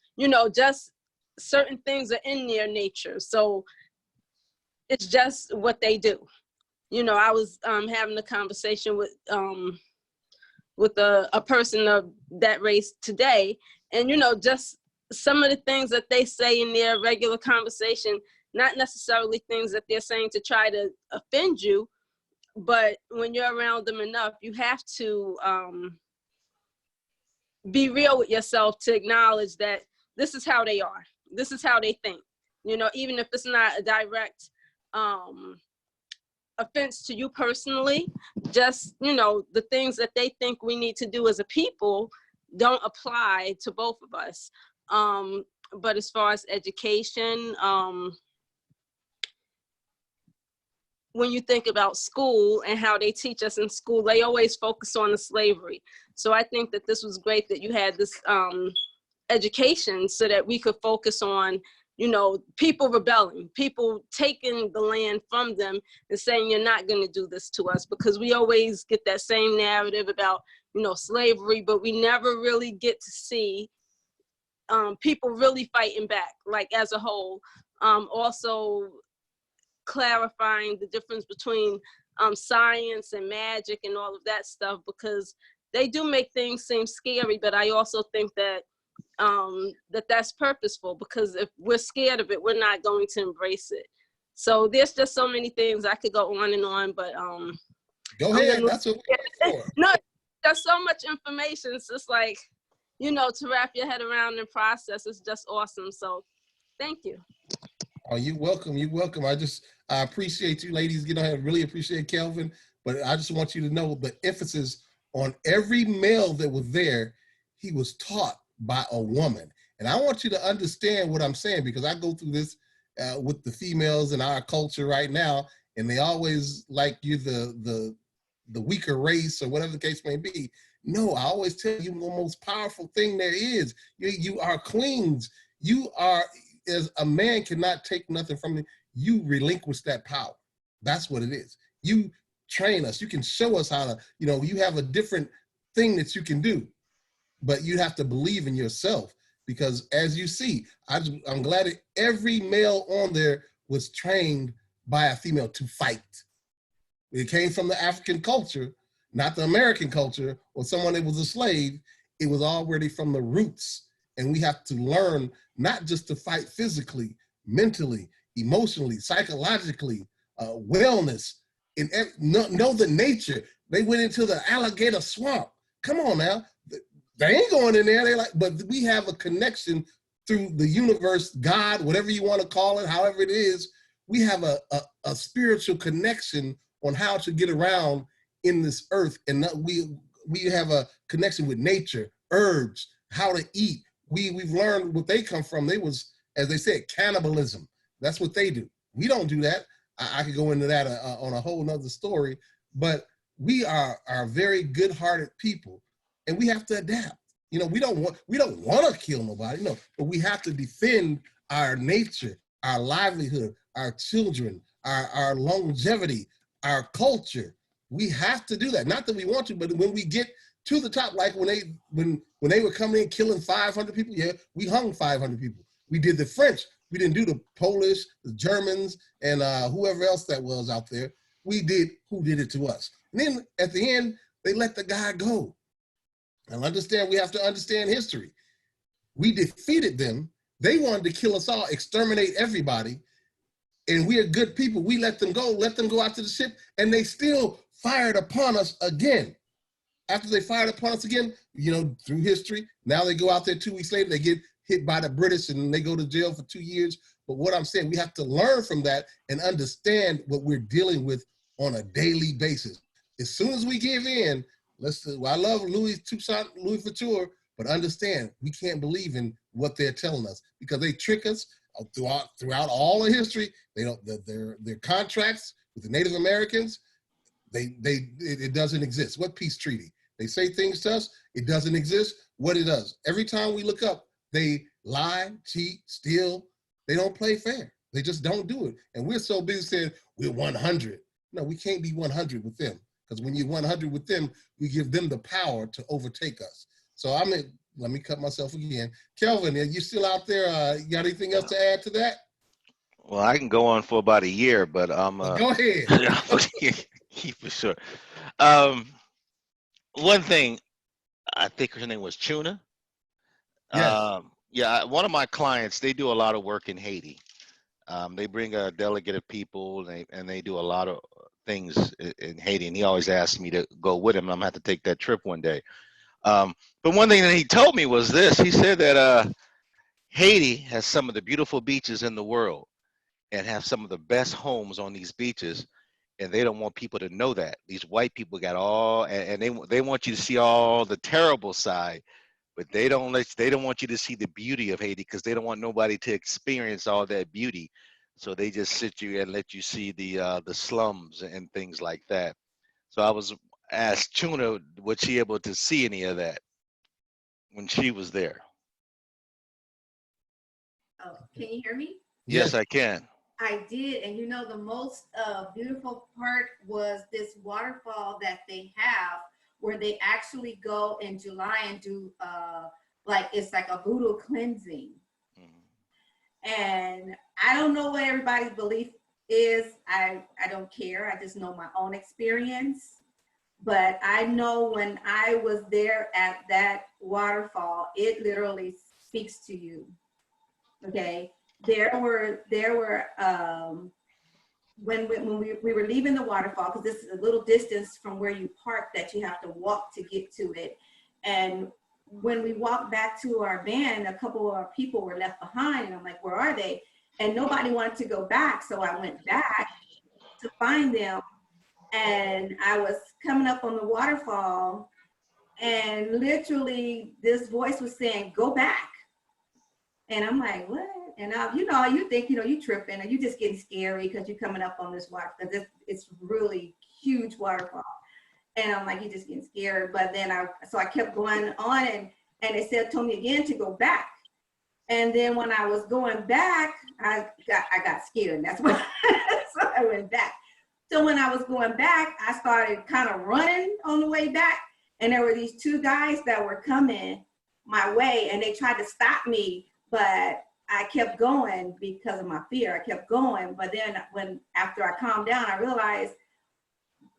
just certain things are in their nature. So it's just what they do. I was having a conversation with a person of that race today, and just some of the things that they say in their regular conversation, not necessarily things that they're saying to try to offend you, but when you're around them enough, you have to be real with yourself to acknowledge that this is how they are. This is how they think. Even if it's not a direct offense to you personally, just, the things that they think we need to do as a people don't apply to both of us. But as far as education, when you think about school and how they teach us in school, they always focus on the slavery. So I think that this was great that you had this education so that we could focus on, people rebelling, people taking the land from them and saying, you're not going to do this to us, because we always get that same narrative about, slavery, but we never really get to see people really fighting back, like as a whole. Also, clarifying the difference between science and magic and all of that stuff, because they do make things seem scary, but I also think that that's purposeful, because if we're scared of it, we're not going to embrace it. So there's just so many things. I could go on and on, but go ahead. That's what we're for. No, there's so much information. It's just like, you know, to wrap your head around and process is just awesome. So thank you. Oh, you're welcome. You're welcome. I appreciate you ladies. You know, I really appreciate Kelvin, but I just want you to know the emphasis on every male that was there, he was taught by a woman. And I want you to understand what I'm saying, because I go through this with the females in our culture right now, and they always like you the weaker race or whatever the case may be. No, I always tell you the most powerful thing there is. You are queens. You are, as a man cannot take nothing from you. You relinquish that power. That's what it is. You train us. You can show us how to, you know, you have a different thing that you can do, but you have to believe in yourself, because as you see, I'm glad that every male on there was trained by a female to fight. It came from the African culture, not the American culture or someone that was a slave. It was already from the roots. And we have to learn not just to fight physically, mentally, emotionally, psychologically, wellness, and know the nature. They went into the alligator swamp. Come on now. They ain't going in there. They like, but we have a connection through the universe, God, whatever you want to call it, however it is. We have a spiritual connection on how to get around in this earth. And we have a connection with nature, herbs, how to eat. We've learned what they come from. They was, as they said, cannibalism. That's what they do. We don't do that. I could go into that on a whole nother story, but we are very good-hearted people, and we have to adapt. You know, we don't want to kill nobody, no, but we have to defend our nature, our livelihood, our children, our longevity, our culture. We have to do that. Not that we want to, but when we get to the top, like when they were coming in killing 500 people, yeah, we hung 500 people. We did the French. We didn't do the Polish, the Germans, and whoever else that was out there. We did who did it to us. And then at the end, they let the guy go. And understand, we have to understand history. We defeated them. They wanted to kill us all, exterminate everybody. And we are good people. We let them go out to the ship, and they still fired upon us again. After they fired upon us again, you know, through history, now they go out there 2 weeks later, they get hit by the British and they go to jail for 2 years. But what I'm saying, we have to learn from that and understand what we're dealing with on a daily basis. As soon as we give in, I love Toussaint Louverture, but understand, we can't believe in what they're telling us, because they trick us throughout all of history. They don't, their contracts with the Native Americans, it doesn't exist. What peace treaty? They say things to us, it doesn't exist. What it does. Every time we look up, they lie, cheat, steal. They don't play fair. They just don't do it. And we're so busy saying we're 100. No, we can't be 100 with them, because when you're 100 with them, we give them the power to overtake us. So let me cut myself again. Kelvin, are you still out there? You got anything else to add to that? Well, I can go on for about a year, but go ahead. For sure. One thing, I think her name was Chuna. Yes. Yeah, one of my clients, they do a lot of work in Haiti. They bring a delegate of people, and they do a lot of things in Haiti, and he always asks me to go with him. I'm gonna have to take that trip one day. But one thing that he told me was this. He said that Haiti has some of the beautiful beaches in the world and have some of the best homes on these beaches, and they don't want people to know that. These white people got all, and they want you to see all the terrible side, but they don't want you to see the beauty of Haiti, because they don't want nobody to experience all that beauty. So they just sit you and let you see the slums and things like that. So I was asked Chuna, was she able to see any of that when she was there? Oh, can you hear me? Yes, I can. I did, and you know, the most beautiful part was this waterfall that they have, where they actually go in July and do it's like a voodoo cleansing. And I don't know what everybody's belief is. I don't care. I just know my own experience. But I know when I was there at that waterfall, it literally speaks to you. Okay, there were when we were leaving the waterfall, because this is a little distance from where you park that you have to walk to get to it. And when we walked back to our van, a couple of our people were left behind, and I'm like, where are they? And nobody wanted to go back, so I went back to find them. And I was coming up on the waterfall, and literally this voice was saying, go back. And I'm like, what? And you think, you tripping, and you just getting scary because you're coming up on this water, because it's really huge waterfall. And I'm like, you're just getting scared. But then I kept going on, and they told me again to go back. And then when I was going back, I got scared. That's why so I went back. So when I was going back, I started kind of running on the way back. And there were these two guys that were coming my way, and they tried to stop me, but I kept going because of my fear. I kept going. But then after I calmed down, I realized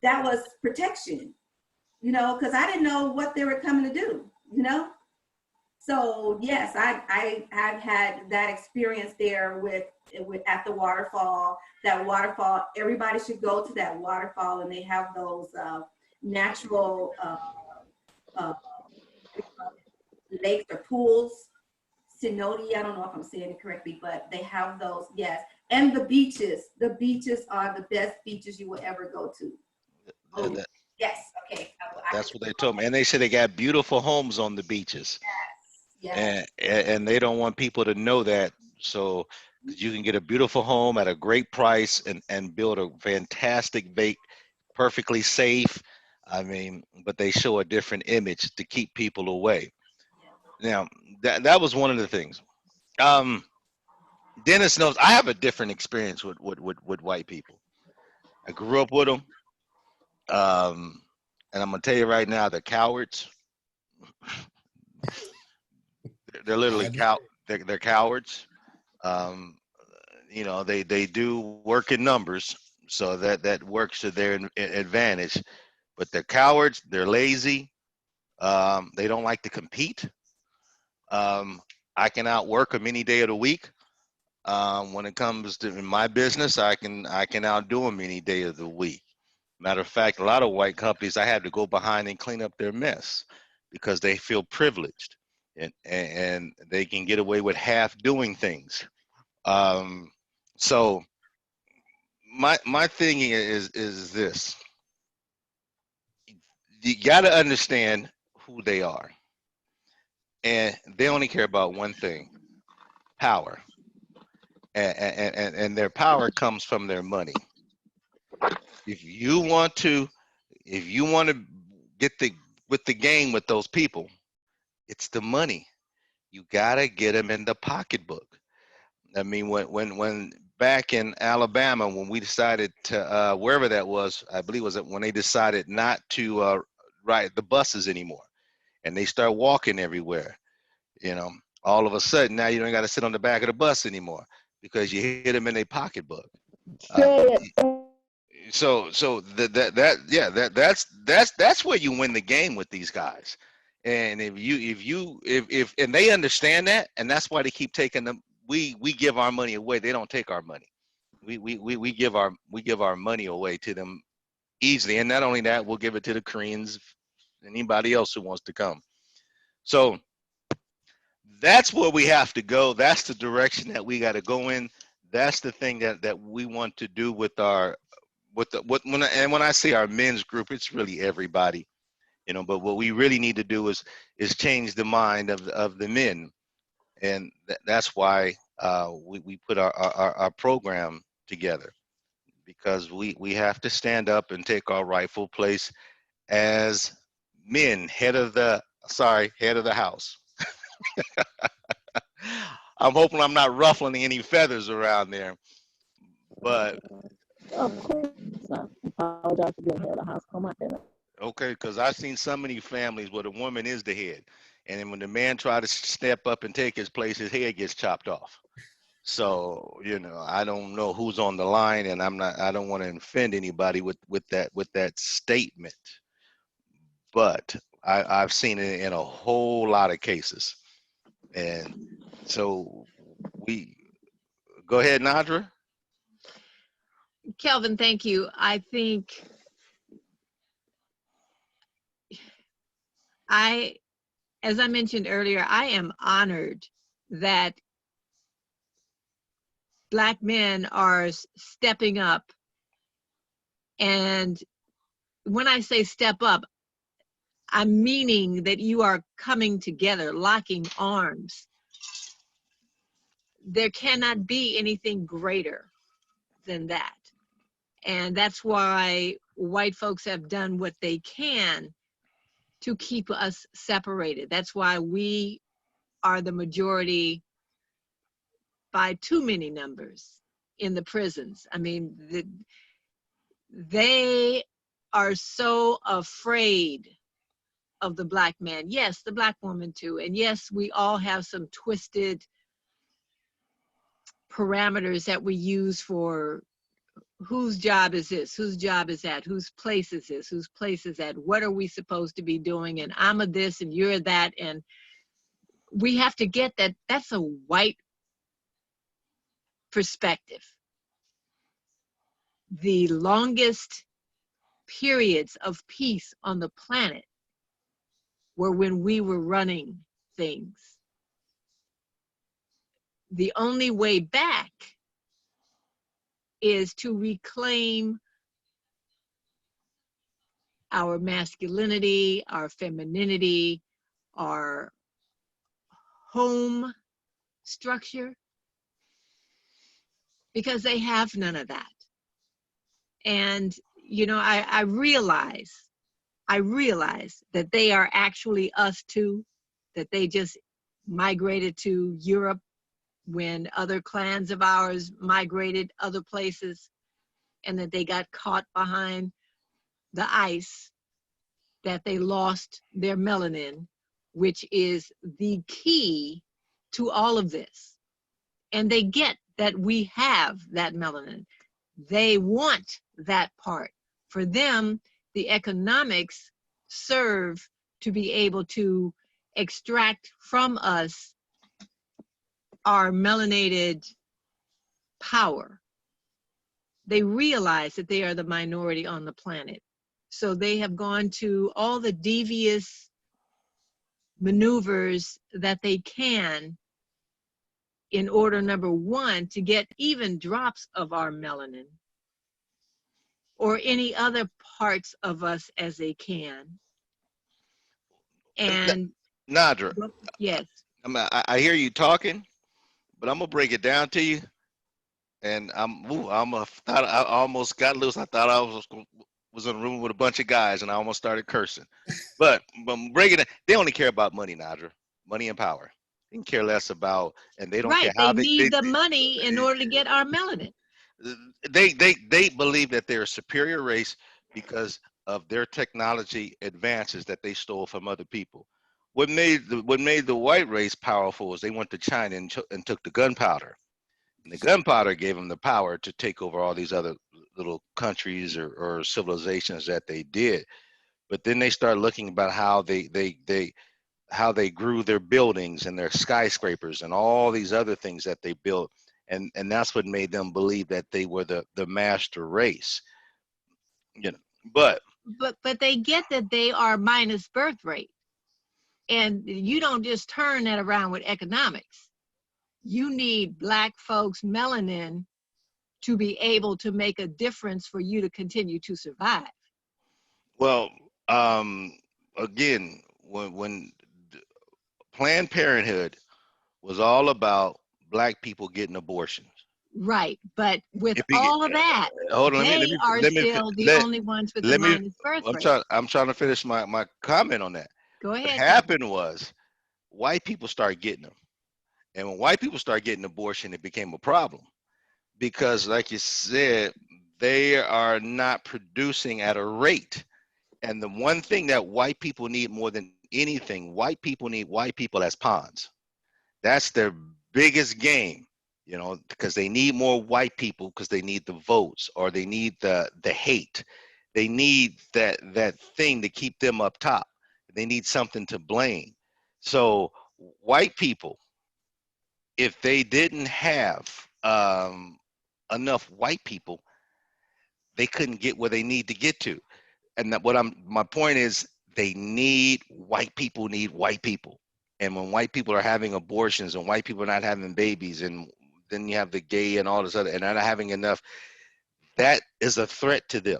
that was protection, because I didn't know what they were coming to do, So yes, I've had that experience there with at the waterfall. That waterfall, everybody should go to that waterfall, and they have those natural lakes or pools. Cenote, I don't know if I'm saying it correctly, but they have those, yes. And the beaches are the best beaches you will ever go to. Oh, yes, okay. That's what they told me. And they said they got beautiful homes on the beaches. Yes. And they don't want people to know that. So you can get a beautiful home at a great price and build a fantastic, perfectly safe. I mean, but they show a different image to keep people away. Now, that was one of the things. Dennis knows I have a different experience with white people. I grew up with them. And I'm going to tell you right now, they're cowards. They're literally they're cowards. They do work in numbers, so that works to their advantage. But they're cowards. They're lazy. They don't like to compete. I can outwork them any day of the week. When it comes to in my business, I can outdo them any day of the week. Matter of fact, a lot of white companies, I had to go behind and clean up their mess because they feel privileged and they can get away with half doing things. So my thing is this: you got to understand who they are, and they only care about one thing: power. And their power comes from their money. If you want to get with the game with those people, it's the money. You gotta get them in the pocketbook. I mean, when back in Alabama, when we decided to wherever that was, I believe was it when they decided not to ride the buses anymore, and they start walking everywhere. All of a sudden now you don't got to sit on the back of the bus anymore because you hit them in their pocketbook. That's where you win the game with these guys. And if and they understand that, and that's why they keep taking them. We give our money away. They don't take our money. We give our money away to them easily. And not only that, we'll give it to the Koreans, anybody else who wants to come. So that's where we have to go. That's the direction that we got to go in. That's the thing that we want to do with when I say our men's group, it's really everybody, but what we really need to do is change the mind of the men. And that's why we put our program together, because we have to stand up and take our rightful place as men, head of the house. I'm hoping I'm not ruffling any feathers around there, but of course not. I apologize for being head of the house. Come on, okay, because I've seen so many families where the woman is the head, and then when the man tries to step up and take his place, his head gets chopped off. So I don't know who's on the line, and I don't want to offend anybody with that statement, but I've seen it in a whole lot of cases. And so we go ahead, Nadra. Kelvin, thank you. I think as I mentioned earlier, I am honored that Black men are stepping up. And when I say step up, I'm meaning that you are coming together, locking arms. There cannot be anything greater than that. And that's why white folks have done what they can to keep us separated. That's why we are the majority by too many numbers in the prisons. I mean, they are so afraid of the Black man. Yes, the Black woman too. And yes, we all have some twisted parameters that we use for whose job is this, whose job is that, whose place is this, whose place is that, what are we supposed to be doing, and I'm a this and you're that. And we have to get that that's a white perspective. The longest periods of peace on the planet were when we were running things. The only way back is to reclaim our masculinity, our femininity, our home structure, because they have none of that. And, you know, I realize that they are actually us too, that they just migrated to Europe when other clans of ours migrated other places, and that they got caught behind the ice, that they lost their melanin, which is the key to all of this. And they get that we have that melanin. They want that part. For them, the economics serve to be able to extract from us our melanated power. They realize that they are the minority on the planet. So they have gone to all the devious maneuvers that they can in order, number one, to get even drops of our melanin or any other parts of us as they can. And Nadra, yes. I hear you talking, but I'm gonna break it down to you. And I almost got loose. I thought I was in a room with a bunch of guys, and I almost started cursing. But I'm breaking it. They only care about money, Nadra, money and power. They can care less about, and they don't care how They need the money in order to get our melanin. They believe that they're a superior race because of their technology advances that they stole from other people. What made the white race powerful was they went to China and took the gunpowder. And the gunpowder gave them the power to take over all these other little countries or civilizations that they did. But then they start looking about how they grew their buildings and their skyscrapers and all these other things that they built. And that's what made them believe that they were the master race. You know, but they get that they are minus birth rate. And you don't just turn that around with economics. You need Black folks' melanin to be able to make a difference for you to continue to survive. Well, again, when Planned Parenthood was all about Black people getting abortions. Right, but with all of that, hold on, they are still the only ones with the minus birth rate. I'm trying to finish my comment on that. Go ahead. What happened was white people started getting them. And when white people started getting abortion, it became a problem. Because like you said, they are not producing at a rate. And the one thing that white people need more than anything, white people need white people as pawns. That's their biggest game, you know, because they need more white people because they need the votes or they need the hate. They need that thing to keep them up top. They need something to blame. So white people if they didn't have enough white people, they couldn't get where they need to get to. And that my point is, they need white people need white people. And when white people are having abortions and white people are not having babies, and then you have the gay and all this other, and they're not having enough, that is a threat to them.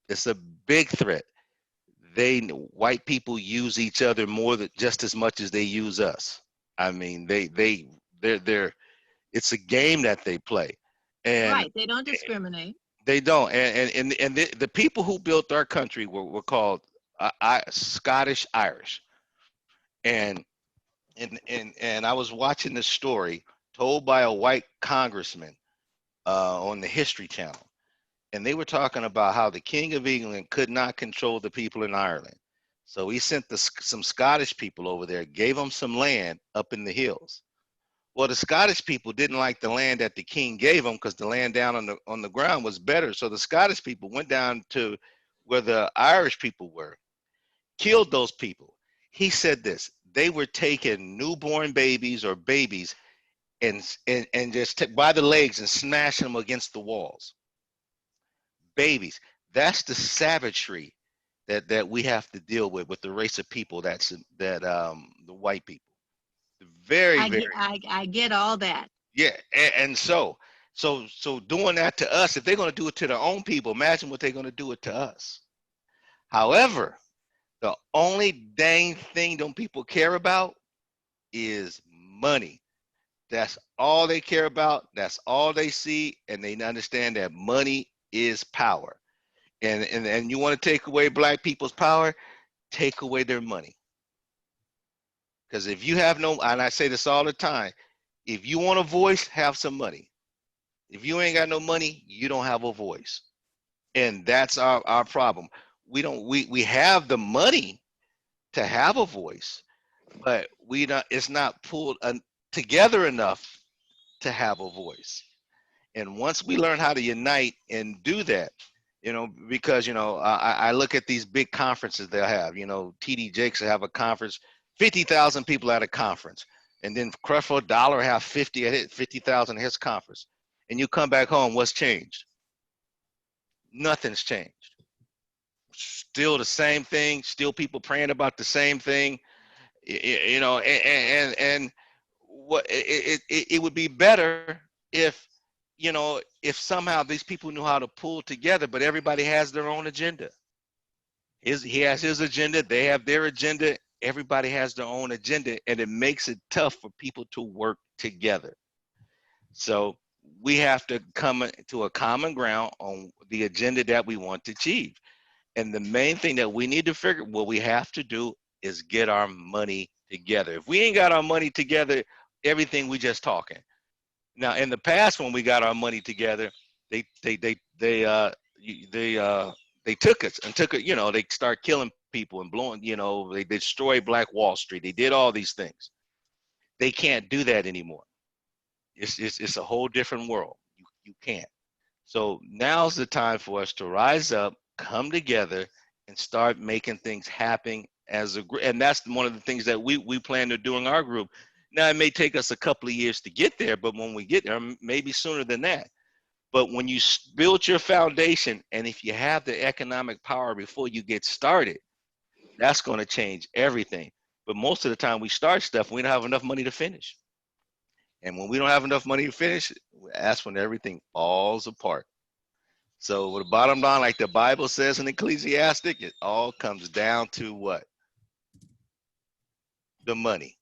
It's a big threat. White people use each other more than just as much as they use us. I mean, they're it's a game that they play, and Right. They don't discriminate. they don't. And the people who built our country were called Scottish Irish, and and I was watching this story told by a white congressman on the History Channel, and they were talking about how the King of England could not control the people in Ireland. So he sent some Scottish people over there, gave them some land up in the hills. Well, the Scottish people didn't like the land that the king gave them because the land down on the ground was better. So the Scottish people went down to where the Irish people were, killed those people. He said this: they were taking newborn babies or babies and just took by the legs and smashing them against the walls. Babies. That's the savagery that we have to deal with the race of people that the white people. Very, very. I get all that. Yeah, and so doing that to us, if they're going to do it to their own people, imagine what they're going to do it to us. However, the only dang thing them people care about is money. That's all they care about. That's all they see, and they understand that money is power. And you want to take away black people's power, take away their money. Because if you have no, and I say this all the time, if you want a voice, have some money. If you ain't got no money, you don't have a voice. And that's our problem. We have the money to have a voice, but it's not pulled together enough to have a voice. And once we learn how to unite and do that, because I look at these big conferences they'll have, TD Jakes will have a conference, 50,000 people at a conference, and then Creflo Dollar have 50,000 at his conference, and you come back home, what's changed? Nothing's changed. Still the same thing, still people praying about the same thing, and what it would be better if if somehow these people knew how to pull together, but everybody has their own agenda. He has his agenda, they have their agenda, everybody has their own agenda, and it makes it tough for people to work together. So we have to come to a common ground on the agenda that we want to achieve. And the main thing that we need to figure, what we have to do is get our money together. If we ain't got our money together, everything we just talking. Now, in the past, when we got our money together, they took us and took it. They start killing people and blowing. They destroyed Black Wall Street. They did all these things. They can't do that anymore. It's a whole different world. You can't. So now's the time for us to rise up, come together, and start making things happen as a group. And that's one of the things that we plan to do in our group. Now, it may take us a couple of years to get there, but when we get there, maybe sooner than that. But when you build your foundation, and if you have the economic power before you get started, that's going to change everything. But most of the time we start stuff, we don't have enough money to finish. And when we don't have enough money to finish, that's when everything falls apart. So the bottom line, like the Bible says in Ecclesiastic, it all comes down to what? The money.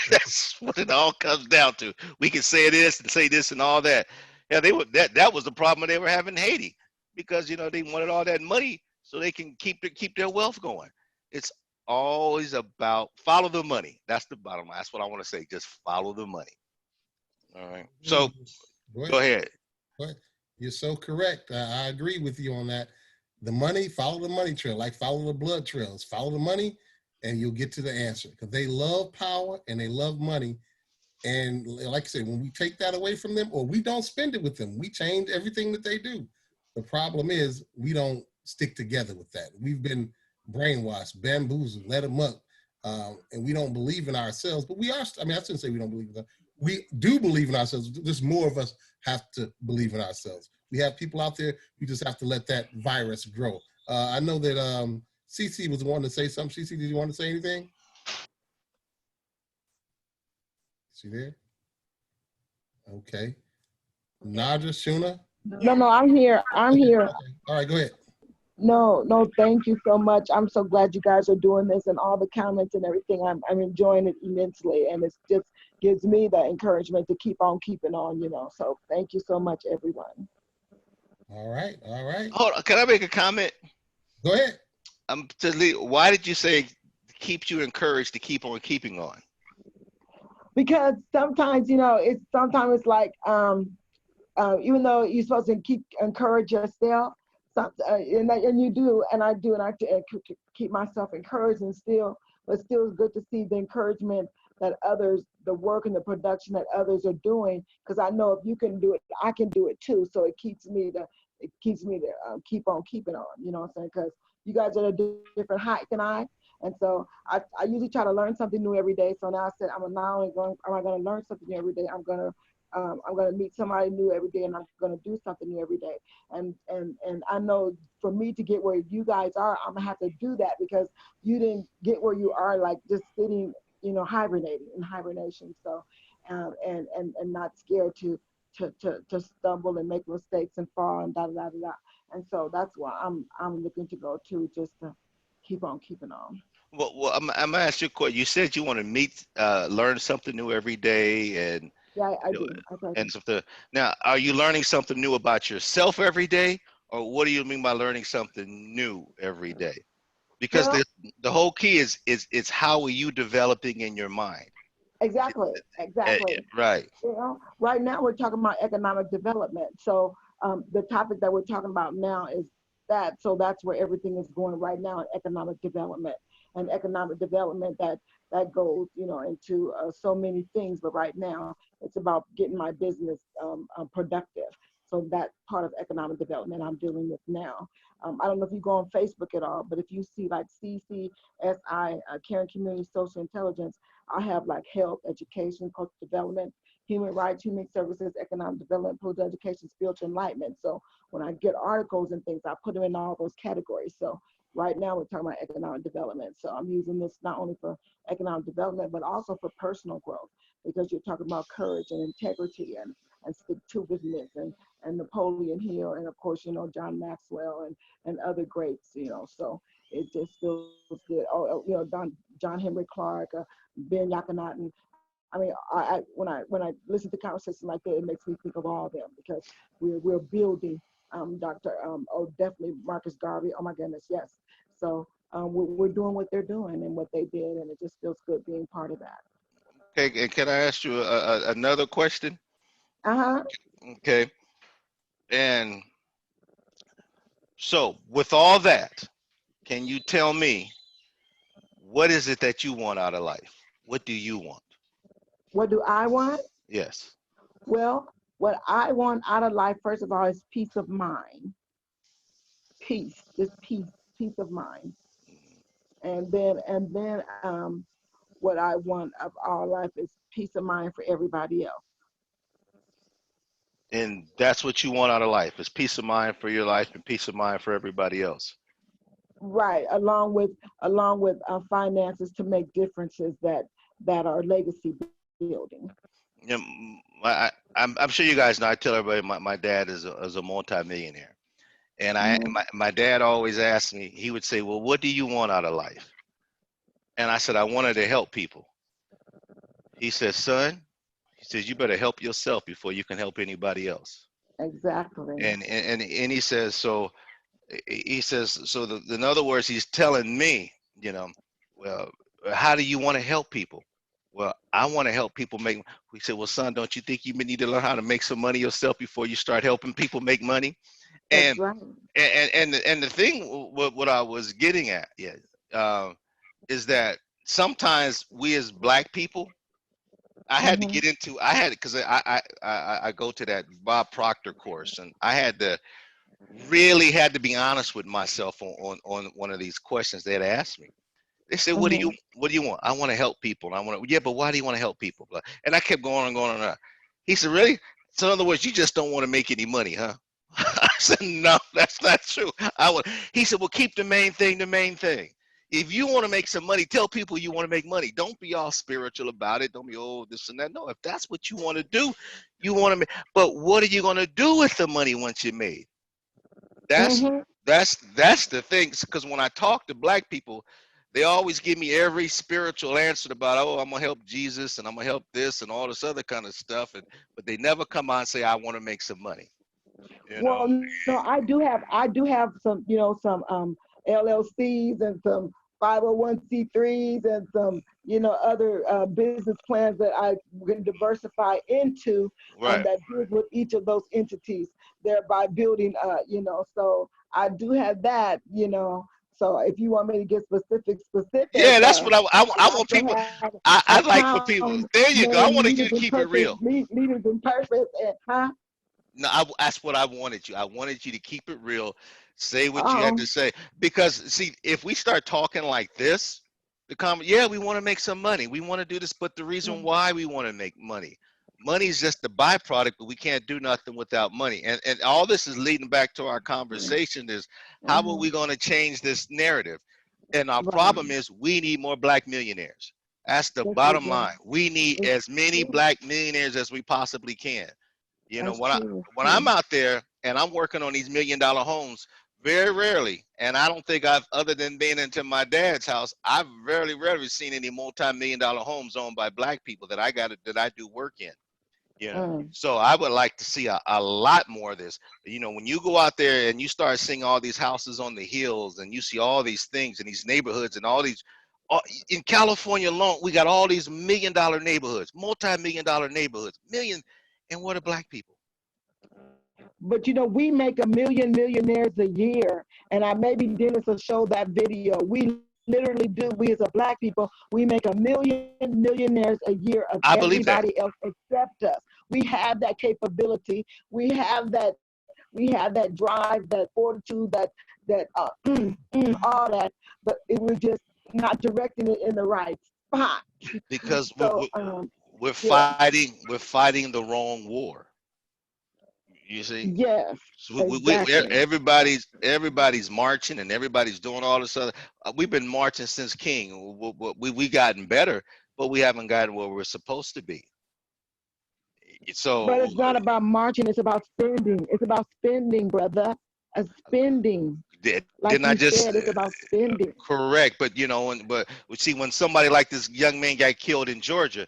That's what it all comes down to. We can say this and say this and all that. Yeah, that was the problem they were having in Haiti, because they wanted all that money so they can keep their wealth going. It's always about follow the money. That's the bottom line. That's what I want to say. Just follow the money. All right. So go ahead. You're so correct. I agree with you on that. The money, follow the money trail, like follow the blood trails. Follow the money, and you'll get to the answer, because they love power and they love money. And like I said, when we take that away from them, or we don't spend it with them, we change everything that they do. The problem is we don't stick together with that. We've been brainwashed, bamboozled, led them up, and we don't believe in ourselves. But we are, I shouldn't say we don't believe in them. we do believe in ourselves. Just more of us have to believe in ourselves. We have people out there. We just have to let that virus grow. I know that CC was wanting to say something. CC, did you want to say anything? Is she there? Okay. Naja, Shuna? No, I'm here. I'm here. Okay. All right, go ahead. No, thank you so much. I'm so glad you guys are doing this and all the comments and everything. I'm enjoying it immensely, and it's just gives me the encouragement to keep on keeping on, you know. So thank you so much, everyone. All right, all right. Hold on, can I make a comment? Go ahead. Why did you say keeps you encouraged to keep on keeping on? Because sometimes, you know, sometimes it's like even though you're supposed to encourage yourself, and you do, and I do, and I keep myself encouraged, but still it's good to see the encouragement that others, the work and the production that others are doing, because I know if you can do it, I can do it too. So it keeps me to keep on keeping on. You know what I'm saying? Because you guys are at a different height than I. And so I usually try to learn something new every day. So now I said, am I going to learn something new every day? I'm going to meet somebody new every day, and I'm going to do something new every day. And I know for me to get where you guys are, I'm going to have to do that, because you didn't get where you are like just sitting, you know, hibernation. So, and not scared to stumble and make mistakes and fall and da da da da. And so that's why I'm looking to go to, just to keep on keeping on. Well, I'm gonna ask you a question. You said you want to learn something new every day, and yeah, I do. And something. Now, are you learning something new about yourself every day, or what do you mean by learning something new every day? Because the whole key is how are you developing in your mind? Exactly. Right. You know, right now we're talking about economic development. So the topic that we're talking about now is that. So that's where everything is going right now, in economic development. And economic development that goes, you know, into so many things. But right now it's about getting my business productive. So that part of economic development I'm dealing with now. I don't know if you go on Facebook at all, but if you see like CCSI, Caring Community Social Intelligence, I have like health, education, cultural development, human rights, human services, economic development, political education, spiritual enlightenment. So when I get articles and things, I put them in all those categories. So right now we're talking about economic development. So I'm using this not only for economic development, but also for personal growth, because you're talking about courage and integrity and stick-to-itiveness and Napoleon Hill, and of course, you know, John Maxwell and other greats, you know. So it just feels good. Oh, you know, John Henry Clark, Ben Yakanaten. I mean, when I listen to conversations like that, it makes me think of all of them, because we're building. Definitely Marcus Garvey. Oh my goodness, yes. So we're doing what they're doing and what they did, and it just feels good being part of that. Okay, and can I ask you another question? Okay, and so with all that, can you tell me, what is it that you want out of life? What do you want? What do I want? Yes. Well, what I want out of life, first of all, is peace of mind. Peace, just peace of mind. And then what I want of our life is peace of mind for everybody else. And that's what you want out of life, is peace of mind for your life and peace of mind for everybody else. Right, along with finances to make differences that are legacy building. You know, I'm sure you guys know. I tell everybody my dad is a multimillionaire, and my dad always asked me. He would say, "Well, what do you want out of life?" And I said, "I wanted to help people." He says, "Son," he says, "you better help yourself before you can help anybody else." Exactly. And he says, so he says, so in other words, he's telling me, you know, well, how do you want to help people? Well, I want to help people make. We said, well, son, don't you think you need to learn how to make some money yourself before you start helping people make money? And right. and the thing, what I was getting at, is that sometimes we as Black people, I had to get into. I had because I go to that Bob Proctor course, and I had to be honest with myself on one of these questions they had asked me. They said, what do you want? I want to help people. And I want to, yeah, but why do you want to help people? And I kept going and going on. He said, really? So in other words, you just don't want to make any money, huh? I said, no, that's not true. He said, well, keep the main thing the main thing. If you want to make some money, tell people you want to make money. Don't be all spiritual about it. Don't be, oh, this and that. No, if that's what you want to do, you want to make. But what are you going to do with the money once you made? That's the thing. Because when I talk to black people, they always give me every spiritual answer about, oh, I'm gonna help Jesus and I'm gonna help this and all this other kind of stuff, but they never come out and say, I want to make some money. Well, no, I do have some, some LLCs and some 501c3s and some, other business plans that I can diversify into that deals with each of those entities, thereby building, so I do have that, So if you want me to get specific, yeah, that's what I want people. I like for people. There you go. I wanted you to keep it real. Leaders in purpose, and No, that's what I wanted you. I wanted you to keep it real. Say what you had to say. Because see, if we start talking like this, yeah, we want to make some money. We want to do this, but the reason why we want to make money is just the byproduct, but we can't do nothing without money. And all this is leading back to our conversation is how are we going to change this narrative? And our problem is we need more black millionaires. That's the bottom line. We need as many black millionaires as we possibly can. When I'm out there and I'm working on these $1 million homes, very rarely, and I don't think other than being into my dad's house, I've very rarely seen any multi-million-dollar homes owned by black people that I do work in. So I would like to see a lot more of this. When you go out there and you start seeing all these houses on the hills and you see all these things in these neighborhoods and all these, in California alone, we got all these $1 million neighborhoods, multi-million-dollar neighborhoods, and what are black people? But we make 1 million millionaires a year, and maybe Dennis will show that video. We literally do. We as a black people, we make 1 million millionaires a year of everybody else except us. We have that capability. We have that drive, that fortitude, all that. But it was just not directing it in the right spot. Because we're fighting the wrong war. You see? Yes. So everybody's marching and everybody's doing all this other. We've been marching since King. We gotten better, but we haven't gotten where we're supposed to be. So, but it's not about marching. It's about spending. It's about spending, brother. Spending. Like you said, it's about spending. Correct, but but we see when somebody like this young man got killed in Georgia,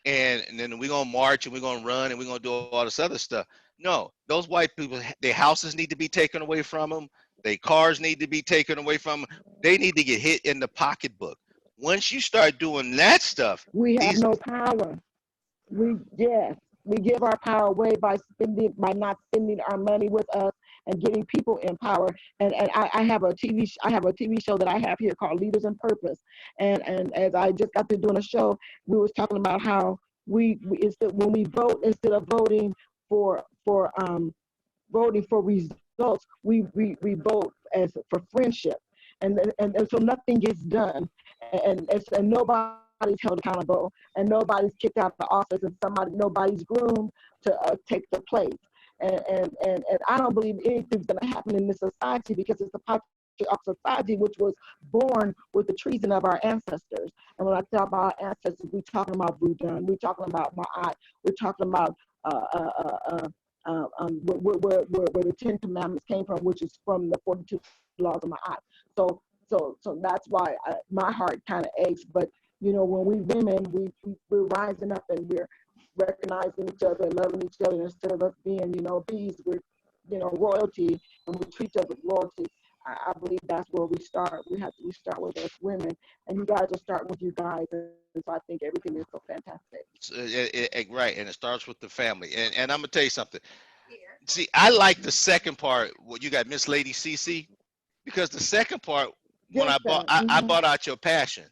and then we're gonna march and we're gonna run and we're gonna do all this other stuff. No, those white people, their houses need to be taken away from them. Their cars need to be taken away from them. They need to get hit in the pocketbook. Once you start doing that stuff, we have no power. We give our power away by not spending our money with us and getting people in power. And I have a TV show that I have here called Leaders in Purpose. And as I just got to doing a show, we was talking about how we when we vote, instead of voting for results, we vote for friendship, and so nothing gets done, and nobody's held accountable, and nobody's kicked out of the office, and nobody's groomed to take the place, and I don't believe anything's going to happen in this society because it's a patriarchal society which was born with the treason of our ancestors. And when I talk about our ancestors, we're talking about Buddha, we're talking about Ma'at, we're talking about where the 10 Commandments came from, which is from the 42 laws of Ma'at. So that's why my heart kind of aches. But when we women, we're rising up and we're recognizing each other and loving each other instead of us being bees. We're royalty, and we treat each other with loyalty. I believe that's where we start. We start with us women, and you guys are starting with you guys, and so I think everything is so fantastic. Right, and it starts with the family. And I'm gonna tell you something. See, I like the second part. What you got, Miss Lady CC, because the second part, when I brought out your passion.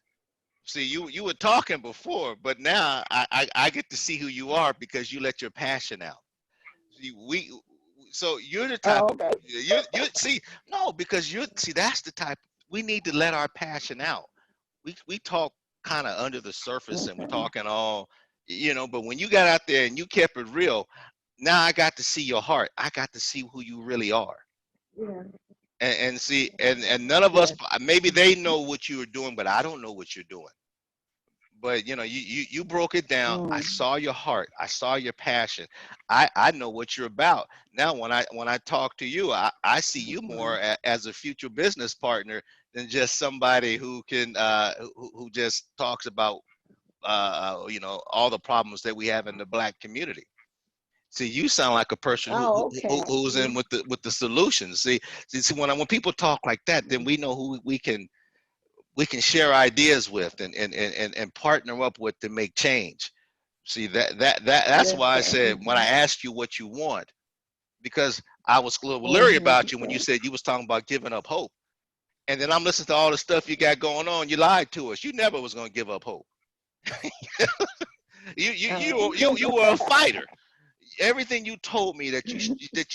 See, you were talking before, but now I get to see who you are because you let your passion out. So you're the type. You see, no, because that's the type. We need to let our passion out. we talk kind of under the surface and we're talking all, you know, but when you got out there and you kept it real, now I got to see your heart. I got to see who you really are. Yeah. And see, and none of us, maybe they know what you were doing, but I don't know what you're doing. But you know, you broke it down. I saw your heart. I saw your passion. I know what you're about. Now when I talk to you, I see you more as a future business partner than just somebody who can who just talks about you know, all the problems that we have in the Black community. See, you sound like a person Oh, okay. who's in with the solutions. See, when people talk like that, then we know who we can share ideas with and partner up with to make change. See, that's Yes, why I sir. said when I asked you what you want, because I was a little leery about you when you said you was talking about giving up hope. And then I'm listening to all the stuff you got going on. You lied to us. You never was gonna give up hope. You were a fighter. Everything you told me that you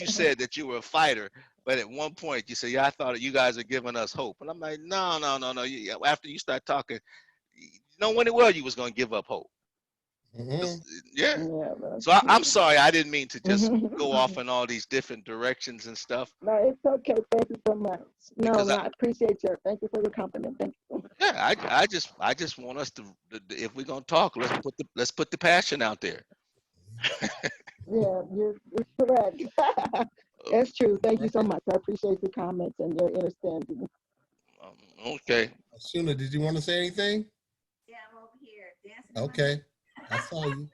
said that you were a fighter, but at one point you said, "Yeah, I thought you guys are giving us hope," and I'm like, "No, no, no, no." After you start talking, you know when it was you was gonna give up hope. Yeah. So I'm sorry, I didn't mean to just go off in all these different directions and stuff. No, it's okay. Thank you so much. No, I appreciate you. Thank you for the compliment. Thank you. Yeah, I just want us to, if we're gonna talk, let's put the passion out there. Yeah, you're correct. That's true. Thank you so much. I appreciate your comments and your understanding. Okay. Shuna, did you want to say anything? Yeah, I'm over here dancing. Okay, I saw you.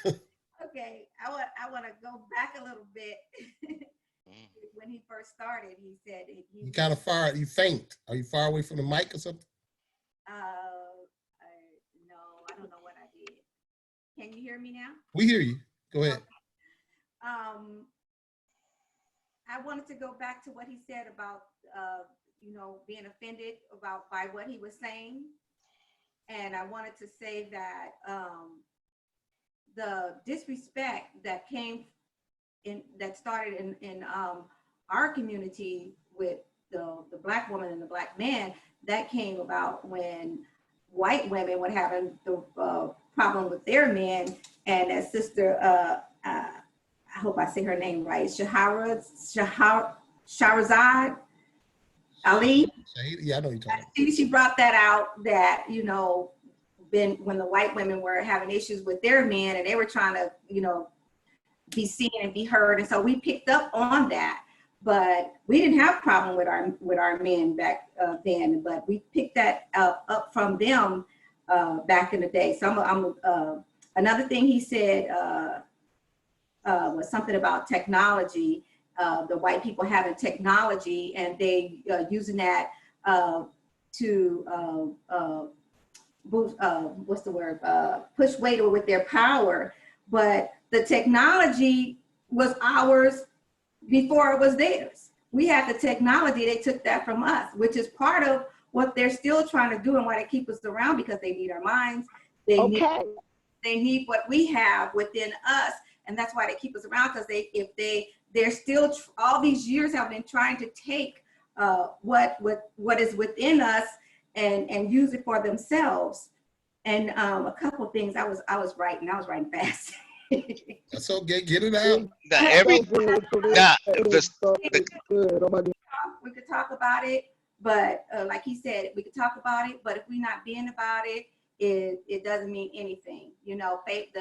Okay, I want to go back a little bit. When he first started, he said You kind of far. You faint. Are you far away from the mic or something? No, I don't know what I did. Can you hear me now? We hear you. Go ahead. I wanted to go back to what he said about you know, being offended by what he was saying, and I wanted to say that the disrespect that started in our community with the Black woman and the Black man, that came about when white women were having the problem with their men, and as Sister I hope I say her name right, Shahrazad Ali. Yeah, I know you're talking. She brought that out, that, you know, when the white women were having issues with their men and they were trying to, you know, be seen and be heard, and so we picked up on that. But we didn't have a problem with our men back then, but we picked that up from them back in the day. So another thing he said was something about technology, the white people having technology and they using that to boost, what's the word, push weight with their power. But the technology was ours before it was theirs. We had the technology, they took that from us, which is part of what they're still trying to do and why they keep us around, because they need our minds. They need what we have within us, and that's why they keep us around, because they're still all these years have been trying to take what is within us and use it for themselves. And a couple of things I was writing fast. That's okay. Get it out. We could talk about it, but like he said, we could talk about it, but if we're not being about it, it doesn't mean anything. You know, faith,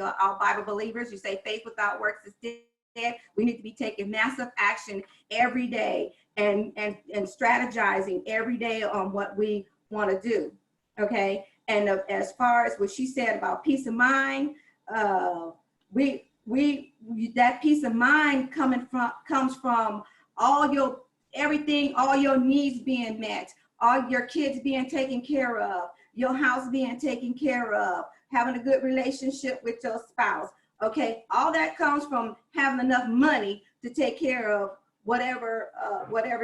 all Bible believers, you say faith without works is dead. We need to be taking massive action every day and strategizing every day on what we want to do. Okay. And as far as what she said about peace of mind, that peace of mind comes from all your needs being met, all your kids being taken care of, your house being taken care of, having a good relationship with your spouse. Okay, all that comes from having enough money to take care of whatever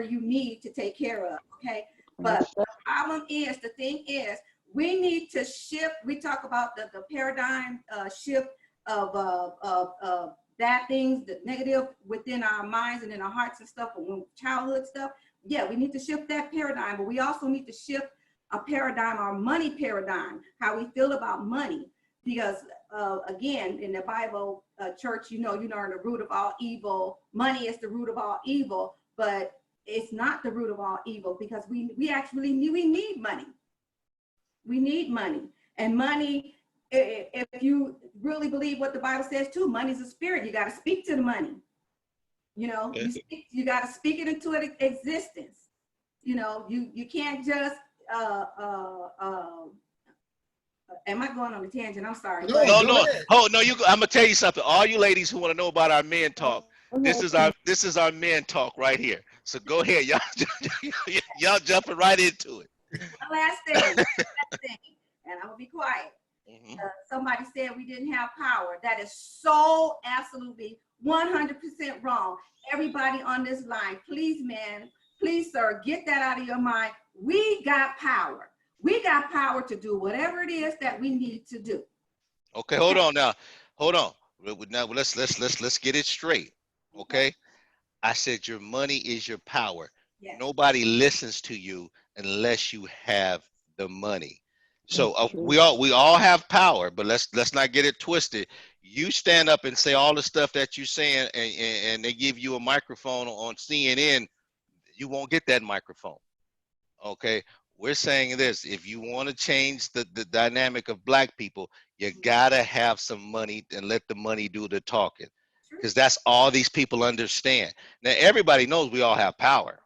you need to take care of. Okay, but the thing is, we need to shift. We talk about the paradigm shift of bad things, the negative within our minds and in our hearts and stuff, from childhood stuff. Yeah, we need to shift that paradigm, but we also need to shift paradigm, our money paradigm, how we feel about money. Because again, in the Bible, church, you know, the root of all evil. Money is the root of all evil, but it's not the root of all evil, because we actually need money. We need money. And money, if you really believe what the Bible says too, money's a spirit. You got to speak to the money. You know, you got to speak it into existence. You know, you can't just am I going on a tangent? I'm sorry. No. Oh no, I'm gonna tell you something. All you ladies who want to know about our men talk, this is our men talk right here. So go ahead, y'all jumping right into it. One last thing, and I'm gonna be quiet. Somebody said we didn't have power. That is so absolutely 100% wrong. Everybody on this line, please, man, please, sir, get that out of your mind. We got power. We got power to do whatever it is that we need to do. Okay, hold on now. Hold on. Now let's get it straight. Okay? I said your money is your power. Yes. Nobody listens to you unless you have the money. So we all have power, but let's not get it twisted. You stand up and say all the stuff that you're saying, and they give you a microphone on CNN, you won't get that microphone. Okay? We're saying this: if you want to change the dynamic of black people, you gotta have some money and let the money do the talking, because that's all these people understand. Now everybody knows we all have power.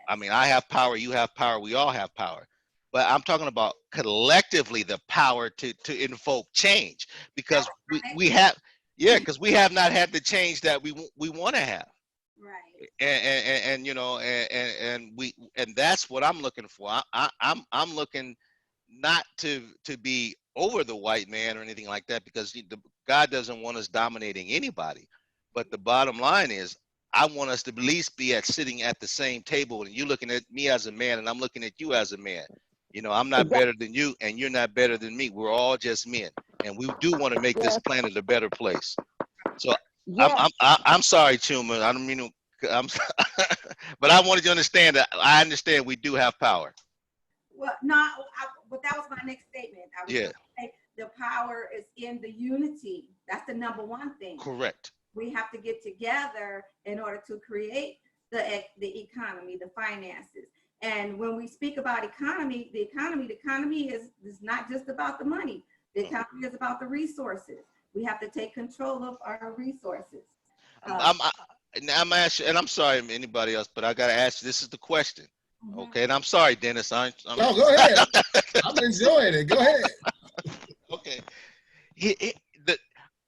I mean, I have power, you have power, we all have power. But I'm talking about collectively the power to invoke change, because we have, because we have not had the change that we want to have. Right. And you know, and that's what I'm looking for. I'm looking not to be over the white man or anything like that, because God doesn't want us dominating anybody. But the bottom line is, I want us to at least be sitting at the same table, and you're looking at me as a man, and I'm looking at you as a man. You know, I'm not better than you, and you're not better than me. We're all just men, and we do want to make this planet a better place. So I'm sorry, Chuma. I don't mean to. But I wanted you to understand that I understand we do have power. Well, but that was my next statement. I was going to say the power is in the unity. That's the number one thing. Correct. We have to get together in order to create the economy, the finances. And when we speak about economy, the economy is not just about the money. The economy is about the resources. We have to take control of our resources. I'm asking, and I'm sorry, anybody else, but I gotta ask you. This is the question, okay? And I'm sorry, Dennis. No, go ahead. I'm enjoying it. Go ahead. Okay.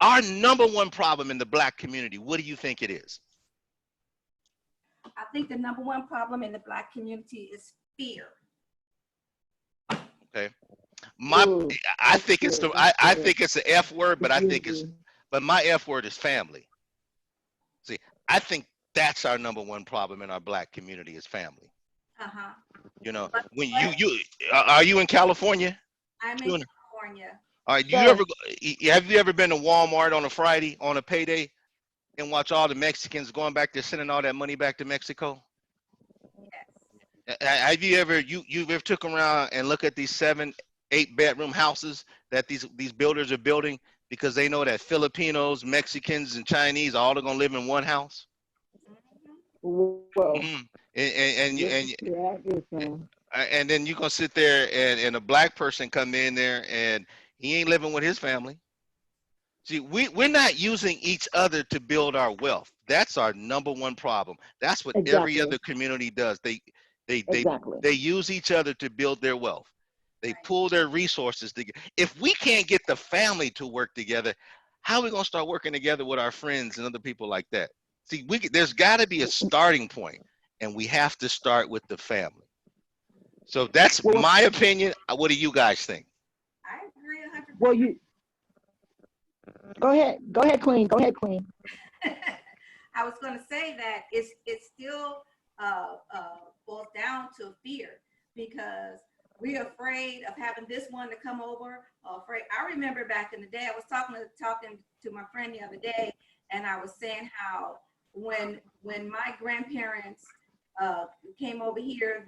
Our number one problem in the black community, what do you think it is? I think the number one problem in the black community is fear. Okay. I think it's I think it's an F word, but but my F word is family. See, I think that's our number one problem in our black community is family. You know, when are you in California? I'm in California. All right, have you ever been to Walmart on a Friday on a payday and watch all the Mexicans going back there sending all that money back to Mexico? Yes. Have you ever took around and look at these 7-8 bedroom houses that these builders are building, because they know that Filipinos, Mexicans, and Chinese are all gonna live in one house? Whoa. And then you're gonna sit there and a black person come in there and he ain't living with his family. See, we're not using each other to build our wealth. That's our number one problem. That's what every other community does. They use each other to build their wealth. They pull their resources together. If we can't get the family to work together, how are we gonna start working together with our friends and other people like that? See, there's got to be a starting point, and we have to start with the family. So that's my opinion. What do you guys think? I agree 100%. Well, go ahead, Queen. Go ahead, Queen. I was going to say that it still boils down to fear, because we're afraid of having this one to come over. I remember back in the day, I was talking to my friend the other day, and I was saying how when my grandparents came over here,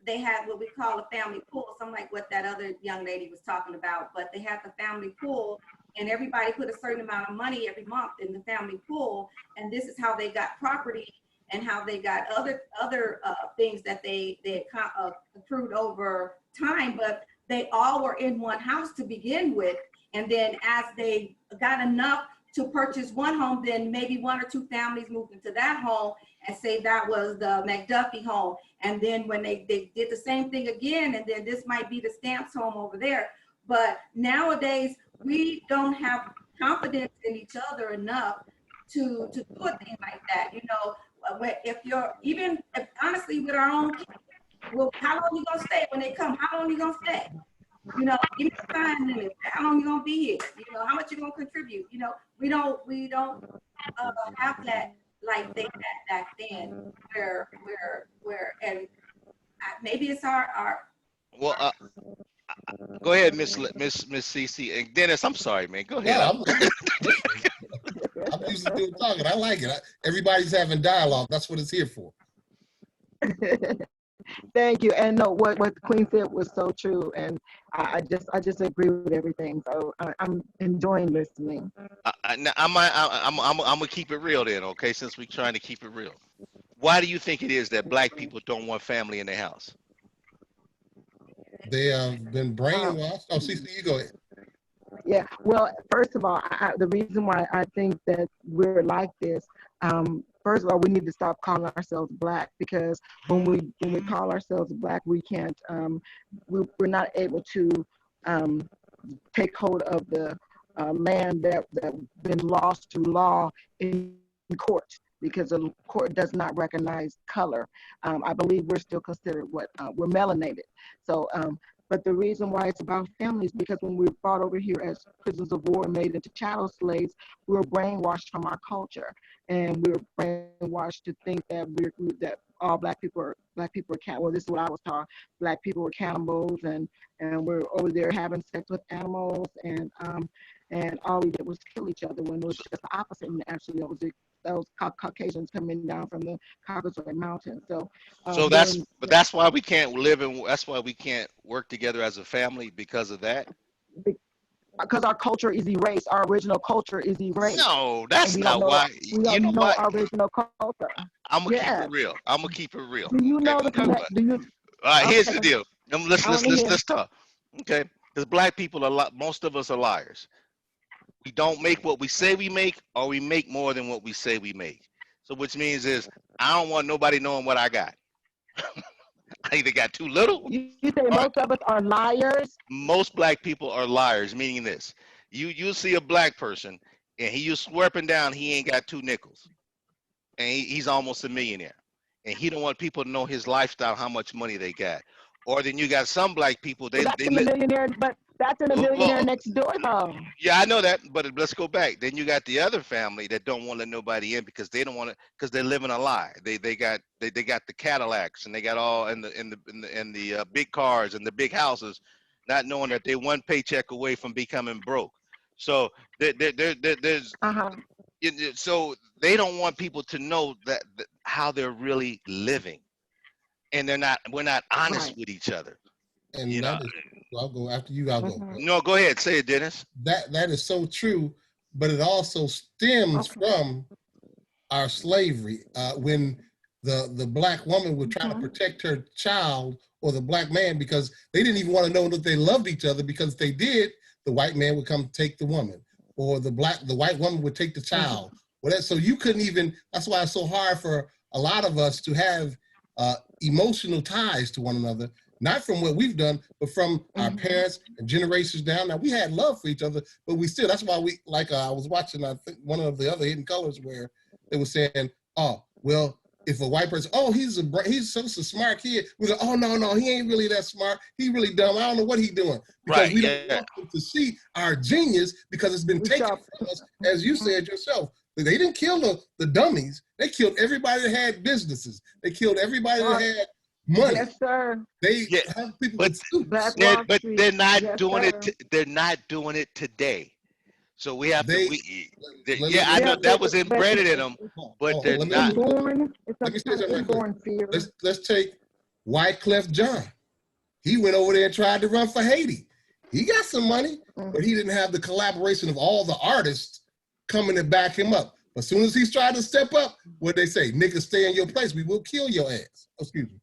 they had what we call a family pool, something like what that other young lady was talking about. But they had the family pool, and everybody put a certain amount of money every month in the family pool, and this is how they got property and how they got other things that they accrued over time. But they all were in one house to begin with, and then as they got enough to purchase one home, then maybe one or two families moved into that home and say that was the McDuffie home. And then when they did the same thing again, and then this might be the Stamps home over there. But nowadays, we don't have confidence in each other enough to do a thing like that. You know, if you're, even if, honestly, with our own kids, well, how long you gonna stay when they come? How long you gonna stay? You know, give me a time limit. How long you gonna be here? You know, how much you gonna contribute? You know, we don't have that like they had back then, where and maybe it's our. Well, go ahead, Miss CC. And Dennis, I'm sorry, man. Go ahead. No, I'm used to doing talking. I like it. Everybody's having dialogue. That's what it's here for. Thank you. And no, what the Queen said was so true, and I just agree with everything. So I'm enjoying listening. I'm gonna keep it real then, okay? Since we're trying to keep it real, why do you think it is that Black people don't want family in their house? They have been brainwashed. Oh, CC, you go ahead. Yeah. Well, first of all, the reason why I think that we're like this. First of all, we need to stop calling ourselves Black, because when we call ourselves Black, we can't, we're not able to take hold of the land that been lost through law in court, because the court does not recognize color. I believe we're still considered we're melanated. So, but the reason why it's about families, because when we were brought over here as prisoners of war and made into chattel slaves, we were brainwashed from our culture, and we were brainwashed to think that that all Black people are well, this is what I was taught. Black people were cannibals, and we're over there having sex with animals, and all we did was kill each other, when it was just the opposite. And actually, those Caucasians coming down from the Caucasus Mountains. So that's why we can't that's why we can't work together as a family, because of that. Because our culture is erased. Our original culture is erased. No, that's not why. We don't know our original culture. I'm gonna keep it real. I'm gonna keep it real. Do you know All right, here's the deal. Let's talk. Okay, because Black people most of us are liars. We don't make what we say we make, or we make more than what we say we make. So which means is I don't want nobody knowing what I got. I either got too little. You say most of us are liars? Most Black people are liars, meaning this. You see a Black person, and you swear up and down he ain't got 2 nickels. And he's almost a millionaire. And he don't want people to know his lifestyle, how much money they got. Or then you got some Black people, That's in the millionaire next door, though. Yeah, I know that, but let's go back. Then you got the other family that don't want to let nobody in, because they don't want to, because they're living a lie. They got the Cadillacs, and they got all in the big cars and the big houses, not knowing that they're one paycheck away from becoming broke. So there's so they don't want people to know that how they're really living, and we're not honest with each other. And I'll go after you. I'll go. No, go ahead. Say it, Dennis. That is so true, but it also stems from our slavery. When the Black woman would try to protect her child, or the Black man, because they didn't even want to know that they loved each other, because if they did, the white man would come take the woman, or the white woman would take the child. So you couldn't even. That's why it's so hard for a lot of us to have emotional ties to one another. Not from what we've done, but from our parents and generations down. Now, we had love for each other, but we still, that's why we, like I was watching, I think, one of the other Hidden Colors, where they were saying, oh, well, if a white person, oh, he's such a smart kid. We're like, oh, no, he ain't really that smart. He really dumb. I don't know what he's doing. Because we don't want them to see our genius, because it's been taken from us, as you said yourself. They didn't kill the dummies. They killed everybody that had businesses. They killed everybody that had money. Yes, sir. They have people, but they're not doing it. They're not doing it today. So we have to. I know that was embedded in them, but they're not. Let me say something right quick. Let's take Wyclef Jean. He went over there and tried to run for Haiti. He got some money, but he didn't have the collaboration of all the artists coming to back him up. As soon as he's tried to step up, what they say, niggas, stay in your place, we will kill your ass. Excuse me.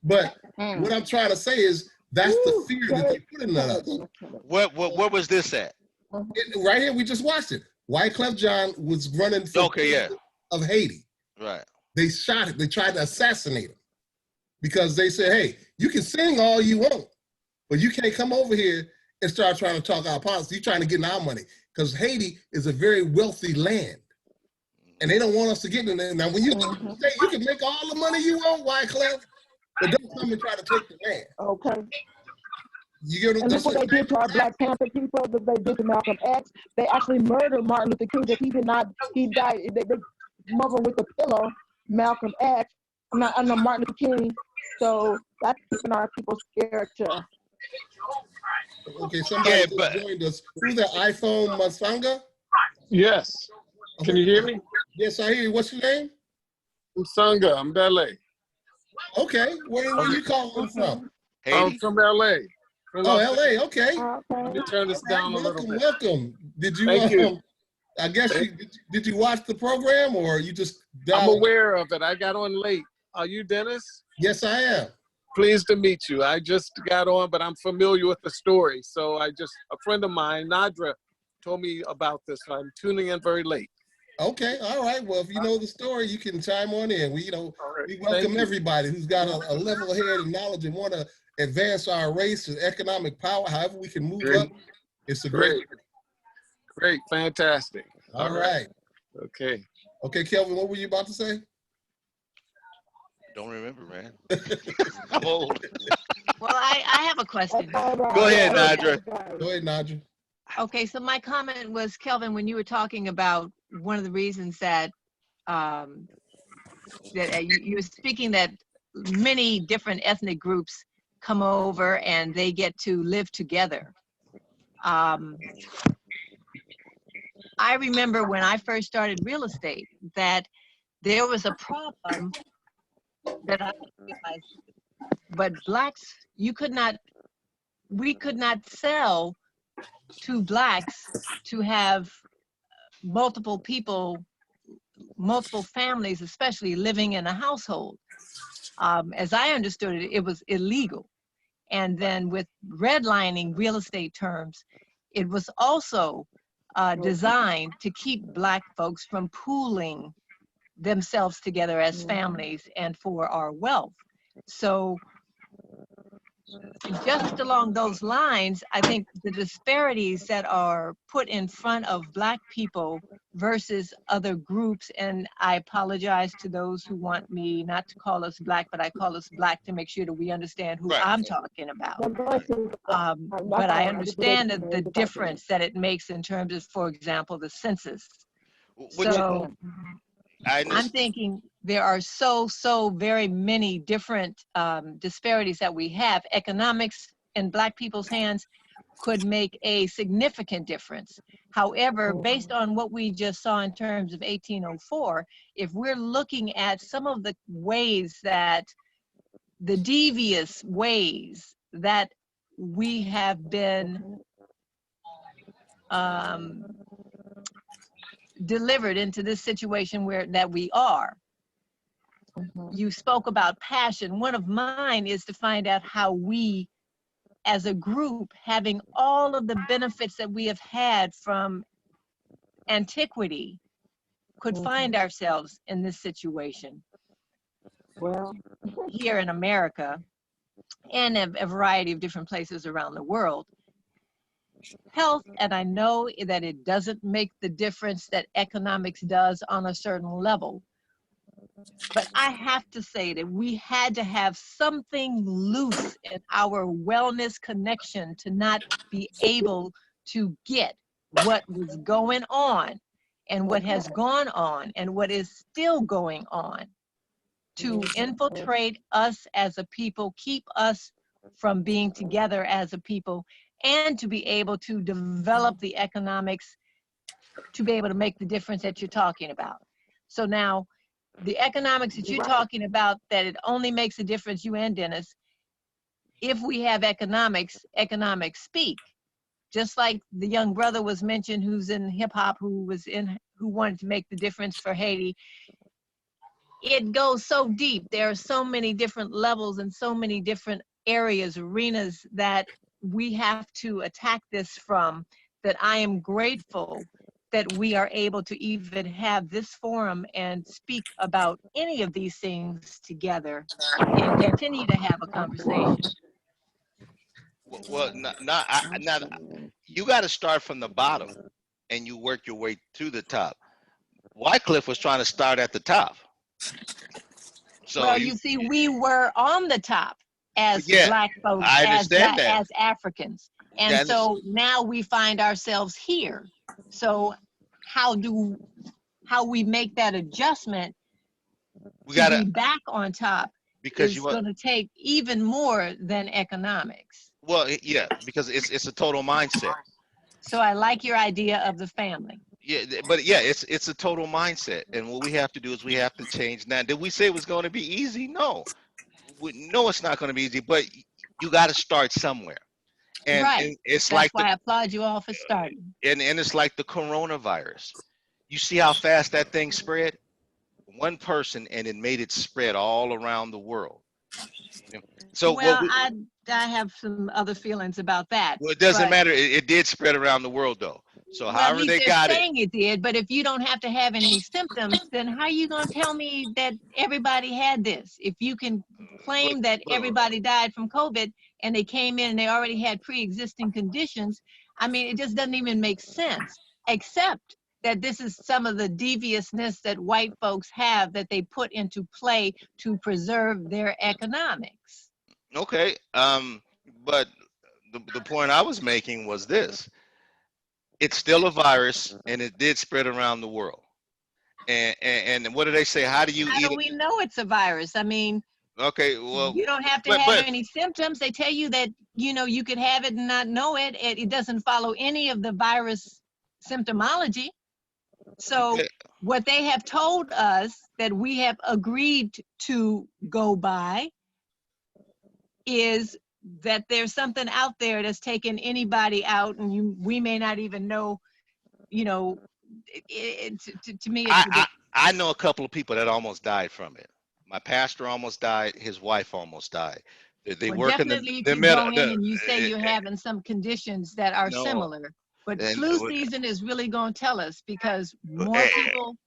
But what I'm trying to say is that's the fear that they put in us. Where was this at? Right here, we just watched it. Wyclef Jean was running for president of Haiti. Right. They shot him. They tried to assassinate him because they said, hey, you can sing all you want, but you can't come over here and start trying to talk our politics. You're trying to get in our money because Haiti is a very wealthy land. And they don't want us to get in there. Now, when you say you can make all the money you want, Wyclef, but don't come and try to take the land. Okay. You get and that's what they did to our Black Panther people. That they did to Malcolm X. They actually murdered Martin Luther King. That he did not. He died. They mugged him with the pillow. Malcolm X. I'm not Martin Luther King. So that's keeping our people scared to. Okay, somebody just joined us. Who's that? iPhone Masanga? Yes. Can you hear me? Yes, I hear you. What's your name? Masanga. I'm Ballet. Okay. Where you calling from? I'm from LA. Oh, LA. Okay. Let me turn this down a little bit. Welcome. Did you? Thank you. I guess did you watch the program or you just? I'm aware of it. I got on late. Are you Dennis? Yes, I am. Pleased to meet you. I just got on, but I'm familiar with the story. So a friend of mine, Nadra, told me about this. So I'm tuning in very late. Okay, all right. Well, if you know the story, you can chime on in. We welcome everybody who's got a level head and knowledge and want to advance our race and economic power. However, we can move up. It's a great. Fantastic. All right. Okay. Okay, Kelvin, what were you about to say? Don't remember, man. I'm old. Well, I have a question. Go ahead, Nadra. Go ahead, Nadra. Okay, so my comment was, Kelvin, when you were talking about one of the reasons that you were speaking that many different ethnic groups come over and they get to live together. I remember when I first started real estate that there was a problem that I realized, but Blacks, we could not sell to Blacks to have multiple people, multiple families, especially living in a household. As I understood it, it was illegal. And then with redlining real estate terms, it was also designed to keep Black folks from pooling themselves together as families and for our wealth. So just along those lines, I think the disparities that are put in front of Black people versus other groups, and I apologize to those who want me not to call us Black, but I call us Black to make sure that we understand who I'm talking about. But I understand the difference that it makes in terms of, for example, the census. So I'm thinking there are so very many different disparities that we have. Economics in Black people's hands could make a significant difference. However, based on what we just saw in terms of 1804, if we're looking at some of the ways that, the devious ways that we have been delivered into this situation that we are. You spoke about passion. One of mine is to find out how we, as a group, having all of the benefits that we have had from antiquity, could find ourselves in this situation. Well, here in America and a variety of different places around the world. Health, and I know that it doesn't make the difference that economics does on a certain level, but I have to say that we had to have something loose in our wellness connection to not be able to get what was going on and what has gone on and what is still going on to infiltrate us as a people, keep us from being together as a people, and to be able to develop the economics to be able to make the difference that you're talking about. So now, the economics that you're talking about, that it only makes a difference, you and Dennis, if we have economics, economics speak. Just like the young brother was mentioned who's in hip hop, who wanted to make the difference for Haiti. It goes so deep. There are so many different levels and so many different areas, arenas that we have to attack this from, that I am grateful that we are able to even have this forum and speak about any of these things together and continue to have a conversation. Well, you got to start from the bottom and you work your way to the top. Wyclef was trying to start at the top. So well, you see, we were on the top as Black folks, I understand that. as Africans. And so now we find ourselves here. So how we make that adjustment to be back on top, because is going to take even more than economics. Well, yeah, because it's a total mindset. So I like your idea of the family. Yeah, but yeah, it's a total mindset, and what we have to do is we have to change. Now, did we say it was going to be easy? No, it's not going to be easy. But you got to start somewhere, and, right. and it's That's why I applaud you all for starting. And it's like the coronavirus. You see how fast that thing spread? One person, and it made it spread all around the world. So well, I have some other feelings about that. Well, it doesn't matter. It did spread around the world, though. So well, however they got saying it did, but if you don't have to have any symptoms, then how are you going to tell me that everybody had this? If you can claim that everybody died from COVID and they came in and they already had pre-existing conditions, I mean, it just doesn't even make sense, except that this is some of the deviousness that white folks have that they put into play to preserve their economics. Okay, but the point I was making was this: it's still a virus, and it did spread around the world. And what do they say? How do you eat it? How do we know it's a virus? I mean, okay, well, you don't have to have any symptoms. They tell you that you could have it and not know it. It doesn't follow any of the virus symptomology. So what they have told us that we have agreed to go by is that there's something out there that's taking anybody out, and we may not even know, to me, I know a couple of people that almost died from it. My pastor almost died. His wife almost died. They work definitely in the if you go in and you say you're having some conditions that are similar. But flu season is really going to tell us, because more people,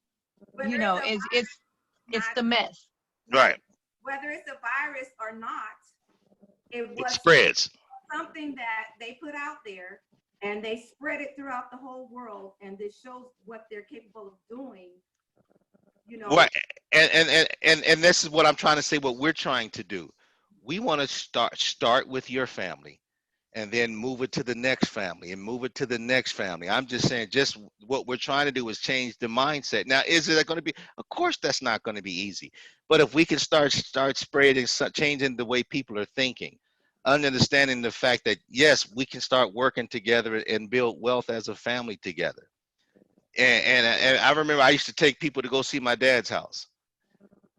it's the mess. Right. Whether it's a virus or not, it spreads. Something that they put out there, and they spread it throughout the whole world, and this shows what they're capable of doing. Right. And this is what I'm trying to say. What we're trying to do, we want to start with your family, and then move it to the next family, and move it to the next family. I'm just saying, just what we're trying to do is change the mindset. Now, is it going to be? Of course, that's not going to be easy. But if we can start spreading, changing the way people are thinking, understanding the fact that yes, we can start working together and build wealth as a family together. And I remember I used to take people to go see my dad's house,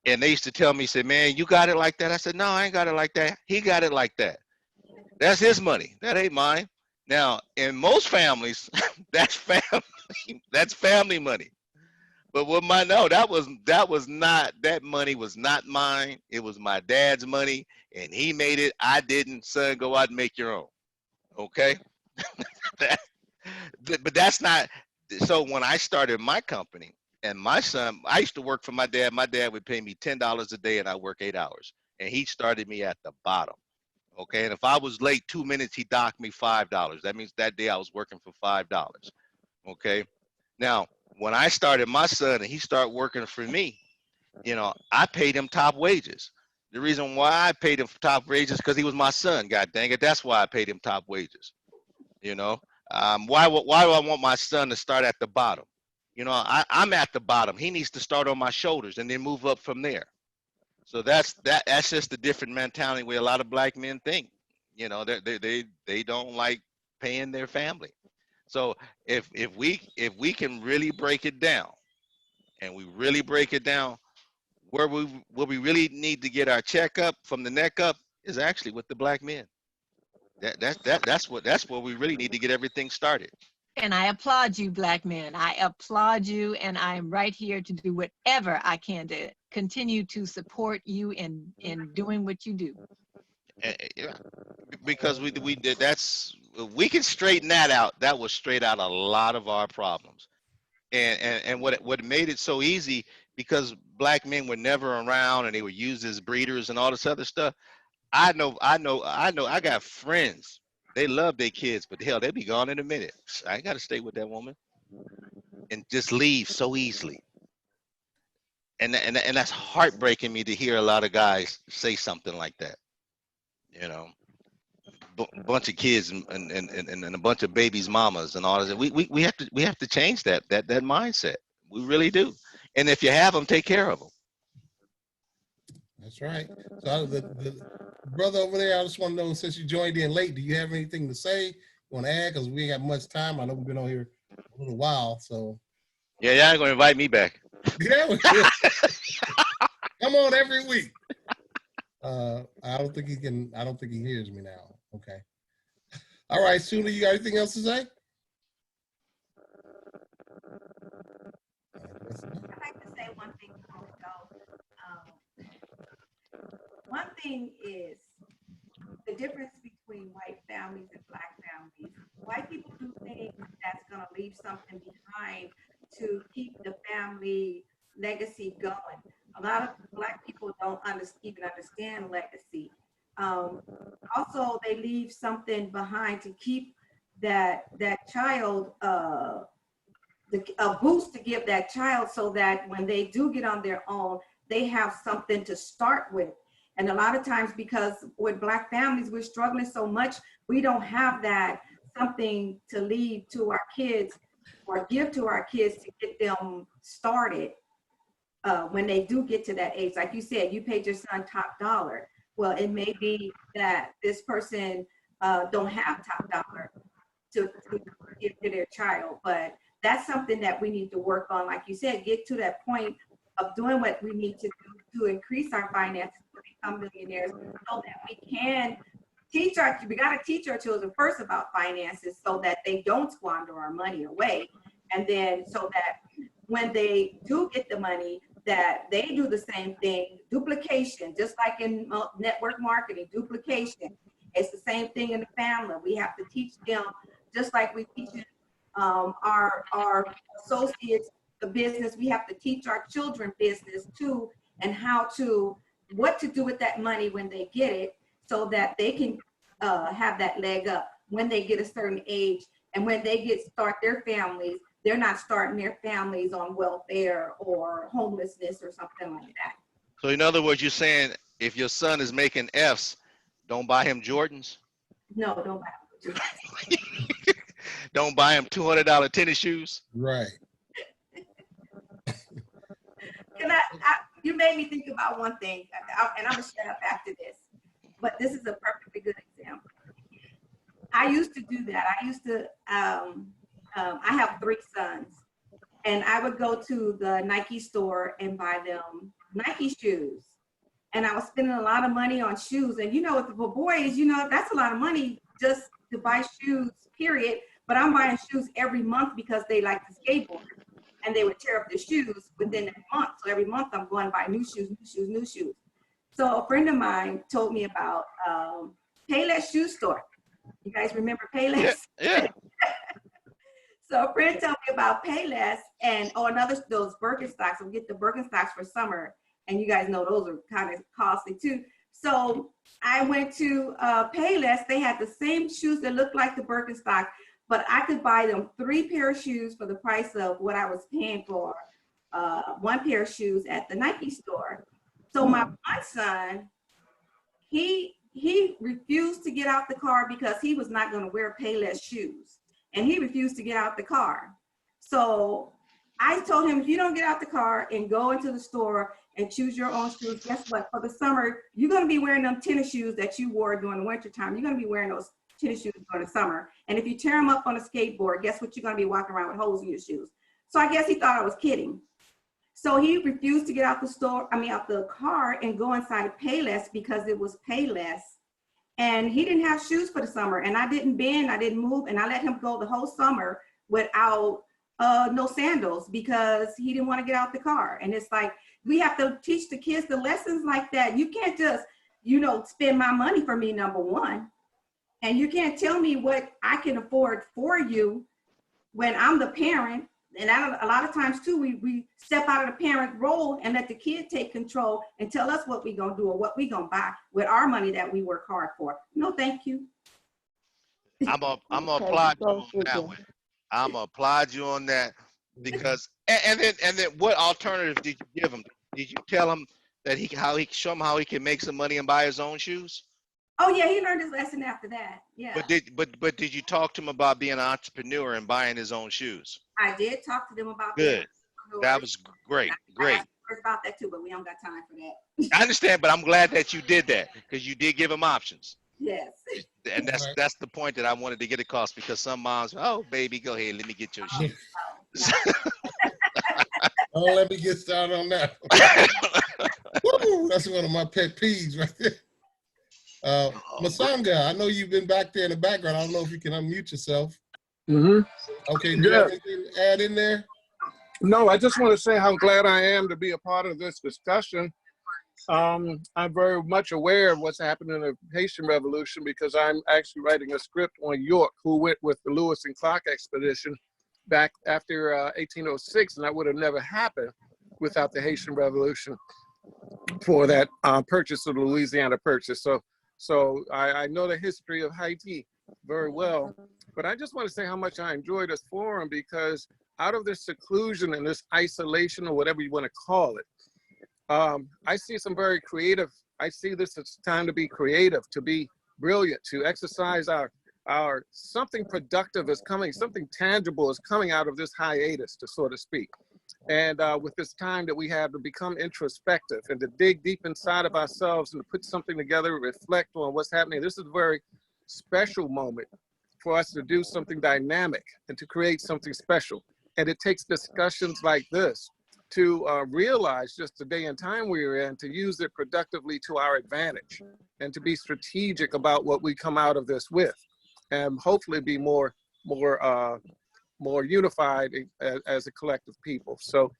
and they used to tell me, say, "Man, you got it like that?" I said, "No, I ain't got it like that. He got it like that. That's his money. That ain't mine." Now, in most families, that's family money. But that money was not mine. It was my dad's money, and he made it. I didn't. Son, go out and make your own. Okay. But that's not. So when I started my company, and my son, I used to work for my dad. My dad would pay me $10 a day, and I work 8 hours. And he started me at the bottom. Okay, and if I was late 2 minutes, he docked me $5. That means that day I was working for $5. Okay, now when I started my son and he started working for me, I paid him top wages. The reason why I paid him top wages because he was my son. God dang it, that's why I paid him top wages. Why do I want my son to start at the bottom? I'm at the bottom. He needs to start on my shoulders and then move up from there. So that's just the different mentality where a lot of black men think. They don't like paying their family. So if we can really break it down, and we really break it down, where we really need to get our checkup from the neck up is actually with the black men. That's where we really need to get everything started. And I applaud you, black men. I applaud you, and I'm right here to do whatever I can to continue to support you in doing what you do. Yeah, because we did we can straighten that out. That will straighten out a lot of our problems. And what made it so easy, because black men were never around and they were used as breeders and all this other stuff. I got friends. They love their kids, but hell, they be gone in a minute. I ain't got to stay with that woman and just leave so easily. And that's heartbreaking me to hear a lot of guys say something like that. You know, bunch of kids and a bunch of babies' mamas and all that. We have to change that mindset. We really do. And if you have them, take care of them. That's right. So the brother over there, I just want to know, since you joined in late, do you have anything to say? You want to add? Because we ain't got much time. I know we've been on here a little while, so. Yeah, y'all ain't gonna invite me back. Yeah, we will. Come on every week. I don't think he hears me now. Okay. All right, Sula, you got anything else to say? I'd like to say one thing before we go. One thing is the difference between white families and black families. White people do things that's going to leave something behind to keep the family legacy going. A lot of black people don't even understand legacy. Also, they leave something behind to keep that child, a boost to give that child, so that when they do get on their own, they have something to start with. And a lot of times, because with black families, we're struggling so much, we don't have that something to leave to our kids or give to our kids to get them started when they do get to that age. Like you said, you paid your son top dollar. Well, it may be that this person don't have top dollar to give to their child, but that's something that we need to work on. Like you said, get to that point of doing what we need to do to increase our finances to become millionaires, so that we can we got to teach our children first about finances, so that they don't squander our money away. And then so that when they do get the money, that they do the same thing, duplication, just like in network marketing, duplication. It's the same thing in the family. We have to teach them, just like we teach our associates the business, we have to teach our children business too, and what to do with that money when they get it, so that they can have that leg up when they get a certain age. And when they start their families, they're not starting their families on welfare or homelessness or something like that. So in other words, you're saying if your son is making F's, don't buy him Jordans? No, don't buy him Jordans. Don't buy him $200 tennis shoes? Right. You made me think about one thing, and I'm going to shut up after this, but this is a perfectly good example. I used to do that. I used to, I have 3 sons, and I would go to the Nike store and buy them Nike shoes. And I was spending a lot of money on shoes. And for boys, that's a lot of money just to buy shoes, period. But I'm buying shoes every month because they like to skateboard. And they would tear up the shoes within a month. So every month I'm going to buy new shoes. So a friend of mine told me about Payless Shoe Store. You guys remember Payless? Yeah. So a friend told me about Payless those Birkenstocks. We'll get the Birkenstocks for summer. And you guys know those are kind of costly too. So I went to Payless. They had the same shoes that looked like the Birkenstock, but I could buy them 3 pair of shoes for the price of what I was paying for 1 pair of shoes at the Nike store. So my one son, he refused to get out the car because he was not going to wear Payless shoes. And he refused to get out the car. So I told him, if you don't get out the car and go into the store and choose your own shoes, guess what? For the summer, you're going to be wearing them tennis shoes that you wore during the winter time. You're going to be wearing those tennis shoes during the summer. And if you tear them up on a skateboard, guess what? You're going to be walking around with holes in your shoes. So I guess he thought I was kidding. So he refused to get out the car and go inside Payless because it was Payless. And he didn't have shoes for the summer. And I didn't bend, I didn't move. And I let him go the whole summer without no sandals because he didn't want to get out the car. And it's like, we have to teach the kids the lessons like that. You can't just, spend my money for me, number one. And you can't tell me what I can afford for you when I'm the parent. And a lot of times too, we step out of the parent role and let the kid take control and tell us what we gonna do or what we gonna buy with our money that we work hard for. No, thank you. I'm gonna applaud you on that one. I'm gonna applaud you on that because and then what alternative did you give him? Did you tell him that show him how he can make some money and buy his own shoes? Oh yeah, he learned his lesson after that. Yeah. But did you talk to him about being an entrepreneur and buying his own shoes? I did talk to them about Good. That was great. Great. About that too, but we don't got time for that. I understand, but I'm glad that you did that because you did give him options. Yes. And that's the point that I wanted to get across because some moms, oh baby, go ahead, let me get your shoes. Oh, let me get started on that. Woo, that's one of my pet peeves right there. Masanga, I know you've been back there in the background. I don't know if you can unmute yourself. Okay, do you have anything to add in there? No, I just want to say how glad I am to be a part of this discussion. I'm very much aware of what's happening in the Haitian Revolution because I'm actually writing a script on York, who went with the Lewis and Clark expedition back after 1806, and that would have never happened without the Haitian Revolution for that purchase of the Louisiana Purchase. So I know the history of Haiti very well, but I just want to say how much I enjoy this forum because out of this seclusion and this isolation or whatever you want to call it, I see some very creative, I see this as time to be creative, to be brilliant, to exercise our something productive is coming, something tangible is coming out of this hiatus, to so to speak. And with this time that we have to become introspective and to dig deep inside of ourselves and to put something together, reflect on what's happening. This is a very special moment for us to do something dynamic and to create something special. And it takes discussions like this to realize just the day and time we're in, to use it productively to our advantage and to be strategic about what we come out of this with, and hopefully be more unified as a collective people. So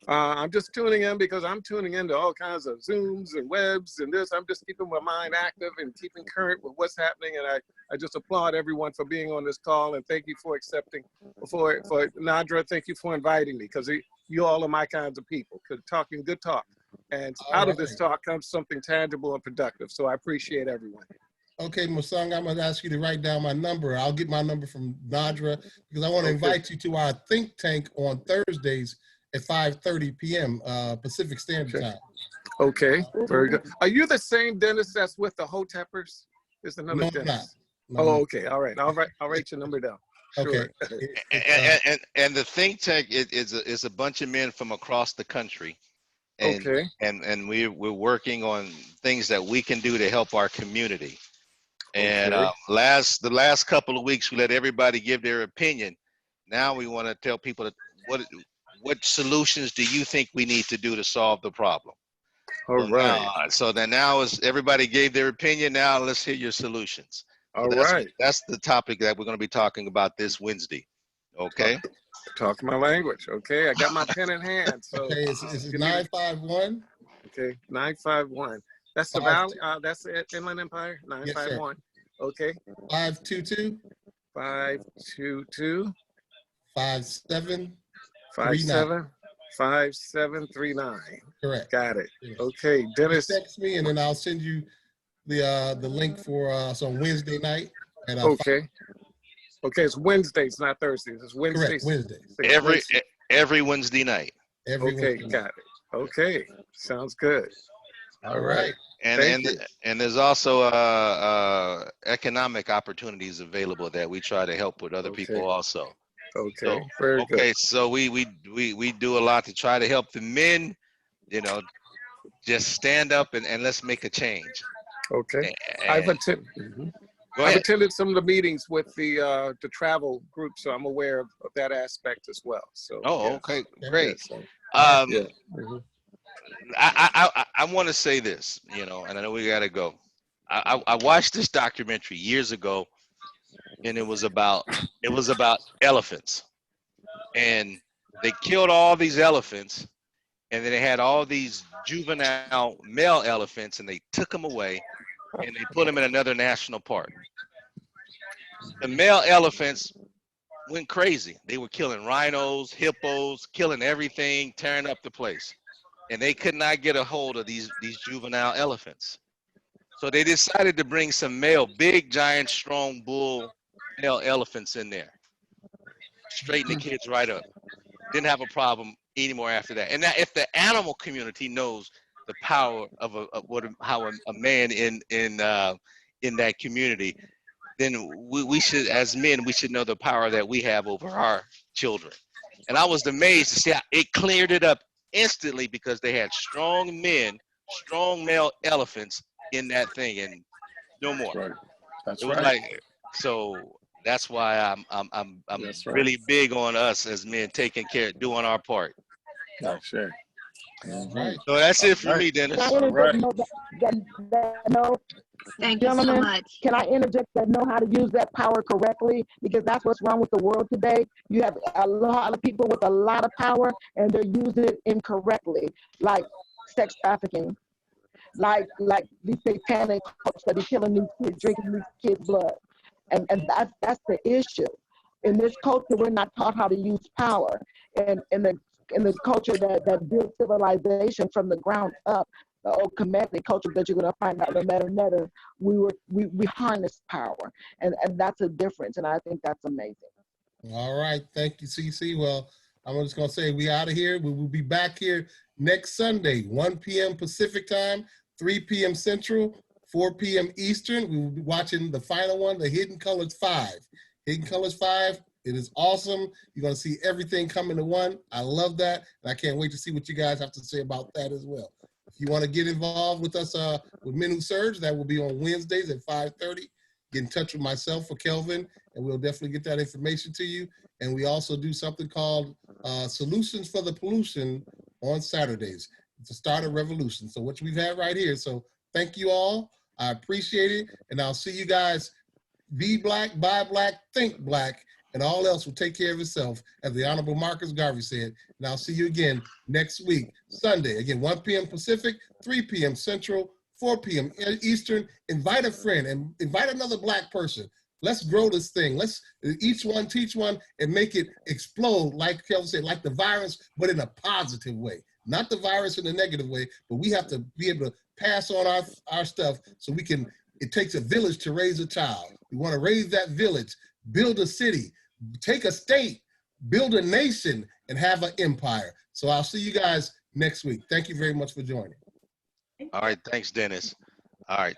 I'm just tuning in because I'm tuning into all kinds of Zooms and webs and this. I'm just keeping my mind active and keeping current with what's happening. And I just applaud everyone for being on this call, and thank you for accepting. For Nadra, thank you for inviting me because you all are my kinds of people. Talking good talk, and out of this talk comes something tangible and productive. So I appreciate everyone. Okay, Masanga, I'm gonna ask you to write down my number. I'll get my number from Nadra because I want to invite you to our think tank on Thursdays at 5:30 p.m. Pacific Standard Time. Okay, very good. Are you the same dentist that's with the Hoteppers? Is another dentist? No, oh, okay, all right. I'll write your number down. Sure. Okay. And the think tank is a bunch of men from across the country. And, okay. And we're working on things that we can do to help our community. And okay. The last couple of weeks, we let everybody give their opinion. Now we want to tell people that what solutions do you think we need to do to solve the problem? All right. So then now as everybody gave their opinion, now let's hear your solutions. So that's the topic that we're going to be talking about this Wednesday. Okay. Talk my language. Okay. I got my pen in hand. So okay, it's 951. Okay, 951. That's the Valley. That's the Inland Empire. 951. Yes, okay. 522. 522. 5739. Correct. Got it. Okay, Dennis. Just text me and then I'll send you the link for some Wednesday night. At, okay. Okay, it's Wednesdays, not Thursdays. It's Wednesdays. Correct, Wednesdays. Every Wednesday night. Okay, got it. Okay, sounds good. All right. And there's also economic opportunities available that we try to help with other people also. Okay. So, very good. So we do a lot to try to help the men, just stand up and let's make a change. Okay. I've attended some of the meetings with the travel group, so I'm aware of that aspect as well. So okay, great. Yeah, so Yeah. I want to say this, you know, and I know we got to go. I watched this documentary years ago, and it was about elephants, and they killed all these elephants, and then they had all these juvenile male elephants, and they took them away, and they put them in another national park. The male elephants went crazy. They were killing rhinos, hippos, killing everything, tearing up the place, and they could not get a hold of these juvenile elephants. So they decided to bring some male, big, giant, strong bull male elephants in there, straighten the kids right up. Didn't have a problem anymore after that. And that, if the animal community knows the power of how a man in that community, then we should, as men, we should know the power that we have over our children. And I was amazed to see how it cleared it up instantly, because they had strong men, strong male elephants in that thing, and no more. Right. That's It was right. like, so that's why I'm That's right. really big on us as men taking care, doing our part. That's right. Right. So that's it for Right. me, Dennis. Can I interject that know, Thank you so gentlemen? much. Can I interject that know how to use that power correctly? Because that's what's wrong with the world today. You have a lot of people with a lot of power, and they're using it incorrectly, like sex trafficking, like these satanic cults that be killing these kids, drinking these kids' blood, and that's the issue. In this culture, we're not taught how to use power, and in the culture that builds civilization from the ground up, the old Kemetic culture that you're going to find out in Meta, we harness power, and that's a difference, and I think that's amazing. All right. Thank you, CC. Well, I'm just going to say we out of here. We will be back here next Sunday, 1 p.m. Pacific time, 3 p.m. Central, 4 p.m. Eastern. We will be watching the final one, the Hidden Colors 5. Hidden Colors 5. It is awesome. You're going to see everything come into one. I love that. And I can't wait to see what you guys have to say about that as well. If you want to get involved with us with Men Who Surge, that will be on Wednesdays at 5:30. Get in touch with myself or Kelvin, and we'll definitely get that information to you. And we also do something called Solutions for the Pollution on Saturdays. It's a start a revolution. So what we've had right here. So thank you all. I appreciate it. And I'll see you guys. Be black, buy black, think black, and all else will take care of itself, as the Honorable Marcus Garvey said. And I'll see you again next week, Sunday. Again, 1 p.m. Pacific, 3 p.m. Central, 4 p.m. Eastern. Invite a friend and invite another black person. Let's grow this thing. Let's each one teach one and make it explode, like Kelvin said, like the virus, but in a positive way. Not the virus in a negative way, but we have to be able to pass on our stuff so we can. It takes a village to raise a child. We want to raise that village, build a city, take a state, build a nation, and have an empire. So I'll see you guys next week. Thank you very much for joining. All right. Thanks, Dennis. All right.